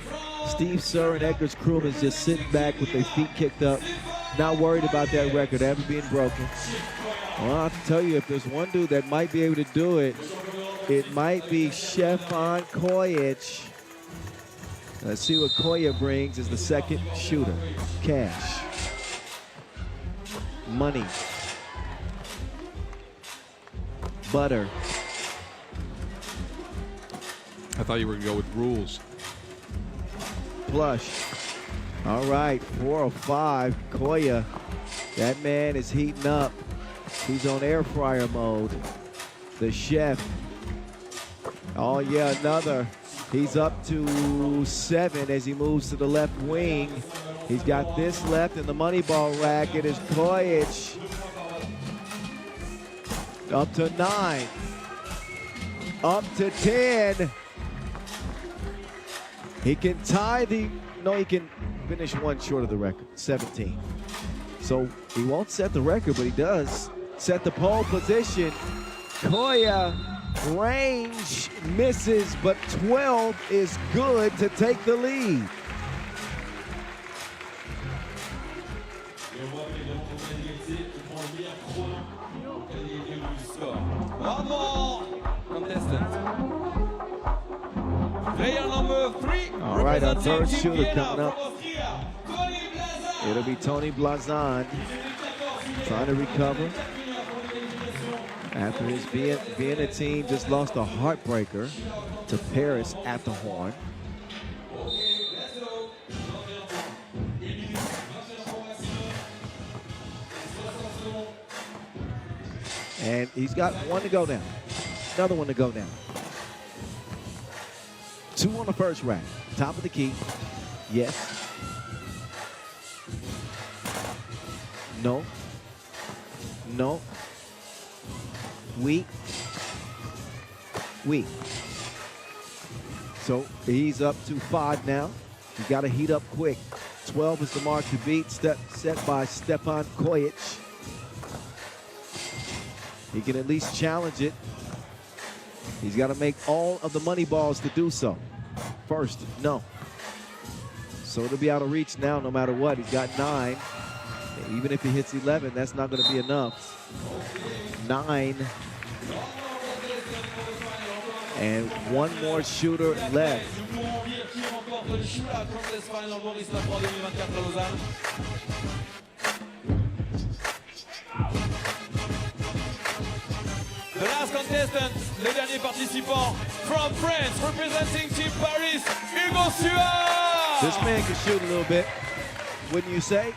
Steve Sir and Edgar's crewman is just sitting back with their feet kicked up, not worried about that record ever being broken. Well, I'll tell you, if there's one dude that might be able to do it, it might be Stefan Kojic. Let's see what Koya brings as the second shooter. Cash. Money. Butter. I thought you were going to go with rules. Flush. All right, 4 or 5. Koya, that man is heating up. He's on air fryer mode. The chef. Oh yeah, another. He's up to 7 as he moves to the left wing. He's got this left in the money ball rack. It is Kojic. Up to 9. Up to 10. He can tie the, no, he can finish 1 short of the record, 17. So he won't set the record, but he does set the pole position. Koya, range misses, but 12 is good to take the lead. One more contestant. Player number 3. All right, our third shooter Vienna coming up. It'll be Tony Blazan trying to recover after his Vienna team just lost a heartbreaker to Paris at the Horn. And he's got 1 to go down. Another 1 to go down. 2 on the first rack. Top of the key. Yes. No. No. Weak. Weak. So he's up to 5 now. You got to heat up quick. 12 is the mark to beat, set by Stefan Kojic. He can at least challenge it. He's got to make all of the money balls to do so. First, no. So it'll be out of reach now no matter what. He's got 9. Even if he hits 11, that's not going to be enough. 9. And one more shooter left. The last contestant, le dernier participant, from France, representing Team Paris, Hugo Suard. This man can shoot a little bit, wouldn't you say?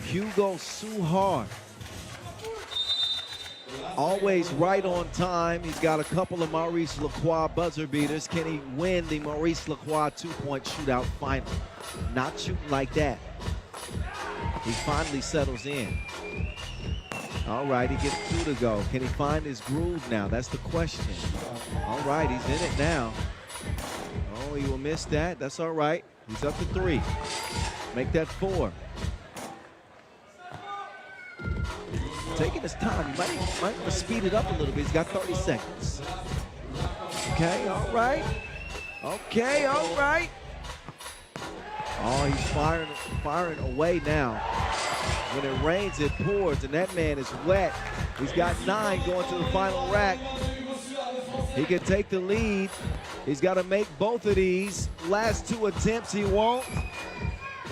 Hugo Suard. Always right on time. He's got a couple of Maurice Lacroix buzzer beaters. Can he win the Maurice Lacroix 2-point shootout final? Not shooting like that. He finally settles in. All right, he gets 2 to go. Can he find his groove now? That's the question. All right, he's in it now. Oh, he will miss that. That's all right. He's up to 3. Make that 4. Taking his time. He might want to speed it up a little bit. He's got 30 seconds. Okay, all right. Okay, all right. Oh, he's firing away now. When it rains, it pours, and that man is wet. He's got 9 going to the final rack. He can take the lead. He's got to make both of these. Last 2 attempts, he won't.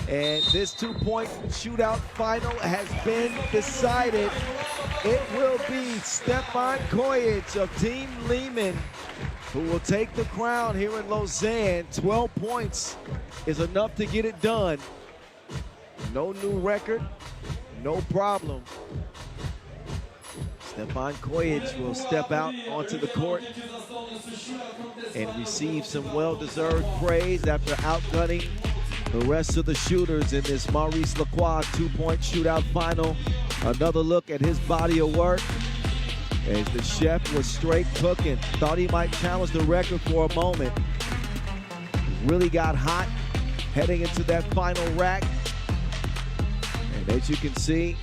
And this 2-point shootout final has been decided. It will be Stefan Kojic of Team Liman who will take the crown here in Lausanne. 12 points is enough to get it done. No new record, no problem. Stefan Kojic will step out onto the court and receive some well-deserved praise after outgunning the rest of the shooters in this Maurice Lacroix 2-point shootout final. Another look at his body of work as the chef was straight cooking. Thought he might challenge the record for a moment. Really got hot heading into that final rack. And as you can see,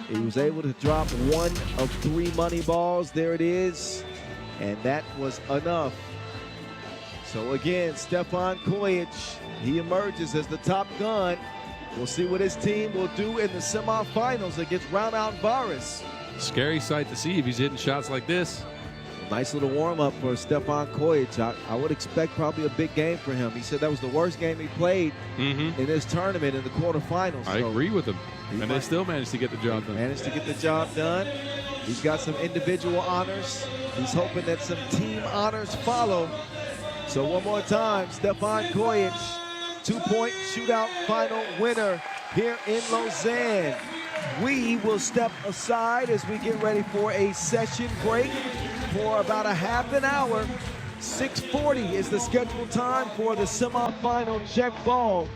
he was able to drop 1 of 3 money balls. There it is. And that was enough. So again, Stefan Kojic, he emerges as the top gun. We'll see what his team will do in the semifinals against Raudondvaris. Scary sight to see if he's hitting shots like this. Nice little warm-up for Stefan Kojic. I would expect probably a big game for him. He said that was the worst game he played in this tournament in the quarterfinals. I agree with him. And they still managed to get the job done. Managed to get the job done. He's got some individual honors. He's hoping that some team honors follow. So one more time, Stefan Kojic, 2-point shootout final winner here in Lausanne. We will step aside as we get ready for a session break for about a half an hour. 6:40 is the scheduled time for the semifinal check ball.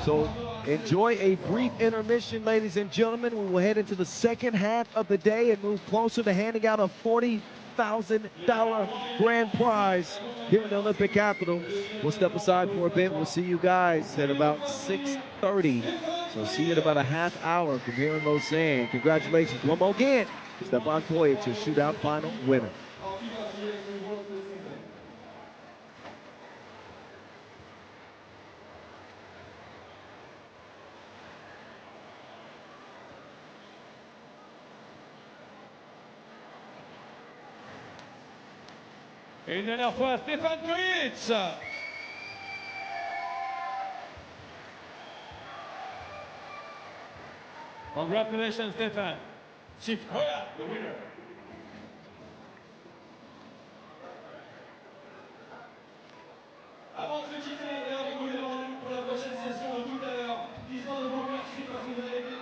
So enjoy a brief intermission, ladies and gentlemen. We will head into the second half of the day and move closer to handing out a $40,000 grand prize here in the Olympic capital. We'll step aside for a bit. We'll see you guys at about 6:30. So see you in about a half hour from here in Lausanne. Congratulations one more again, Stefan Kojic, your shootout final winner. Et une dernière fois, Stefan Kojic. Congratulations, Stefan. Chief Koya, the winner. Avant de se quitter et avant de vous demander pour la prochaine session de tout à l'heure, disons de vos merci parce que vous avez été